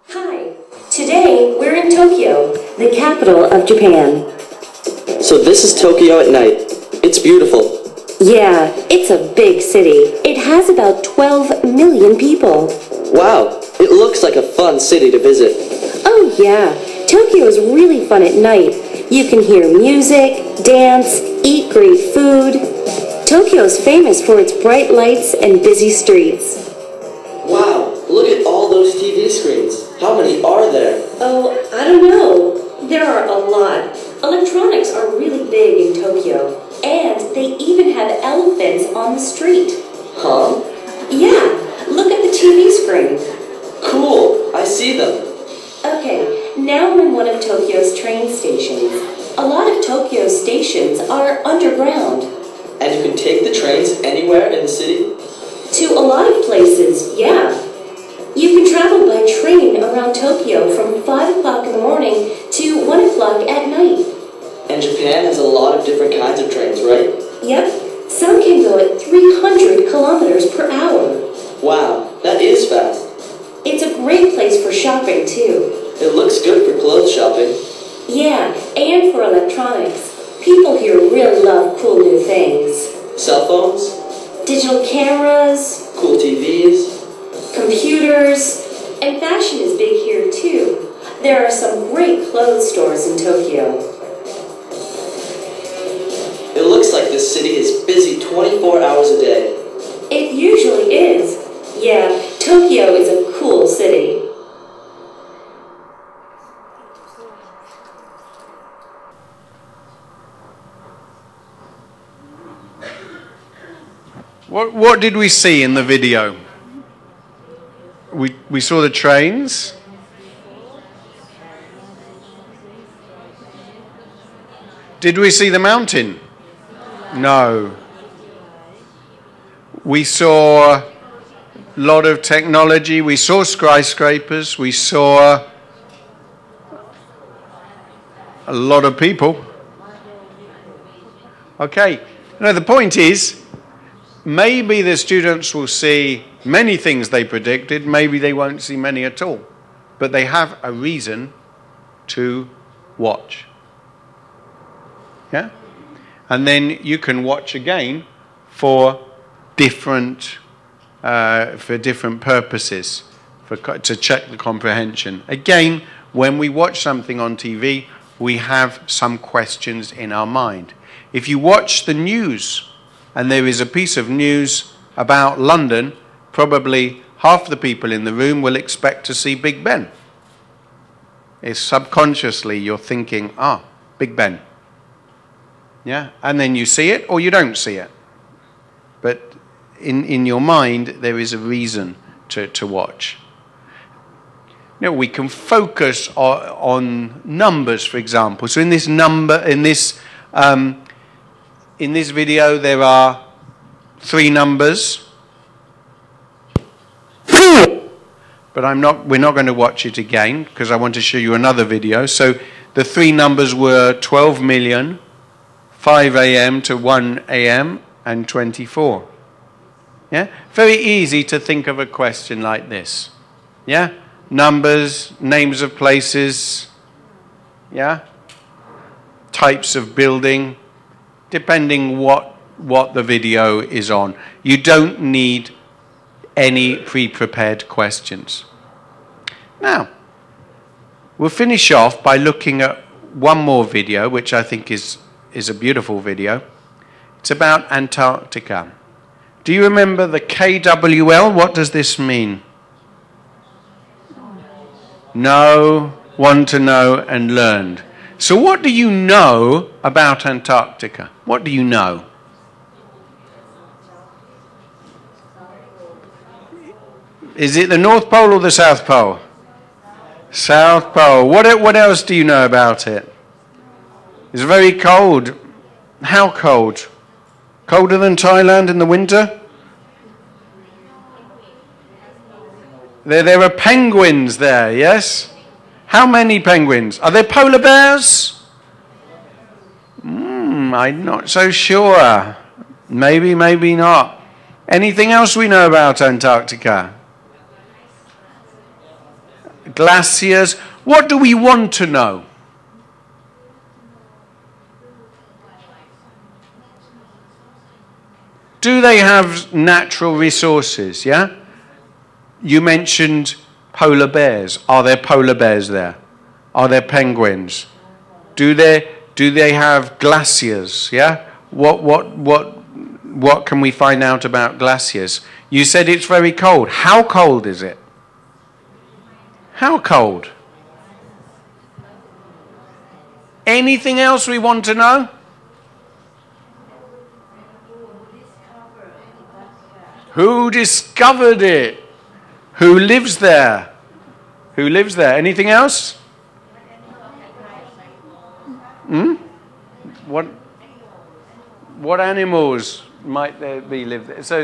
Hi, today we're in Tokyo, the capital of Japan. So this is Tokyo at night. It's beautiful. Yeah, it's a big city. It has about 12 million people. Wow, it looks like a fun city to visit. Oh yeah, Tokyo is really fun at night. You can hear music, dance, eat great food. Tokyo is famous for its bright lights and busy streets. Wow, look at all those TV screens. How many are there? Oh, I don't know. There are a lot. Electronics are really big in Tokyo, and they even have elephants on the street. Huh? Yeah, look at the TV screen. Cool, I see them. Okay, now we're in one of Tokyo's train stations. A lot of Tokyo's stations are underground. And you can take the trains anywhere in the city? To a lot of places, yeah. You can travel by train around Tokyo from 5 o'clock in the morning to 1 o'clock at night. And Japan has a lot of different kinds of trains, right? Yep. Some can go at 300 kilometers per hour. Wow, that is fast. It's a great place for shopping, too. It looks good for clothes shopping. Yeah, and for electronics. People here really love cool new things. Cell phones? Digital cameras. Cool TVs. Computers. And fashion is big here, too. There are some great clothes stores in Tokyo. It looks like this city is busy 24 hours a day. It usually is. Yeah, Tokyo is a cool city. What did we see in the video? We saw the trains. Did we see the mountain? No. We saw a lot of technology. We saw skyscrapers. We saw a lot of people. Okay. Now the point is, maybe the students will see many things they predicted. Maybe they won't see many at all. But they have a reason to watch. Yeah? And then you can watch again for different purposes, to check the comprehension. Again, when we watch something on TV, we have some questions in our mind. If you watch the news and there is a piece of news about London, probably half the people in the room will expect to see Big Ben. It's subconsciously you're thinking, Big Ben. Yeah, and then you see it or you don't see it. But in your mind, there is a reason to watch. Now, we can focus on numbers, for example. So in this video, there are 3 numbers. But we're not going to watch it again because I want to show you another video. So the 3 numbers were 12 million, 5 a.m. to 1 a.m. and 24. Yeah? Very easy to think of a question like this. Yeah? Numbers, names of places, yeah? Types of building, depending what the video is on. You don't need any pre-prepared questions. Now, we'll finish off by looking at one more video, which I think is a beautiful video. It's about Antarctica. Do you remember the KWL? What does this mean? Know, want to know, and learned. So what do you know about Antarctica? What do you know? Is it the North Pole or the South Pole? South Pole. What else do you know about it? It's very cold. How cold? Colder than Thailand in the winter? There are penguins there, yes? How many penguins? Are there polar bears? I'm not so sure. Maybe, maybe not. Anything else we know about Antarctica? Glaciers. What do we want to know? Do they have natural resources, yeah? You mentioned polar bears. Are there polar bears there? Are there penguins? Do they have glaciers, yeah? What can we find out about glaciers? You said it's very cold. How cold is it? How cold? Anything else we want to know? Who discovered it? Who lives there? Who lives there? Anything else? What animals might there be live there? So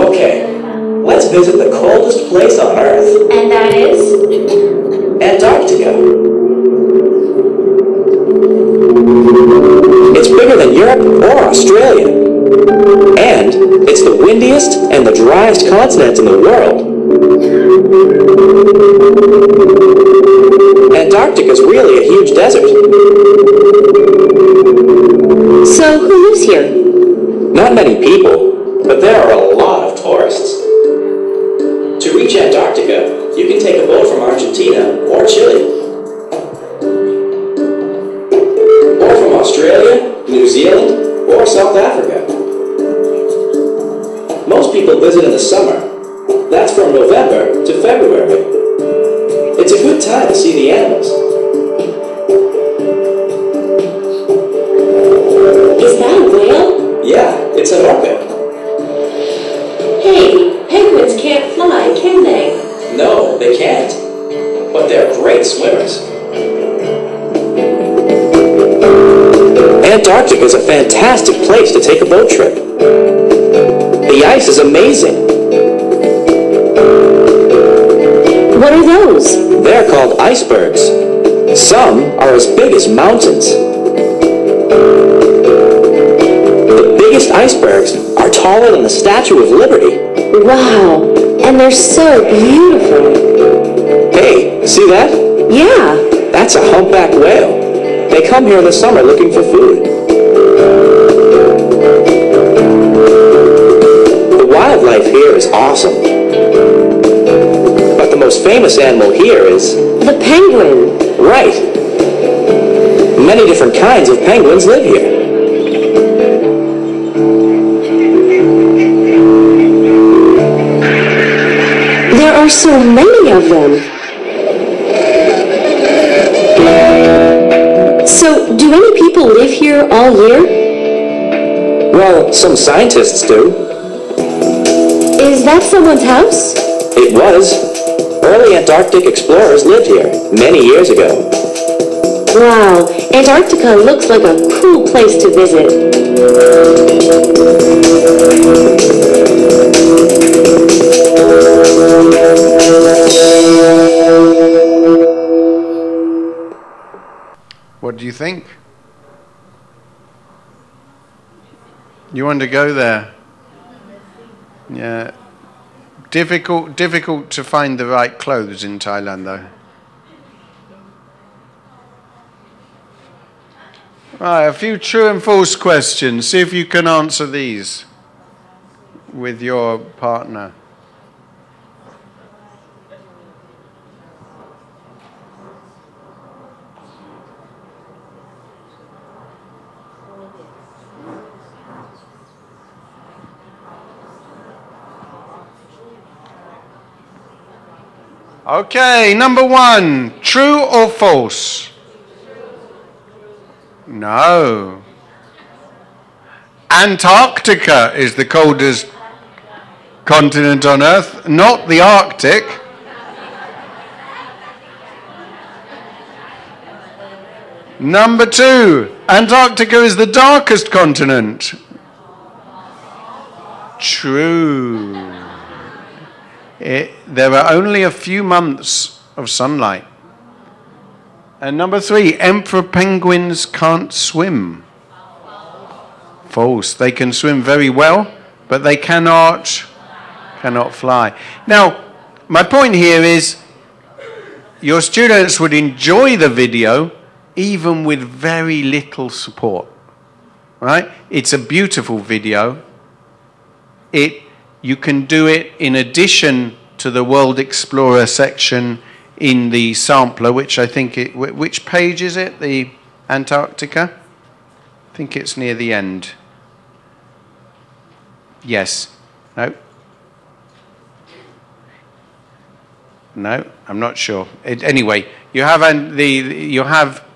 okay, let's visit the coldest place on Earth. And that is? Antarctica. It's bigger than Europe or Australia. And it's the windiest and the driest continent in the world. Antarctica's really a huge desert. So who lives here? Not many people, but there are a lot of tourists. To reach Antarctica, you can take a boat from Argentina or Chile. Or from Australia, New Zealand, or South Africa. Most people visit in the summer. That's from November to February. the animals. Is that a whale? Yeah, it's an orca. Hey, penguins can't fly, can they? No, they can't. But they're great swimmers. Antarctica is a fantastic place to take a boat trip. The ice is amazing. What are those? They're called icebergs. Some are as big as mountains. The biggest icebergs are taller than the Statue of Liberty. Wow, and they're so beautiful. Hey, see that? Yeah. That's a humpback whale. They come here in the summer looking for food. The wildlife here is awesome. But the most famous animal here is... the penguin. Right. Many different kinds of penguins live here. There are so many of them. So, do any people live here all year? Well, some scientists do. Is that someone's house? It was. Early Antarctic explorers lived here many years ago. Wow, Antarctica looks like a cool place to visit. What do you think? You want to go there? Yeah. Difficult to find the right clothes in Thailand, though. Right, a few true and false questions. See if you can answer these with your partner. Okay, number one, true or false? No. Antarctica is the coldest continent on Earth, not the Arctic. Number two, Antarctica is the darkest continent. True. There are only a few months of sunlight. And number three, emperor penguins can't swim. False. They can swim very well, but they cannot fly. Now, my point here is your students would enjoy the video even with very little support. Right? It's a beautiful video. You can do it in addition to the World Explorer section in the sampler, which I think which page is it? The Antarctica? I think it's near the end. Yes. No? No, I'm not sure. Anyway, you have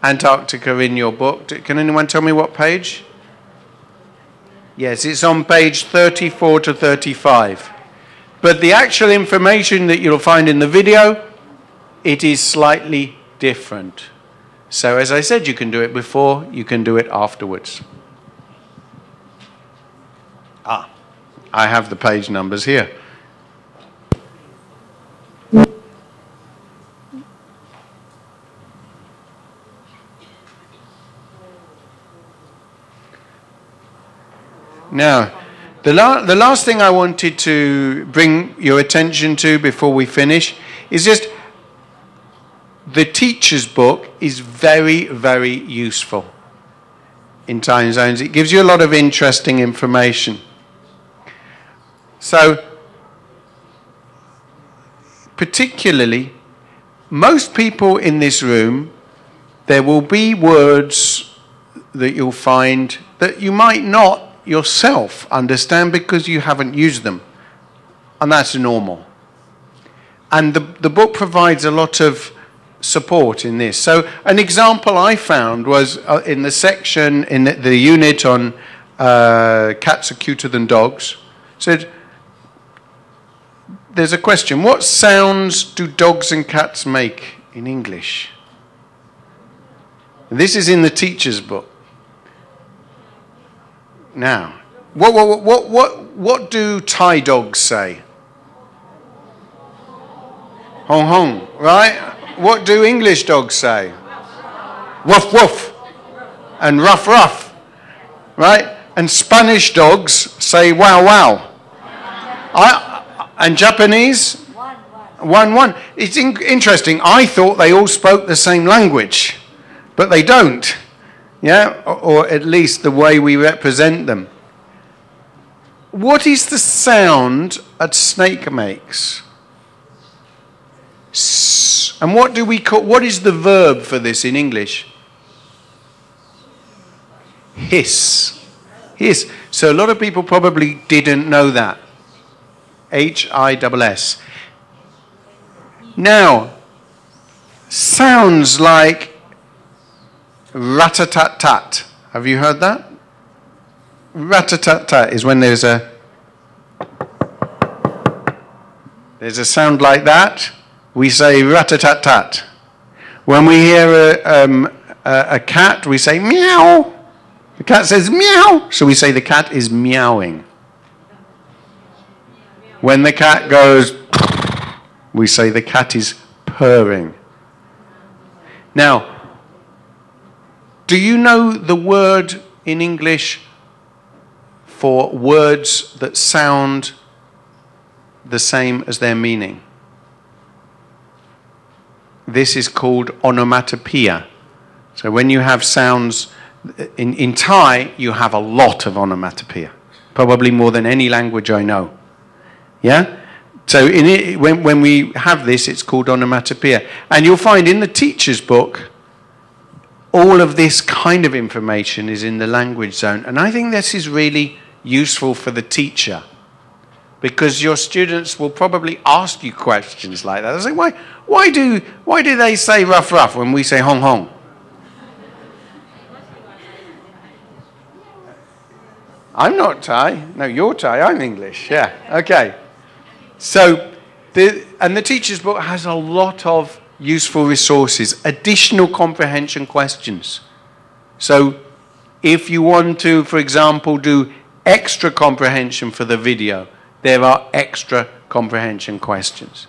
Antarctica in your book. Can anyone tell me what page? Yes, it's on page 34 to 35. But the actual information that you'll find in the video, it is slightly different. So as I said, you can do it before, you can do it afterwards. I have the page numbers here. Now, the last thing I wanted to bring your attention to before we finish is just the teacher's book is very, very useful in time zones. It gives you a lot of interesting information. So, particularly, most people in this room, there will be words that you'll find that you might not yourself understand because you haven't used them, and that's normal. And the book provides a lot of support in this. So an example I found was in the section, in the unit on cats are cuter than dogs, said, there's a question, what sounds do dogs and cats make in English? This is in the teacher's book. Now, what do Thai dogs say? Hong hong, right? What do English dogs say? Woof woof and ruff ruff, right? And Spanish dogs say wow wow. And Japanese? One one. It's interesting. I thought they all spoke the same language, but they don't. Yeah, or at least the way we represent them. What is the sound a snake makes? And what do we call, what is the verb for this in English? Hiss. Hiss. So a lot of people probably didn't know that. H-I-S-S. Now, sounds like rat-a-tat-tat. Have you heard that? Rat-a-tat-tat is when there's a sound like that. We say rat-a-tat-tat. When we hear a cat, we say meow. The cat says meow, so we say the cat is meowing. When the cat goes, we say the cat is purring. Now, do you know the word in English for words that sound the same as their meaning? This is called onomatopoeia. So when you have sounds, in Thai, you have a lot of onomatopoeia, probably more than any language I know. Yeah? So when we have this, it's called onomatopoeia. And you'll find in the teacher's book, all of this kind of information is in the language zone. And I think this is really useful for the teacher, because your students will probably ask you questions like that. They'll say, why do they say rough rough when we say hong hong? I'm not Thai. No, you're Thai. I'm English. Yeah. Okay. So, the teacher's book has a lot of useful resources, additional comprehension questions. So, if you want to, for example, do extra comprehension for the video, there are extra comprehension questions.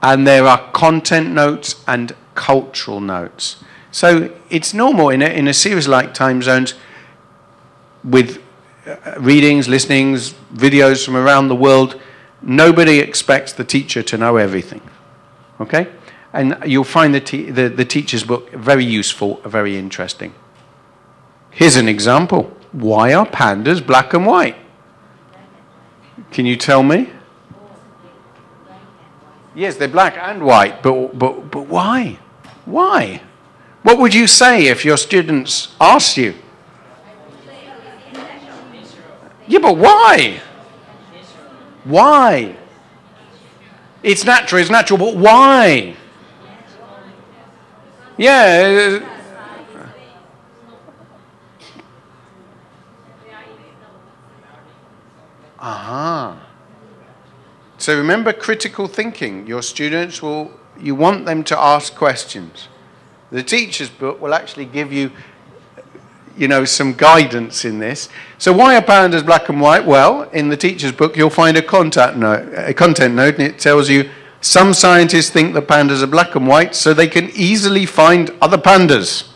And there are content notes and cultural notes. So it's normal in a series like Time Zones, with readings, listenings, videos from around the world, nobody expects the teacher to know everything. Okay? And you'll find the teacher's book very useful, very interesting. Here's an example. Why are pandas black and white? Can you tell me? Yes, they're black and white, but why? Why? What would you say if your students asked you? Yeah, but why? Why? It's natural, but why? Yeah. So remember critical thinking. Your students you want them to ask questions. The teacher's book will actually give you, some guidance in this. So why are pandas black and white? Well, in the teacher's book, you'll find a content note, and it tells you some scientists think that pandas are black and white so they can easily find other pandas.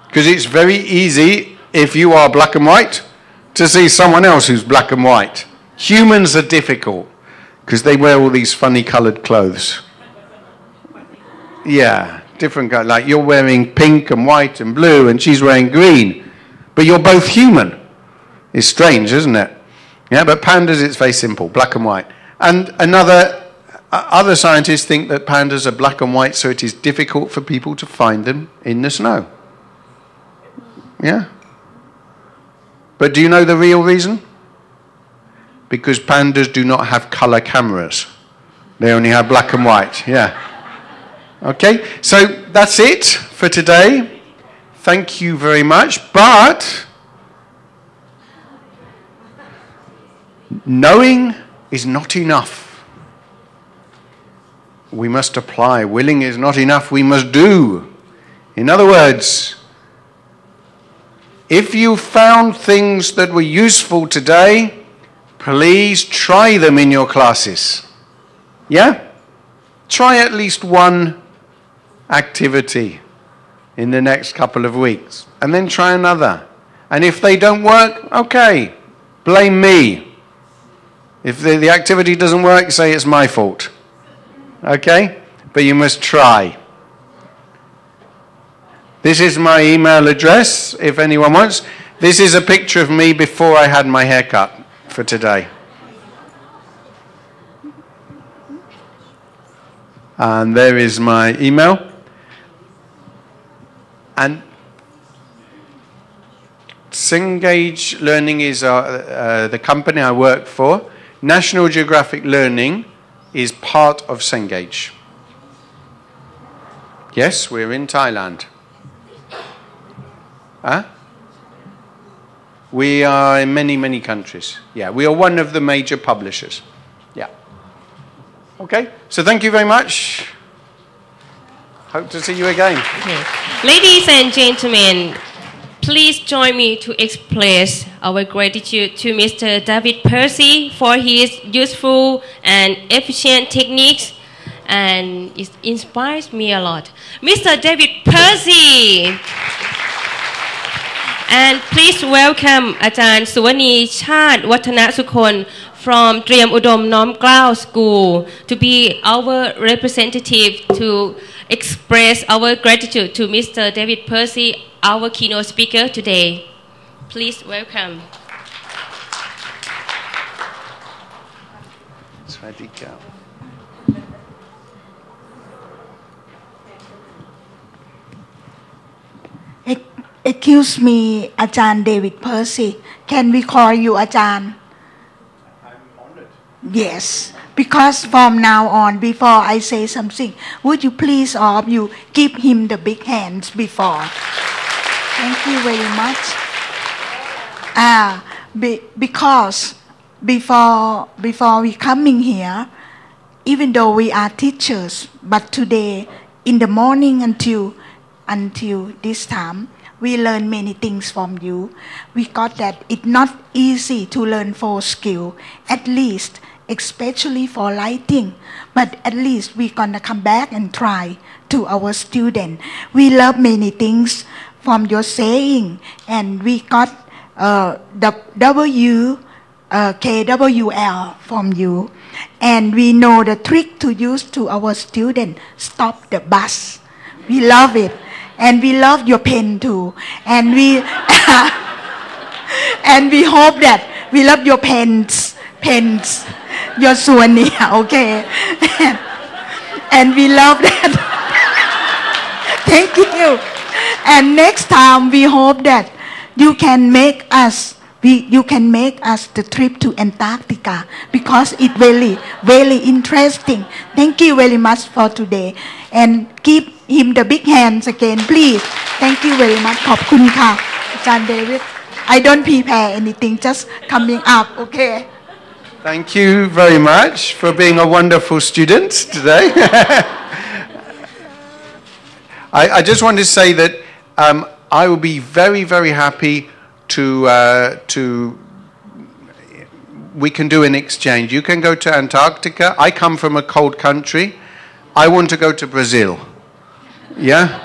Because it's very easy, if you are black and white, to see someone else who's black and white. Humans are difficult because they wear all these funny coloured clothes. Yeah, different color. Like you're wearing pink and white and blue and she's wearing green. But you're both human. It's strange, isn't it? Yeah, but pandas, it's very simple, black and white. And other scientists think that pandas are black and white so it is difficult for people to find them in the snow. Yeah. But do you know the real reason? Because pandas do not have color cameras. They only have black and white. Yeah. Okay, so that's it for today. Thank you very much. But knowing is not enough. We must apply. Willing is not enough. We must do. In other words, if you found things that were useful today, please try them in your classes. Yeah? Try at least one activity in the next couple of weeks, and then try another. And if they don't work, okay, blame me. If the activity doesn't work, say it's my fault. Okay? But you must try. This is my email address, if anyone wants. This is a picture of me before I had my haircut for today. And there is my email. And Cengage Learning is the company I work for. National Geographic Learning is part of Cengage. Yes, we're in Thailand. Huh? We are in many, many countries. Yeah, we are one of the major publishers. Yeah. Okay, so thank you very much. Hope to see you again. Okay. Ladies and gentlemen, please join me to express our gratitude to Mr. David Percy for his useful and efficient techniques, and it inspires me a lot. Mr. David Percy! And please welcome Ajahn Suwani Chat Watana Sukhon from Triam Udom Nom Klao School to be our representative to express our gratitude to Mr. David Percy, our keynote speaker today. Please welcome. Excuse me, Ajahn David Percy. Can we call you Ajahn? I'm honored. Yes, because from now on, before I say something, would you please all of you give him the big hands before? Thank you very much. Because before we coming here, even though we are teachers, but today in the morning until this time, we learn many things from you. We got that it's not easy to learn 4 skills, at least, especially for writing. But at least we're gonna come back and try to our student. We love many things from your saying, and we got the KWL from you. And we know the trick to use to our student, stop the bus. We love it. And we love your pen too. And we and we hope that we love your pens, your souvenir, okay? And we love that. Thank you. And next time we hope that you can make us the trip to Antarctica, because it's very, very interesting. Thank you very much for today. And give him the big hands again, please. Thank you very much. ขอบคุณค่ะ Ajahn David. I don't prepare anything, just coming up, okay? Thank you very much for being a wonderful student today. I just want to say that I will be very, very happy to we can do an exchange. You can go to Antarctica. I come from a cold country. I want to go to Brazil. Yeah?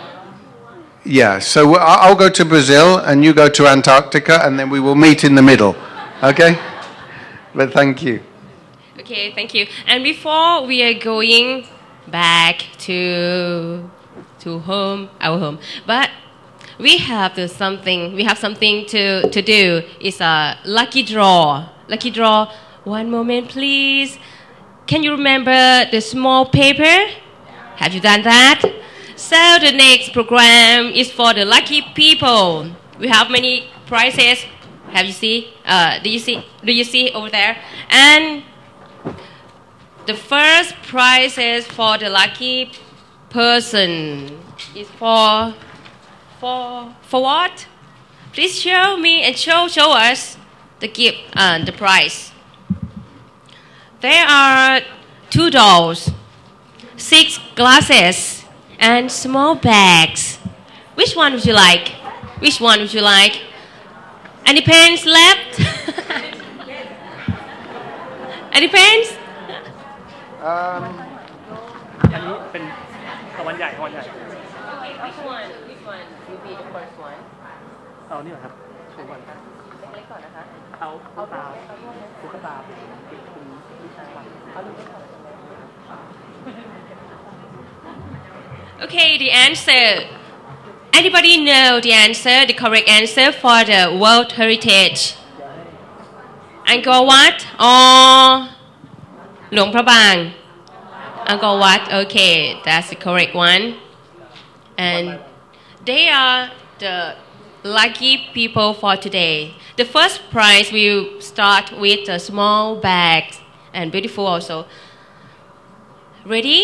Yeah, so I'll go to Brazil and you go to Antarctica, and then we will meet in the middle. Okay? But thank you. Okay, thank you. And before we are going back to home, our home, but we have something to do. It's a lucky draw. Lucky draw. One moment, please. Can you remember the small paper? Have you done that? So the next program is for the lucky people. We have many prizes. Have you see? Do you see over there? And the first prizes for the lucky person is for what? Please show me and show us the gift the prize. There are 2 dolls, 6 glasses, and small bags. Which one would you like? Which one would you like? Any pens left? Any pens? อันนี้เป็นรางวัลใหญ่รางวัลใหญ่ Which one will be the first one? เอานี่เหรอครับถูกก่อน เล็กๆก่อนนะคะ เอาตุ๊กตาตุ๊กตาเป็นคุณลูกชายก่อนเอาลูกก่อน Okay, the answer. Anybody know the answer? The correct answer for the World Heritage? Angkor Wat or หลวงพระบาง Angkor Wat. Okay, that's the correct one. And they are the lucky people for today. The first prize will start with a small bag and beautiful also. Ready?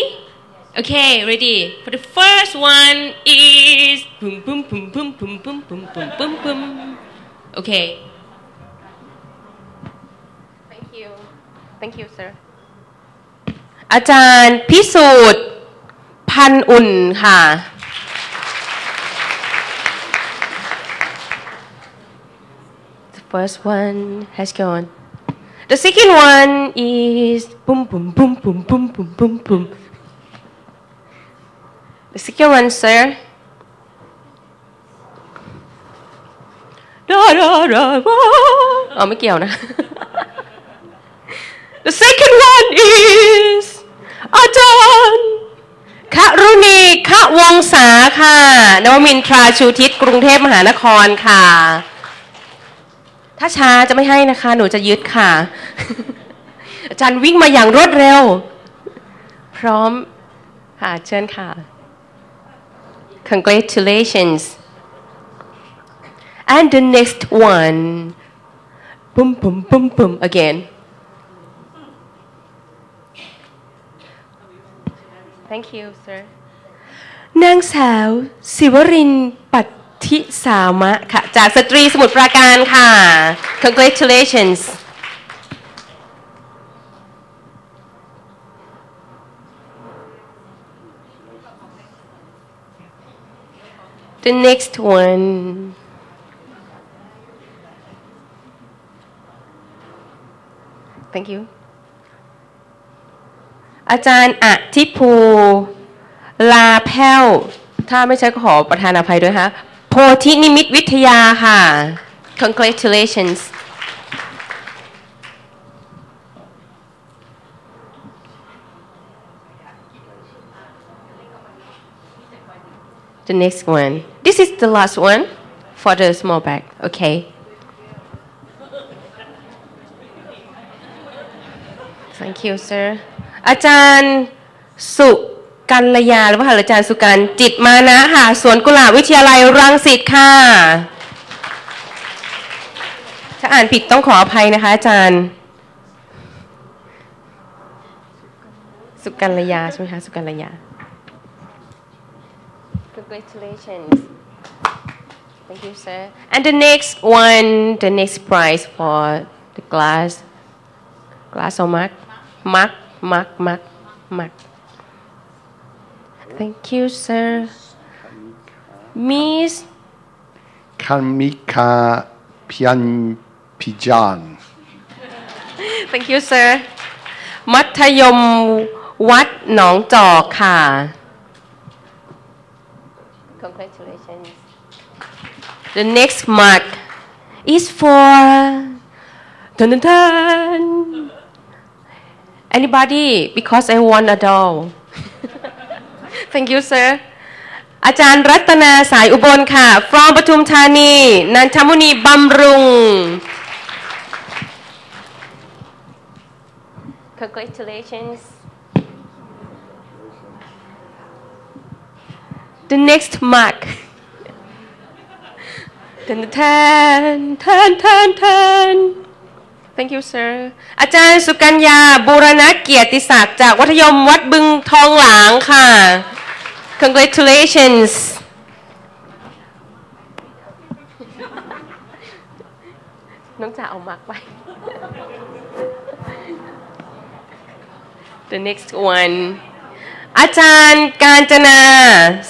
Okay, ready. For the first one is boom boom boom boom boom boom boom boom boom boom. Okay. Thank you. Thank you, sir. อาจารย์พิสูจน์พันอุ่นค่ะ The first one has gone. The second one is boom boom boom boom boom boom boom boom. The second one, sir. Oh, ไม่เกี่ยวนะ The second one is อาจารย์ครุณีขวงศาค่ะนวมินทราชูทิศกรุงเทพมหานครค่ะถ้าช้าจะไม่ให้นะคะหนูจะยึดค่ะ อาจารย์วิ่งมาอย่างรวดเร็วพร้อมค่ะเชิญค่ะ Congratulations. And the next one. Boom, boom, boom, boom again. Thank you, sir. นางสาวศิวรินทร์ปัทธิสามะค่ะจากสตรีสมุทรปราการค่ะ Congratulations. The next one. Thank you. อาจารย์อธิภูลาแพ้วถ้าไม่ใช่ขอประธานอภัยด้วยค่ะโพธินิมิตวิทยาค่ะ Congratulations. The next one. This is the last one for the small bag. Okay. Thank you, sir. อาจารย์สุกัลยาหรือว่าอาจารย์สุกันจิตมานะค่ะสวนกุหลาบวิทยาลัยรังสิตค่ะถ้าอ่านผิดต้องขออภัยนะคะอาจารย์สุกัลยาใช่ไหมคะสุกัลยาCongratulations. Thank you, sir. And the next one, the next prize for the glass or mug. Thank you, sir. Miss Kamika Pijan. Thank you, sir. มัธยมวัดหนองจอกค่ะ Congratulations. The next mug is for anybody because I want a doll. Thank you, sir. อาจารย์รัตนาสายอุบลค่ะ from ปทุมธานีนันทมุนีบำรุง Congratulations. The next mug. Thank you, sir. อาจารย์สุกัญญาบูรณเกียรติศักดิ์จากวัธยมวัดบึงทองหลางค่ะ Congratulations.น้องจ๋าเอามาร์กไป The next one อาจารย์กาญจนา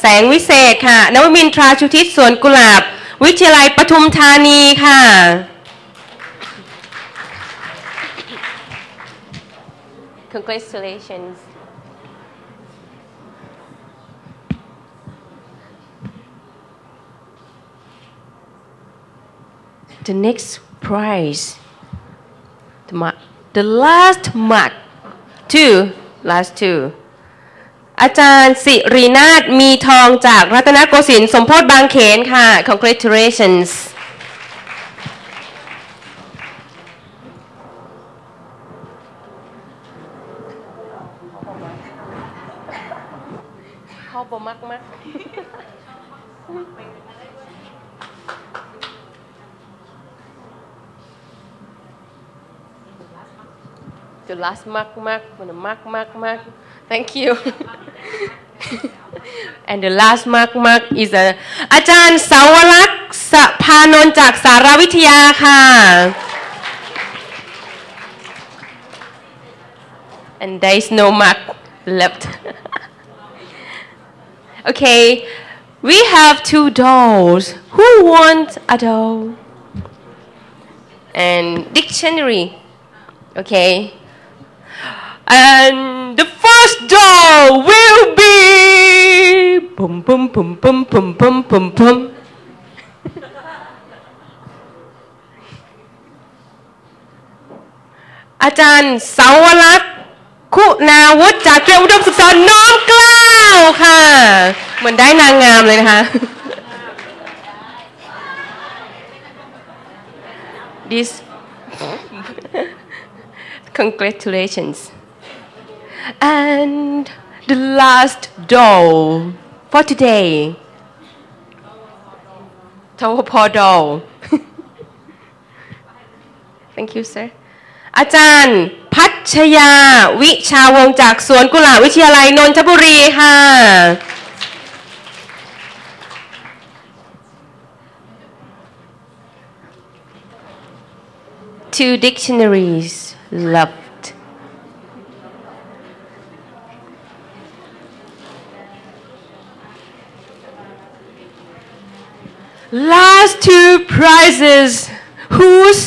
แสงวิเศษค่ะนวมินทราชุทิศสวนกุหลาบวิทยาลัยปทุมธานีค่ะ Congratulations. The next prize, the last mark, last two. อาจารย์สิรินาถมีทองจากรัตนโกสินทร์สมโพธิบางเขนค่ะ Congratulations. The last mark. Thank you. And the last mark is อาจารย์สาวรักษ์สภานนท์จากสารวิทยาค่ะ And there is no mark left. Okay, we have 2 dolls. Who wants a doll? And dictionary. Okay. And the first doll will be pum pum pum pum pum pum pum pum.อาจารย์สาวรักษ์คุณาวุฒิจากเตรียมอุดมศึกษาน้อมเกล้าค่ะเหมือนได้นางงามเลยนะคะ This Congratulations. And the last doll for today. Tower doll. Thank you, sir. อาจารย์พัชยาวิชาวงศ์จากสวนกุหลาบวิทยาลัยนนทบุรีค่ะ 2 dictionaries left. Last 2 prizes. Who's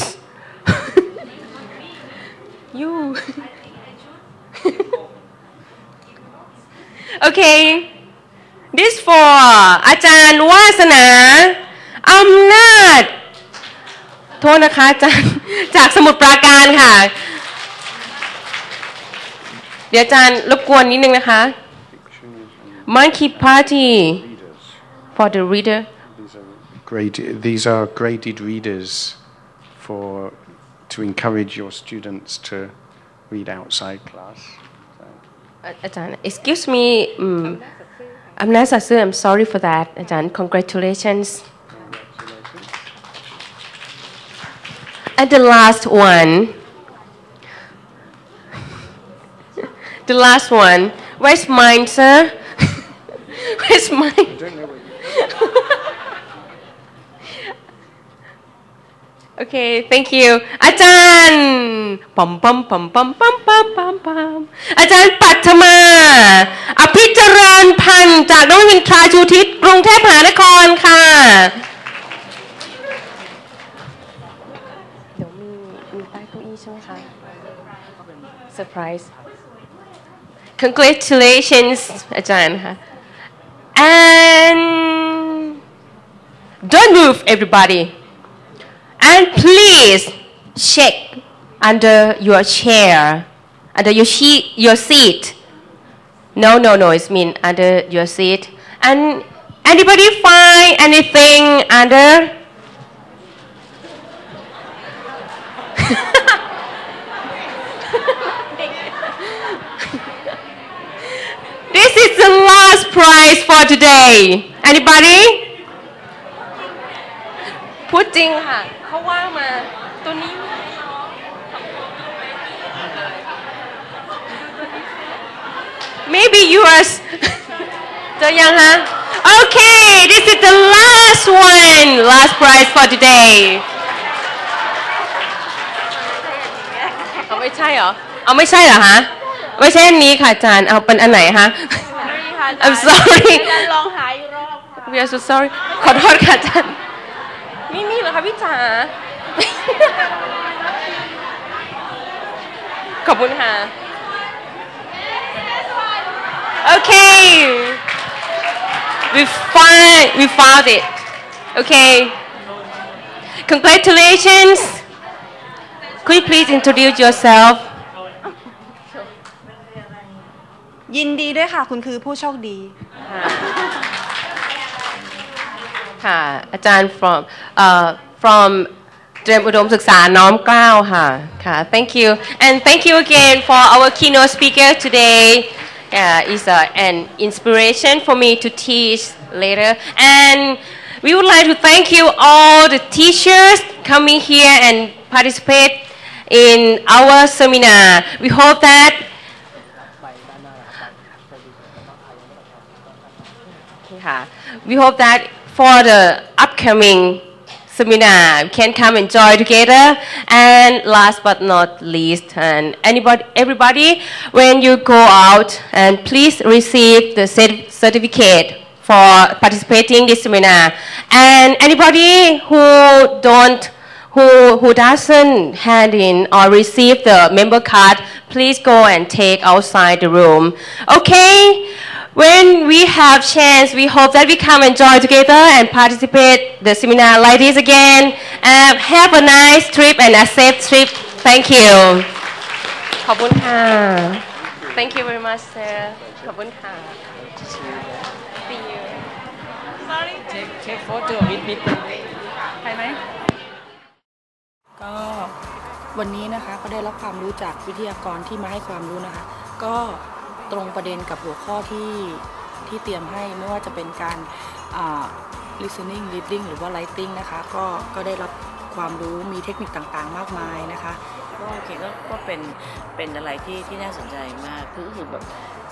you? Okay. This for อาจารย์วาสนาอำนาจโทษนะคะอาจารย์จากสมุทรปราการค่ะเดี๋ยวอาจารย์รบกวนนิดนึงนะคะ Monkey Party for the reader. These are graded readers to encourage your students to read outside class. อาจารย์ excuse me I'm not sure. I'm sorry for that อาจารย์ congratulations. And the last one. The last one. Where's mine, sir? Where's mine? Okay, thank you. อาจารย์ปัมปัมปัมปัมปัมปัมปัมปัมอาจารย์ปัทมาอภิเจริญพันธ์จากนวมินทราชูทิศกรุงเทพมหานครค่ะเดี๋ยวมีใต้เก้าอี้ใช่ไหมคะ Surprise. Congratulations อาจารย์ค่ะ And don't move everybody. And please check under your chair, under your seat. No, it's mean under your seat. And anybody find anything under? This is the last prize for today. Anybody? พูดจริงค่ะเขาว่ามาตัวนี้ Maybe yours เจอยังฮะ Okay this is the last one last prize for today เอาไม่ใช่เหรอเอาไม่ใช่เหรอฮะไม่ใช่อันนี้ค่ะอาจารย์เอาเป็นอันไหนฮะ I'm sorry ลองหาอีกรอบค่ะ We are so sorry ขอโทษค่ะอาจารย์นี่เหรอคะพี่จ๋า ขอบคุณค่ะ Okay we found it okay congratulations could you please introduce yourself ยินดีด้วยค่ะคุณคือผู้โชคดีค่ะอาจารย์ from เตรียมอุดมศึกษาน้อมเกล้าค่ะค่ะ thank you and thank you again for our keynote speaker today is an inspiration for me to teach later and we would like to thank you all the teachers coming here and participate in our seminar we hope that we hope that for the upcoming seminar we can come and join together and last but not least and everybody when you go out and please receive the certificate for participating in this seminar and anybody who doesn't hand in or receive the member card please go and take outside the room okay when we have chance, we hope that we come and join together and participate the seminar like this again. Have a nice trip and a safe trip. Thank you. ขอบคุณค่ะ Thank you very much, sir. ขอบคุณค่ะ See you. Sorry. Take photo with me. ใครไหมก็วันนี้นะคะก็ได้รับความรู้จากวิทยากรที่มาให้ความรู้นะคะก็ตรงประเด็นกับหัวข้อที่เตรียมให้ไม่ว่าจะเป็นการ listening reading หรือว่า writing นะคะก็ได้รับความรู้มีเทคนิคต่างๆมากมายนะคะก็โอเคก็เป็นอะไรที่น่าสนใจมากคือแบบ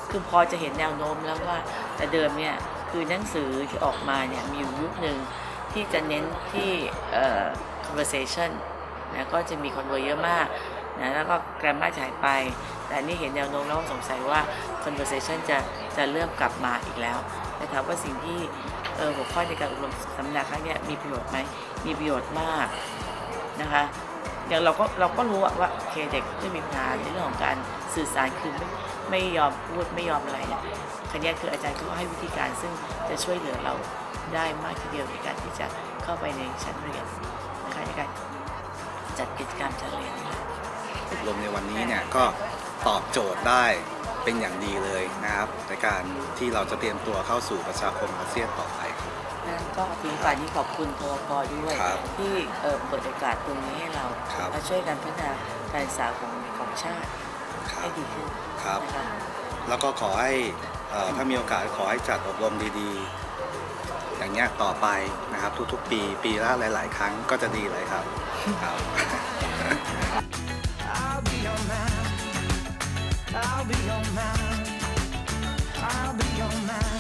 คือพอจะเห็นแนวโน้มแล้วว่าแต่เดิมเนี่ยคือหนังสือที่ออกมาเนี่ยมียุคหนึ่งที่จะเน้นที่conversation นะก็จะมีconverseเยอะมากนะแล้วก็ grammar หายไปแต่นี่เห็นแนวโน้มแล้วสงสัยว่า conversation จะเริ่มกลับมาอีกแล้วนะครับว่าสิ่งที่หัวข้อในการอบรมสัมมนาครั้งนี้มีประโยชน์ไหมมีประโยชน์มากนะคะอย่างเราก็รู้ว่าโอเคเด็กที่มีปัญหาในเรื่องของการสื่อสารคือไม่ยอมพูดไม่ยอมอะไรเนี่ยครั้งนี้คืออาจารย์ก็ให้วิธีการซึ่งจะช่วยเหลือเราได้มากทีเดียวในการที่จะเข้าไปในชั้นเรียนนะคะในการจัดกิจกรรมชั้นเรียนอบรมในวันนี้เนี่ยก็ตอบโจทย์ได้เป็นอย่างดีเลยนะครับในการที่เราจะเตรียมตัวเข้าสู่ประชาคมอาเซียนต่อไปก็ถึงฝ่ายนี้ขอบคุณทวก.ด้วยที่เปิดโอกาสตรงนี้ให้เราและช่วยกันพัฒนาการศึกษาของชาติให้ดีขึ้นครับแล้วก็ขอให้ถ้ามีโอกาสขอให้จัดอบรมดีๆอย่างเงี้ยต่อไปนะครับทุกๆปีละหลายๆครั้งก็จะดีเลยครับI'll be your man. I'll be your man. I'll be your man.